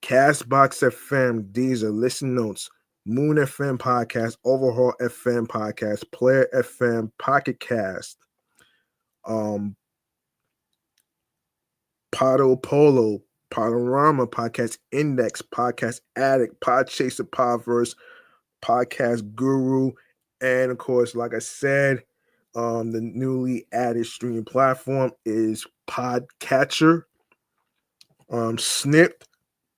Castbox FM, Deezer, Listen Notes, Moon FM Podcast, Overhaul FM Podcast, Player FM, Pocket Cast, Podo Polo, Podorama Podcast Index, Podcast Addict, Podchaser, Podverse, Podcast Guru, and of course, like I said, the newly added streaming platform is Podcatcher, Snip,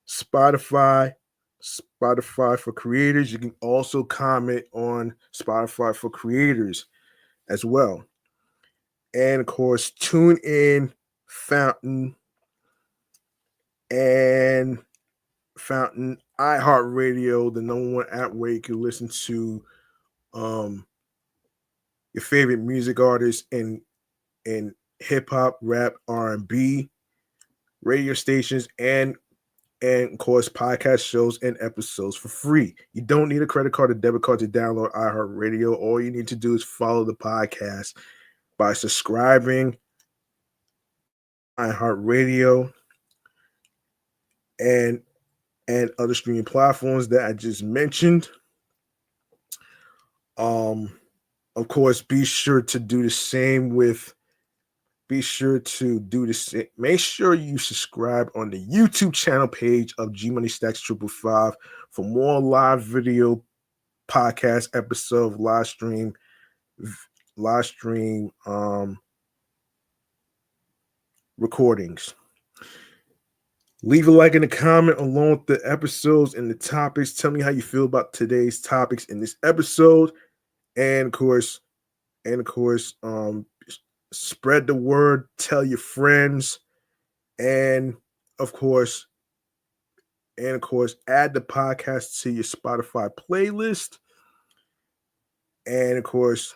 Spotify for creators. You can also comment on Spotify for creators as well. And of course, Tune In, Fountain, iHeartRadio, the #1 app where you can listen to your favorite music artists in hip hop, rap, R&B, radio stations, and of course podcast shows and episodes for free. You don't need a credit card or debit card to download iHeartRadio. All you need to do is follow the podcast by subscribing iHeartRadio and other streaming platforms that I just mentioned. Of course, be sure to do the same make sure you subscribe on the YouTube channel page of G Money Stacks 555 for more live video podcast episode, live stream recordings. Leave a like and a comment along with the episodes and the topics. Tell me how you feel about today's topics in this episode. And of course, spread the word, tell your friends, and of course, add the podcast to your Spotify playlist. And of course,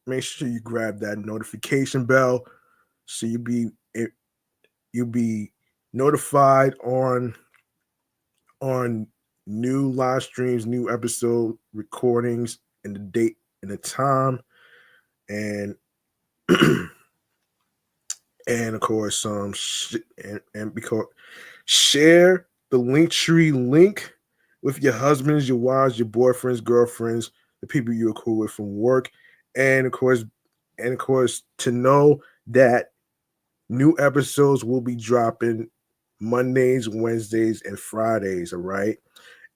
make sure you grab that notification bell so you'll be notified on new live streams, new episode recordings, and the date and the time. and and of course, and because share the Linktree link with your husbands, your wives, your boyfriends, girlfriends, the people you're cool with from work, and of course, to know that new episodes will be dropping Mondays, Wednesdays, and Fridays. All right.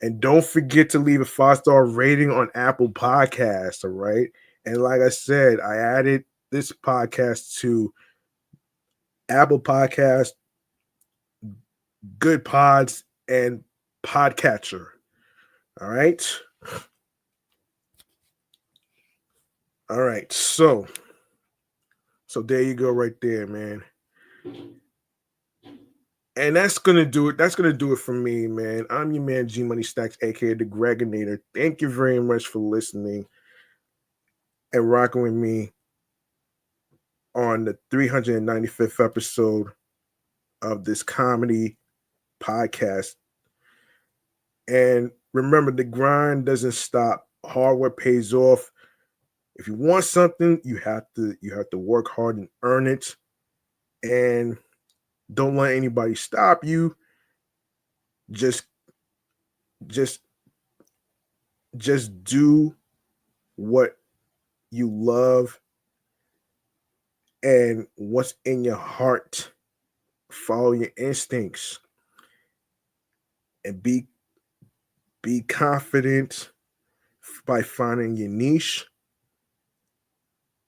And don't forget to leave a 5-star rating on Apple Podcasts. All right. And like I said, I added this podcast to Apple Podcasts, Good Pods, and Podcatcher. All right. All right. So there you go, right there, man. And that's gonna do it. That's gonna do it for me, man. I'm your man, G Money Stacks, aka the Gregonator. Thank you very much for listening and rocking with me on the 395th episode of this comedy podcast. And remember, the grind doesn't stop. Hard work pays off. If you want something, you have to work hard and earn it. And don't let anybody stop you. Just do what you love and what's in your heart. Follow your instincts and be confident by finding your niche,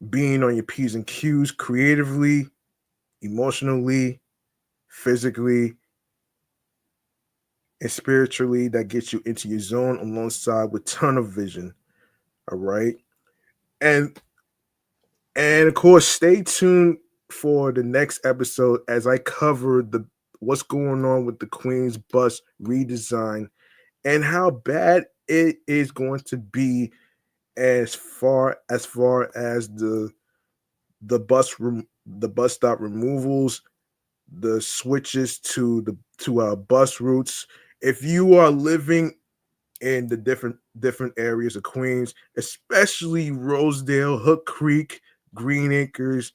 being on your P's and Q's creatively, emotionally, physically, and spiritually. That gets you into your zone alongside with tunnel vision. All right. And of course, stay tuned for the next episode as I cover what's going on with the Queens bus redesign and how bad it is going to be as far as the bus stop removals, the switches to bus routes. If you are living in the different areas of Queens, especially Rosedale, Hook Creek, Green Acres,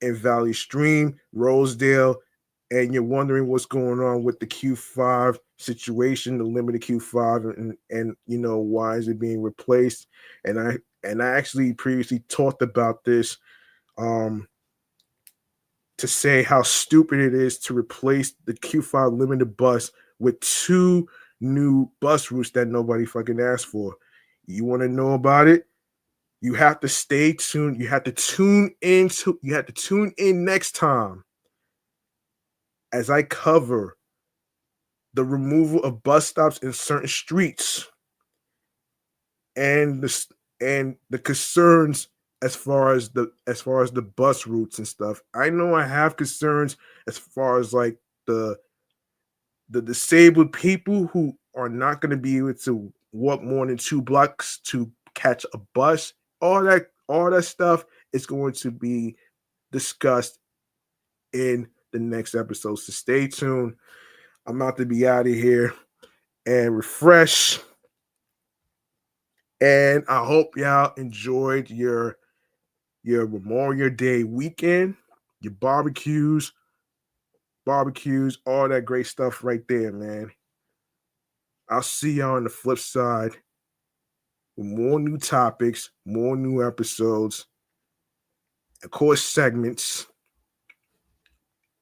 and Valley Stream, Rosedale, and you're wondering what's going on with the Q5 situation, the limited Q5, and you know, why is it being replaced? And I actually previously talked about this to say how stupid it is to replace the Q5 limited bus with 2 new bus routes that nobody fucking asked for. You want to know about it? You have to stay tuned. You have to tune in next time as I cover the removal of bus stops in certain streets and the concerns as far as the bus routes and stuff. I know I have concerns as far as like the disabled people who are not going to be able to walk more than 2 blocks to catch a bus. All that stuff is going to be discussed in the next episode. So stay tuned. I'm about to be out of here and refresh. And I hope y'all enjoyed your Memorial Day weekend, your barbecues, all that great stuff right there, man. I'll see y'all on the flip side with more new topics, more new episodes, of course, segments.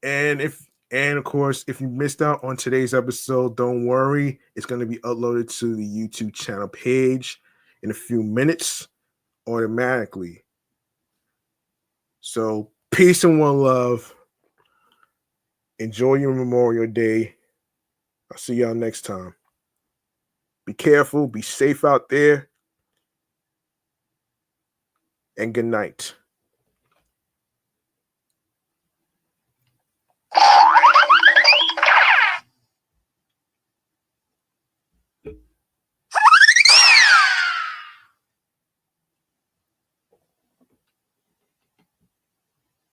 And of course, if you missed out on today's episode, don't worry. It's going to be uploaded to the YouTube channel page in a few minutes automatically. So peace and one love. Enjoy your Memorial Day. I'll see y'all next time. Be careful. Be safe out there. And good night.